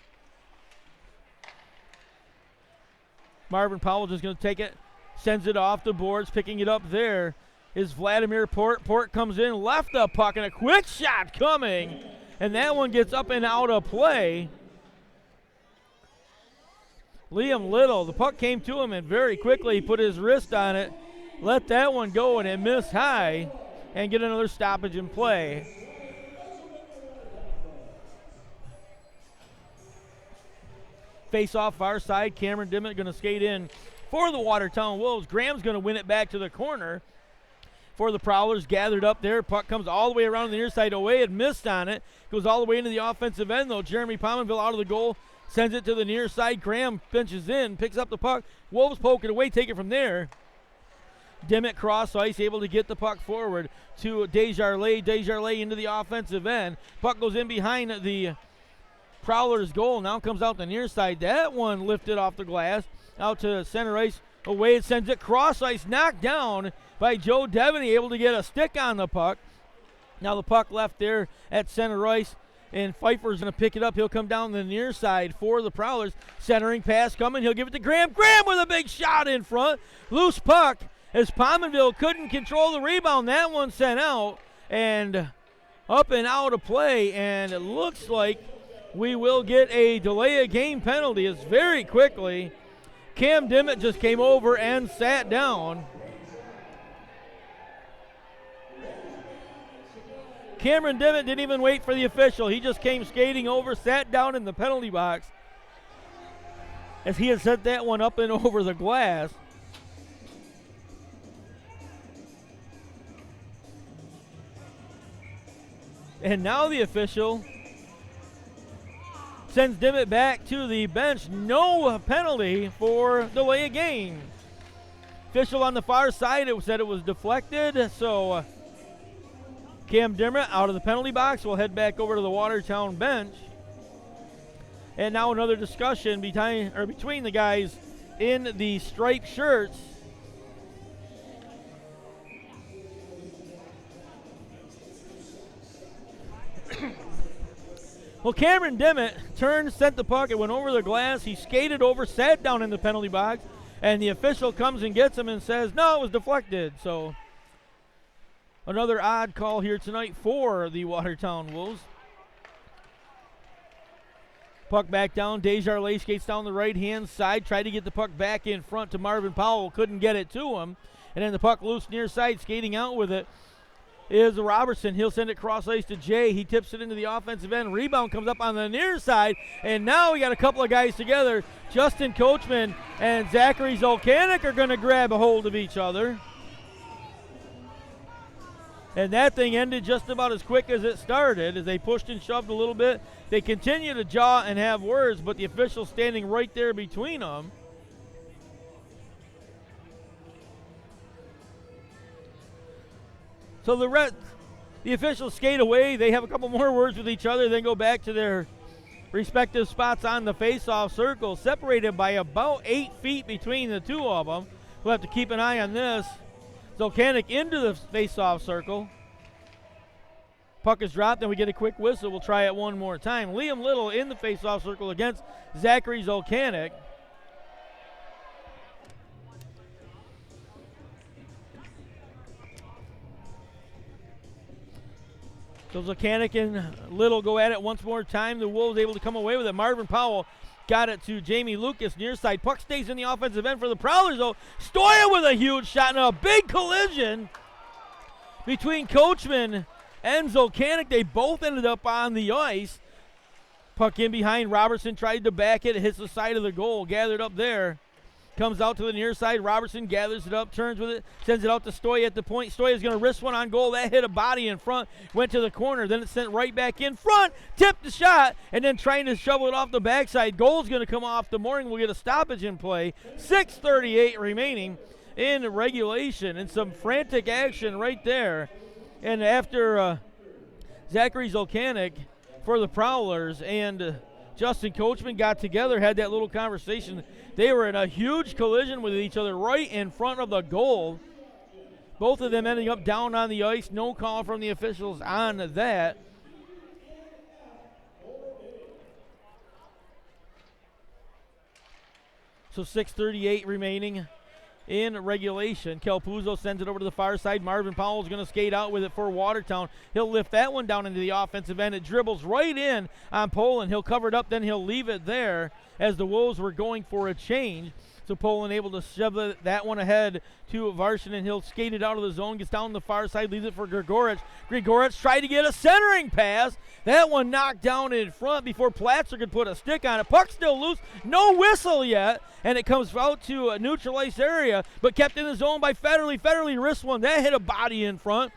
Marvin Powell just going to take it, sends it off the boards. Picking it up there is Vladimir Port. Port comes in, left the puck, and a quick shot coming. And that one gets up and out of play. Liam Little, the puck came to him, and very quickly he put his wrist on it. Let that one go, and it missed high, and get another stoppage in play. Face off far side. Cameron Dimmitt going to skate in for the Watertown Wolves. Graham's going to win it back to the corner for the Prowlers. Gathered up there. Puck comes all the way around the near side away. It missed on it. Goes all the way into the offensive end, though. Jeremy Pominville out of the goal. Sends it to the near side. Graham pinches in. Picks up the puck. Wolves poke it away. Take it from there. Dimmitt cross ice, able to get the puck forward to Desjardins. Desjardins into the offensive end. Puck goes in behind the Prowlers' goal. Now comes out the near side. That one lifted off the glass. Out to center ice. Away it sends it cross ice. Knocked down by Joe Devaney. Able to get a stick on the puck. Now the puck left there at center ice. And Pfeiffer's going to pick it up. He'll come down the near side for the Prowlers. Centering pass coming. He'll give it to Graham. Graham with a big shot in front. Loose puck. As Pominville couldn't control the rebound, that one sent out and up and out of play, and it looks like we will get a delay of game penalty. It's very quickly. Cam Dimmitt just came over and sat down. Cameron Dimmitt didn't even wait for the official. He just came skating over, sat down in the penalty box as he had sent that one up and over the glass. And now the official sends Dimmitt back to the bench. No penalty for delay of game. Official on the far side, it said it was deflected, so Cam Dimmitt out of the penalty box will head back over to the Watertown bench. And now another discussion between the guys in the striped shirts. Well, Cameron Dimmitt turned, sent the puck, it went over the glass. He skated over, sat down in the penalty box, and the official comes and gets him and says, no, it was deflected. So another odd call here tonight for the Watertown Wolves. Puck back down. Desjardins skates down the right-hand side. Tried to get the puck back in front to Marvin Powell. Couldn't get it to him. And then the puck loose near side, skating out with it is Robertson. He'll send it cross ice to Jay. He tips it into the offensive end. Rebound comes up on the near side. And now we got a couple of guys together. Justin Coachman and Zachary Zolkanik are going to grab a hold of each other. And that thing ended just about as quick as it started, as they pushed and shoved a little bit. They continue to jaw and have words, but the official standing right there between them. So the officials skate away. They have a couple more words with each other, then go back to their respective spots on the face-off circle, separated by about 8 feet between the two of them. We'll have to keep an eye on this. Zolkanik into the face-off circle. Puck is dropped, and we get a quick whistle. We'll try it one more time. Liam Little in the face-off circle against Zachary Zolkanik. So Zolkanik and Little go at it once more time. The Wolves able to come away with it. Marvin Powell got it to Jamie Lucas near side. Puck stays in the offensive end for the Prowlers, though. Stoya with a huge shot and a big collision between Coachman and Zolkanik. They both ended up on the ice. Puck in behind. Robertson tried to back it. It hits the side of the goal. Gathered up there. Comes out to the near side. Robertson gathers it up, turns with it, sends it out to Stoya at the point. Stoya's going to risk one on goal. That hit a body in front, went to the corner. Then it sent right back in front, tipped the shot, and then trying to shovel it off the backside. Goal's going to come off the mooring. We'll get a stoppage in play. 6:38 remaining in regulation, and some frantic action right there. And after Zachary Zolkanik for the Prowlers and Justin Coachman got together, had that little conversation. They were in a huge collision with each other right in front of the goal. Both of them ending up down on the ice. No call from the officials on that. So 6:38 remaining in regulation. Kelpuzzo sends it over to the far side. Marvin Powell's going to skate out with it for Watertown. He'll lift that one down into the offensive end. It dribbles right in on Poland. He'll cover it up, then he'll leave it there as the Wolves were going for a change. So Poland able to shove that one ahead to Varshin, and he'll skate it out of the zone, gets down the far side, leaves it for Grigorich. Grigorich tried to get a centering pass. That one knocked down in front before Platzer could put a stick on it. Puck still loose, no whistle yet, and it comes out to a neutralized area, but kept in the zone by Federley. Federley wrists one. That hit a body in front.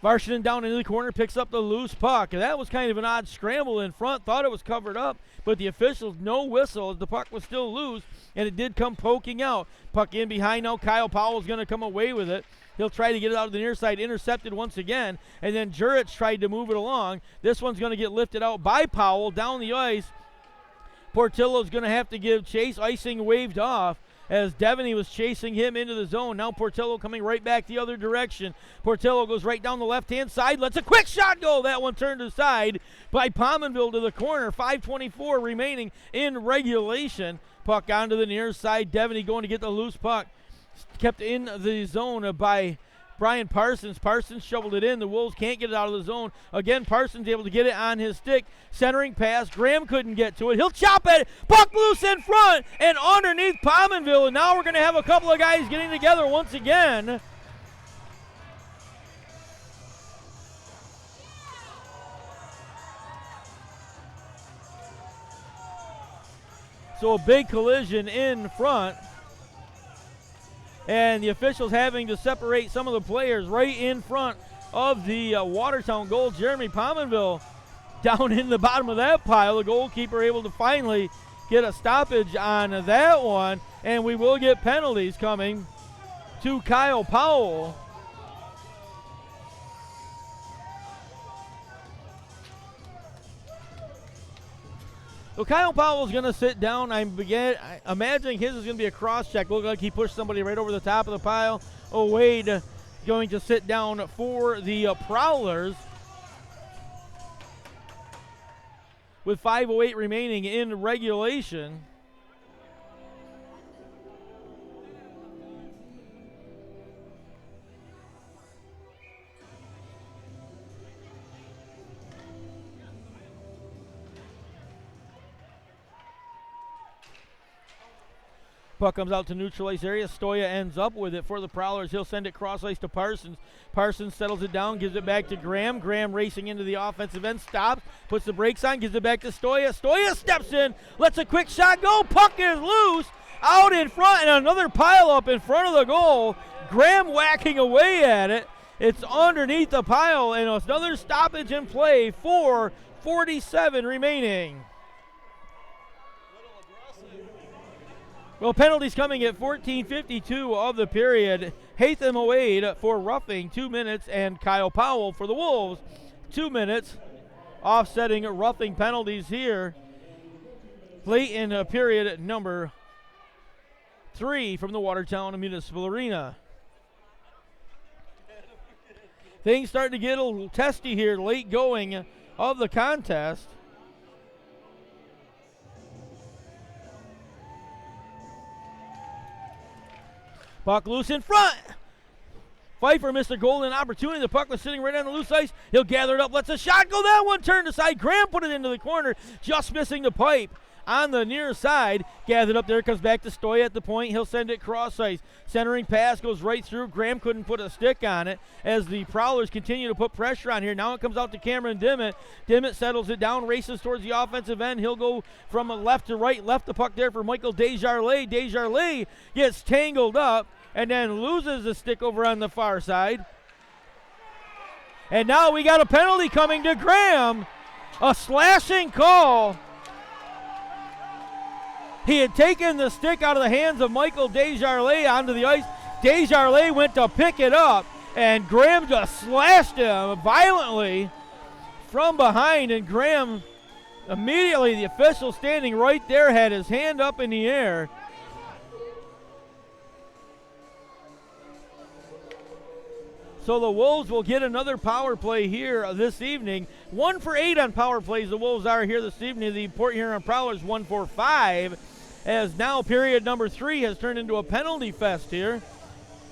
Varshin down into the corner, picks up the loose puck. And that was kind of an odd scramble in front. Thought it was covered up, but the officials, no whistle as the puck was still loose, and it did come poking out. Puck in behind now. Kyle Powell's going to come away with it. He'll try to get it out of the near side, intercepted once again, and then Jurich tried to move it along. This one's going to get lifted out by Powell down the ice. Portillo's going to have to give chase. Icing waved off as Devaney was chasing him into the zone. Now Portillo coming right back the other direction. Portillo goes right down the left-hand side, lets a quick shot go. That one turned aside by Pominville to the corner. 5:24 remaining in regulation. Puck onto the near side. Devaney going to get the loose puck. Kept in the zone by Brian Parsons. Parsons shoveled it in. The Wolves can't get it out of the zone. Again, Parsons able to get it on his stick. Centering pass. Graham couldn't get to it. He'll chop at it. Puck loose in front and underneath Pominville. And now we're going to have a couple of guys getting together once again. So a big collision in front. And the officials having to separate some of the players right in front of the Watertown goal. Jeremy Pominville down in the bottom of that pile. The goalkeeper able to finally get a stoppage on that one, and we will get penalties coming to Kyle Powell. So Kyle Powell is going to sit down. I'm imagining his is going to be a cross check. Look like he pushed somebody right over the top of the pile. Wade going to sit down for the Prowlers. With 5:08 remaining in regulation. Puck comes out to neutral ice area. Stoya ends up with it for the Prowlers. He'll send it cross ice to Parsons. Parsons settles it down, gives it back to Graham. Graham racing into the offensive end, stops, puts the brakes on, gives it back to Stoya. Stoya steps in, lets a quick shot go. Puck is loose, out in front, and another pile up in front of the goal. Graham whacking away at it. It's underneath the pile, and another stoppage in play for 47 remaining. Well, penalties coming at 14:52 of the period. Hatham Wade for roughing, 2 minutes, and Kyle Powell for the Wolves, 2 minutes. Offsetting roughing penalties here late in period number 3 from the Watertown Municipal Arena. Things starting to get a little testy here late going of the contest. Puck loose in front. Pfeiffer missed a golden opportunity. The puck was sitting right on the loose ice. He'll gather it up, lets a shot go. That one turned aside. Graham put it into the corner, just missing the pipe on the near side. Gathered up there, comes back to Stoya at the point. He'll send it cross ice. Centering pass goes right through. Graham couldn't put a stick on it as the Prowlers continue to put pressure on here. Now it comes out to Cameron Dimmitt. Dimmitt settles it down, races towards the offensive end. He'll go from left to right. Left the puck there for Michael Desjardins. Desjardins gets tangled up and then loses the stick over on the far side. And now we got a penalty coming to Graham. A slashing call. He had taken the stick out of the hands of Michael Desjardins onto the ice. Desjardins went to pick it up, and Graham just slashed him violently from behind. And Graham, immediately, the official standing right there, had his hand up in the air. So the Wolves will get another power play here this evening. 1 for 8 on power plays. The Wolves are here this evening. The Port Huron Prowlers 1 for 5. As now period number 3 has turned into a penalty fest here.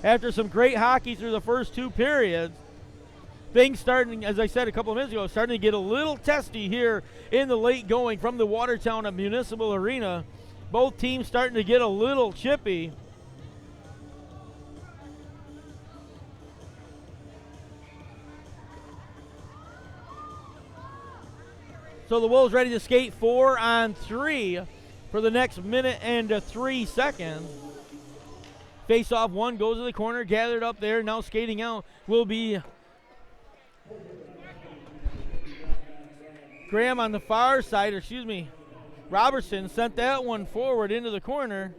After some great hockey through the first 2 periods. Things starting, as I said a couple of minutes ago, starting to get a little testy here in the late going from the Watertown Municipal Arena. Both teams starting to get a little chippy. So the Wolves ready to skate 4 on 3 for the next minute and 3 seconds. Face off one goes to the corner, gathered up there. Now skating out will be Graham on the far side, Robertson sent that one forward into the corner.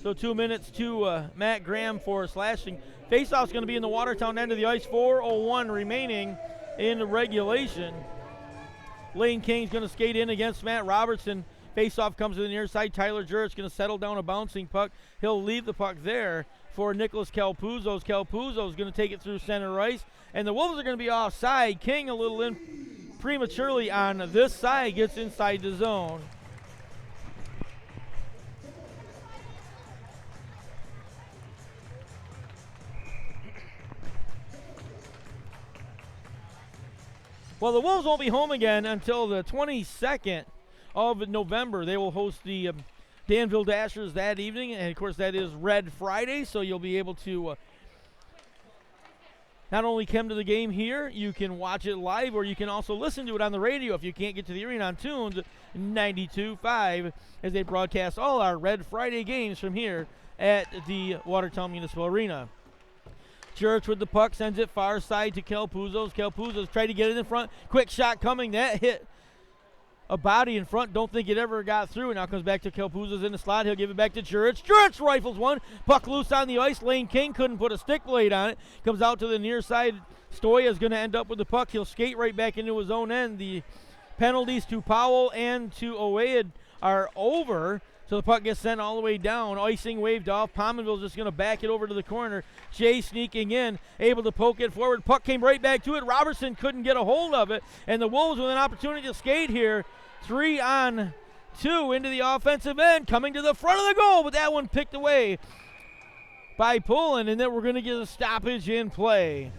So 2 minutes to Matt Graham for slashing. Faceoff's going to be in the Watertown end of the ice. 4:01 remaining in the regulation. Lane King's going to skate in against Matt Robertson. Faceoff comes to the near side. Tyler Jurrick's going to settle down a bouncing puck. He'll leave the puck there for Nicholas Calpuzos. Calpuzos going to take it through center ice. And the Wolves are going to be offside. King a little in prematurely on this side, gets inside the zone. Well, the Wolves won't be home again until the 22nd of November. They will host the Danville Dashers that evening, and of course that is Red Friday, so you'll be able to not only come to the game here, you can watch it live, or you can also listen to it on the radio if you can't get to the arena on Tunes 92.5 as they broadcast all our Red Friday games from here at the Watertown Municipal Arena. Church with the puck, sends it far side to Kelpuzos. Kelpuzos tried to get it in front. Quick shot coming. That hit a body in front. Don't think it ever got through. Now comes back to Kelpuzos in the slot. He'll give it back to Church. Church rifles one. Puck loose on the ice. Lane King couldn't put a stick blade on it. Comes out to the near side. Stoya is going to end up with the puck. He'll skate right back into his own end. The penalties to Powell and to Oweid are over. So the puck gets sent all the way down. Icing waved off. Pominville's just going to back it over to the corner. Jay sneaking in, able to poke it forward. Puck came right back to it. Robertson couldn't get a hold of it. And the Wolves with an opportunity to skate here. 3-on-2 into the offensive end. Coming to the front of the goal, but that one picked away by Pullen. And then we're going to get a stoppage in play.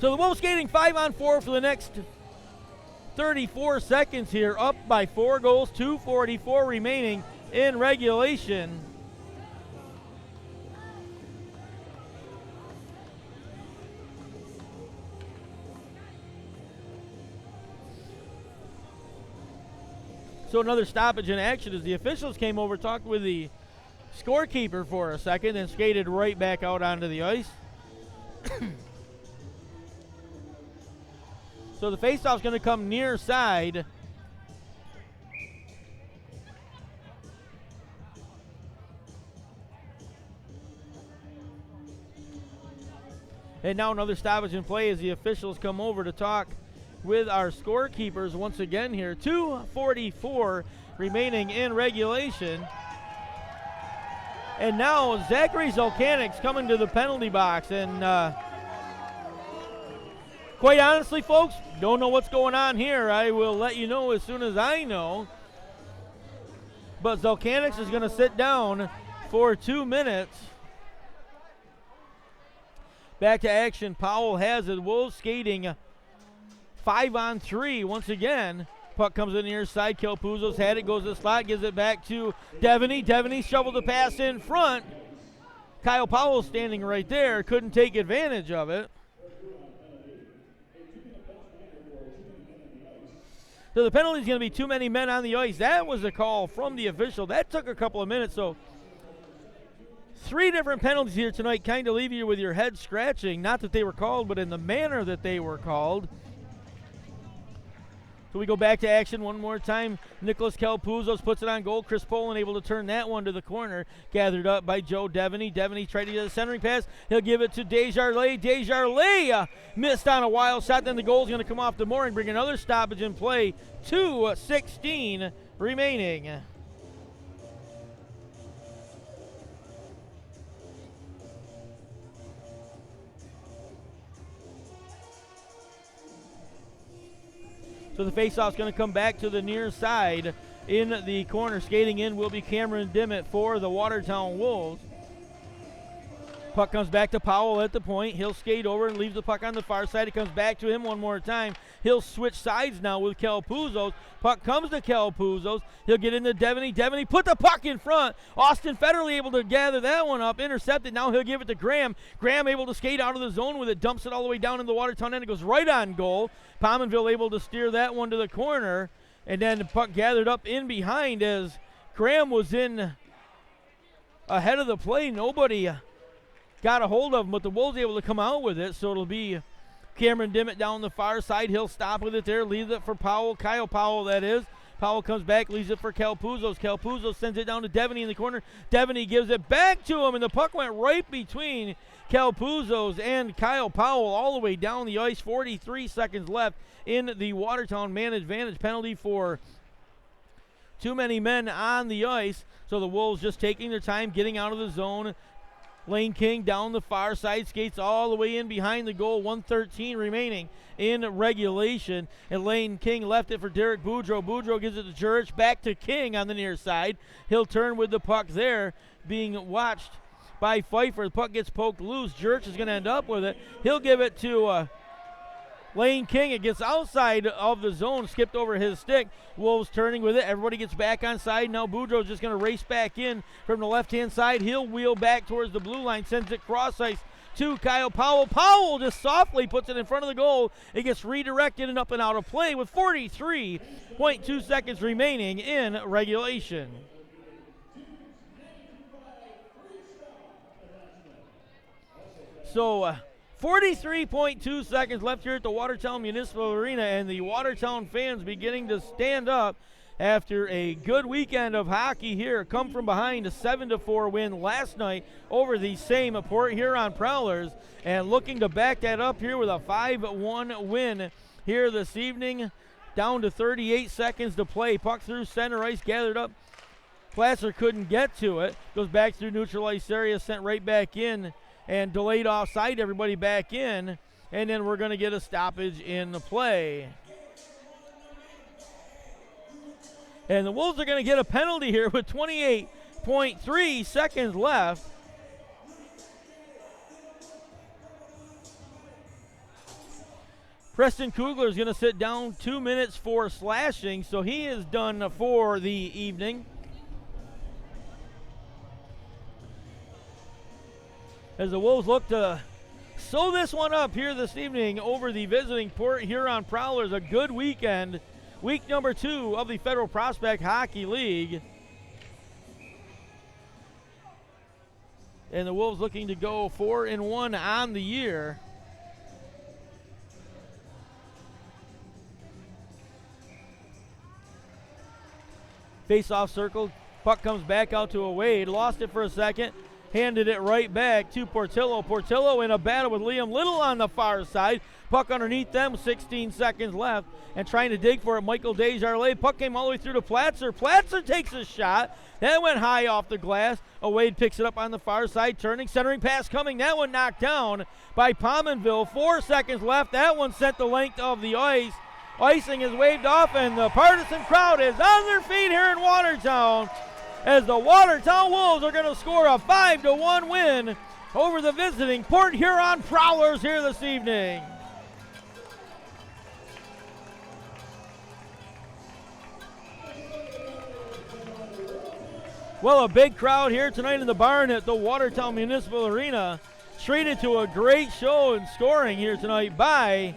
So the Wolves skating 5-on-4 for the next 34 seconds here, up by 4 goals, 2:44 remaining in regulation. So another stoppage in action as the officials came over, talked with the scorekeeper for a second, and skated right back out onto the ice. So the faceoff's going to come near side. And now another stoppage in play as the officials come over to talk with our scorekeepers once again here. 2:44 remaining in regulation. And now Zachary Zolkanik's coming to the penalty box. And quite honestly, folks, don't know what's going on here. I will let you know as soon as I know. But Zolkanik is going to sit down for 2 minutes. Back to action. Powell has it. Wolves skating 5-on-3 once again. Puck comes in the near side. Kelpuzos had it, goes to the slot, gives it back to Devaney. Devaney shoveled the pass in front. Kyle Powell standing right there, couldn't take advantage of it. So the penalty is going to be too many men on the ice. That was a call from the official. That took a couple of minutes. So 3 different penalties here tonight kind of leave you with your head scratching. Not that they were called, but in the manner that they were called. So we go back to action one more time. Nicholas Kelpuzos puts it on goal. Chris Poland able to turn that one to the corner. Gathered up by Joe Devaney. Devaney tried to get a centering pass. He'll give it to Desjardins. Desjardins missed on a wild shot. Then the goal's going to come off the mooring. Bring another stoppage in play. 2:16 remaining. So the faceoff's going to come back to the near side. In the corner, skating in will be Cameron Dimmitt for the Watertown Wolves. Puck comes back to Powell at the point. He'll skate over and leaves the puck on the far side. It comes back to him one more time. He'll switch sides now with Kelpuzos. Puck comes to Kelpuzos. He'll get into Devaney. Devaney put the puck in front. Austin Federley able to gather that one up. Intercepted. Now he'll give it to Graham. Graham able to skate out of the zone with it. Dumps it all the way down in the Watertown end. It goes right on goal. Pominville able to steer that one to the corner. And then the puck gathered up in behind as Graham was in ahead of the play. Nobody got a hold of him, but the Wolves able to come out with it. So it'll be Cameron Dimmitt down the far side. He'll stop with it there, leaves it for Powell. Kyle Powell, that is. Powell comes back, leaves it for Kelpuzos. Kelpuzos sends it down to Devaney in the corner. Devaney gives it back to him, and the puck went right between Kelpuzos and Kyle Powell all the way down the ice. 43 seconds left in the Watertown man advantage. Penalty for too many men on the ice. So the Wolves just taking their time, getting out of the zone. Lane King down the far side, skates all the way in behind the goal. 1:13 remaining in regulation. And Lane King left it for Derek Boudreau. Boudreau gives it to Jurich, back to King on the near side. He'll turn with the puck there, being watched by Pfeiffer. The puck gets poked loose. Jurich is going to end up with it. He'll give it to Lane King. It gets outside of the zone, skipped over his stick. Wolves turning with it. Everybody gets back on side. Now Boudreau's just going to race back in from the left-hand side. He'll wheel back towards the blue line, sends it cross ice to Kyle Powell. Powell just softly puts it in front of the goal. It gets redirected and up and out of play with 43.2 seconds remaining in regulation. So 43.2 seconds left here at the Watertown Municipal Arena, and the Watertown fans beginning to stand up after a good weekend of hockey here. Come from behind a 7-4 win last night over the same Port Huron Prowlers, and looking to back that up here with a 5-1 win here this evening. Down to 38 seconds to play. Puck through center ice, gathered up. Placer couldn't get to it. Goes back through neutral ice area, sent right back in, and delayed offside, everybody back in. And then we're going to get a stoppage in the play. And the Wolves are going to get a penalty here with 28.3 seconds left. Preston Kugler is going to sit down 2 minutes for slashing, so he is done for the evening. As the Wolves look to sew this one up here this evening over the visiting Port Huron Prowlers. A good weekend. Week number 2 of the Federal Prospect Hockey League. And the Wolves looking to go 4-1 on the year. Face-off circle. Puck comes back out to a Wade. Lost it for a second. Handed it right back to Portillo. Portillo in a battle with Liam Little on the far side. Puck underneath them, 16 seconds left. And trying to dig for it, Michael Desjardins. Puck came all the way through to Platzer. Platzer takes a shot. That went high off the glass. Wade picks it up on the far side, turning, centering pass coming. That one knocked down by Pominville. 4 seconds left. That one sent the length of the ice. Icing is waved off, and the partisan crowd is on their feet here in Watertown as the Watertown Wolves are going to score a 5-1 win over the visiting Port Huron Prowlers here this evening. Well, a big crowd here tonight in the barn at the Watertown Municipal Arena, treated to a great show and scoring here tonight by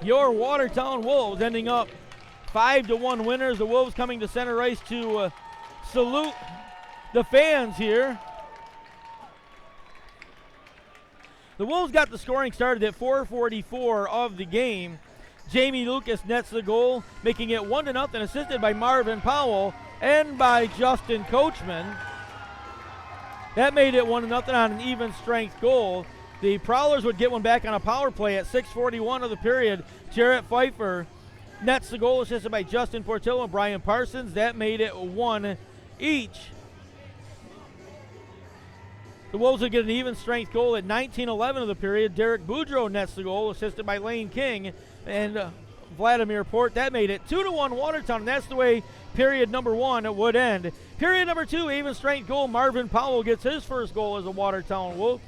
your Watertown Wolves, ending up 5-1 winners. The Wolves coming to center ice to salute the fans here. The Wolves got the scoring started at 4:44 of the game. Jamie Lucas nets the goal, making it 1-0, assisted by Marvin Powell and by Justin Coachman. That made it 1-0 on an even strength goal. The Prowlers would get one back on a power play at 6:41 of the period. Jarrett Pfeiffer nets the goal, assisted by Justin Portillo and Brian Parsons. That made it 1 each. The Wolves would get an even strength goal at 19:11 of the period. Derek Boudreau nets the goal, assisted by Lane King and Vladimir Port. That made it 2-1 Watertown, and that's the way period number 1 would end. Period number 2, even strength goal. Marvin Powell gets his first goal as a Watertown Wolf,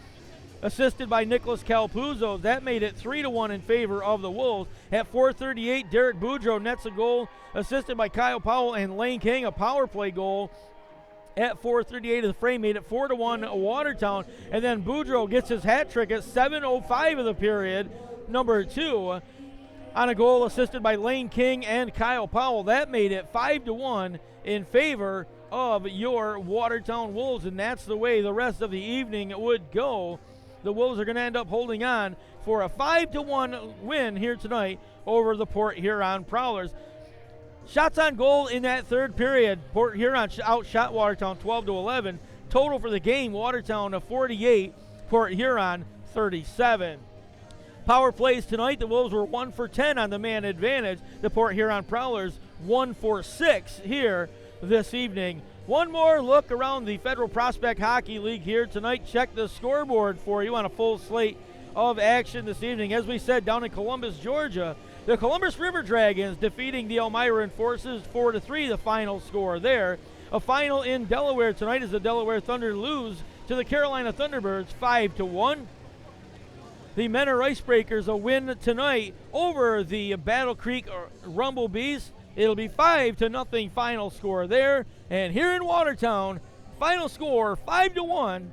assisted by Nicholas Calpuzzo. That made it 3-1 in favor of the Wolves. At 4:38, Derek Boudreau nets a goal, assisted by Kyle Powell and Lane King, a power play goal. At 4:38 of the frame, made it 4-1 Watertown. And then Boudreau gets his hat trick at 7:05 of the period, number 2, on a goal assisted by Lane King and Kyle Powell. That made it 5-1 in favor of your Watertown Wolves, and that's the way the rest of the evening would go. The Wolves are going to end up holding on for a 5-1 win here tonight over the Port Huron Prowlers. Shots on goal in that third period. Port Huron outshot Watertown 12-11. Total for the game, Watertown 48, Port Huron 37. Power plays tonight, the Wolves were 1 for 10 on the man advantage. The Port Huron Prowlers 1 for 6 here this evening. One more look around the Federal Prospect Hockey League here tonight. Check the scoreboard for you on a full slate of action this evening. As we said, down in Columbus, Georgia, the Columbus River Dragons defeating the Elmira Enforcers 4-3, the final score there. A final in Delaware tonight as the Delaware Thunder lose to the Carolina Thunderbirds 5-1. The Menor Icebreakers a win tonight over the Battle Creek Rumble Bees. It'll be 5-0 final score there. And here in Watertown, final score 5-1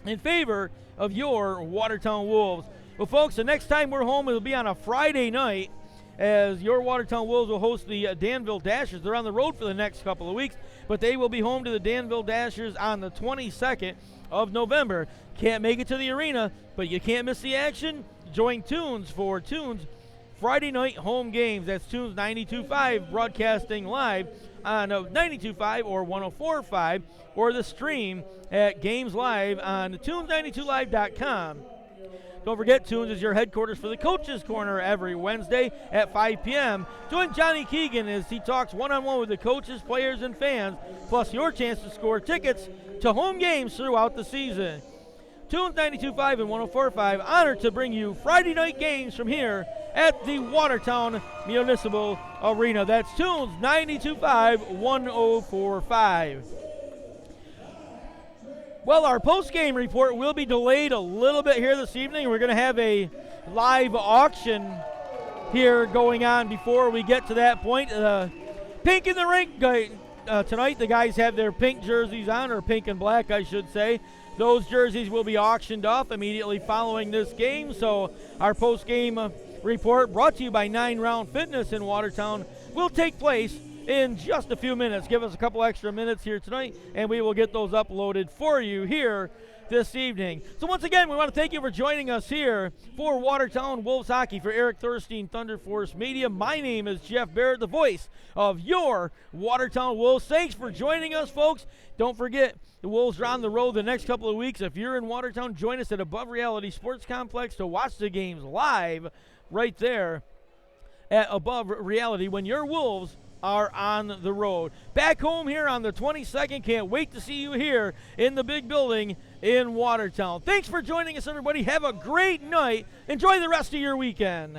in favor of your Watertown Wolves. Well, folks, the next time we're home, it'll be on a Friday night as your Watertown Wolves will host the Danville Dashers. They're on the road for the next couple of weeks, but they will be home to the Danville Dashers on the 22nd of November. Can't make it to the arena, but you can't miss the action? Join Tunes for Tunes Friday night home games. That's Tunes 92.5 broadcasting live on 92.5 or 104.5, or the stream at Games Live on tunes92live.com. Don't forget, Tunes is your headquarters for the Coaches Corner every Wednesday at 5 p.m. Join Johnny Keegan as he talks one-on-one with the coaches, players, and fans, plus your chance to score tickets to home games throughout the season. Tunes 92.5 and 104.5, honored to bring you Friday night games from here at the Watertown Municipal Arena. That's Tunes 92.5, 104.5. Well, our post-game report will be delayed a little bit here this evening. We're going to have a live auction here going on before we get to that point. Pink in the rink tonight. The guys have their pink jerseys on, or pink and black, I should say. Those jerseys will be auctioned off immediately following this game. So our post-game report, brought to you by 9 Round Fitness in Watertown, will take place in just a few minutes. Give us a couple extra minutes here tonight, and we will get those uploaded for you here this evening. So once again, we want to thank you for joining us here for Watertown Wolves Hockey. For Eric Thurstein, ThunderForce Media, my name is Jeff Barrett, the voice of your Watertown Wolves. Thanks for joining us, folks. Don't forget, the Wolves are on the road the next couple of weeks. If you're in Watertown, join us at Above Reality Sports Complex to watch the games live right there at Above Reality when your Wolves are on the road. Back home here on the 22nd. Can't wait to see you here in the big building in Watertown. Thanks for joining us, everybody. Have a great night. Enjoy the rest of your weekend.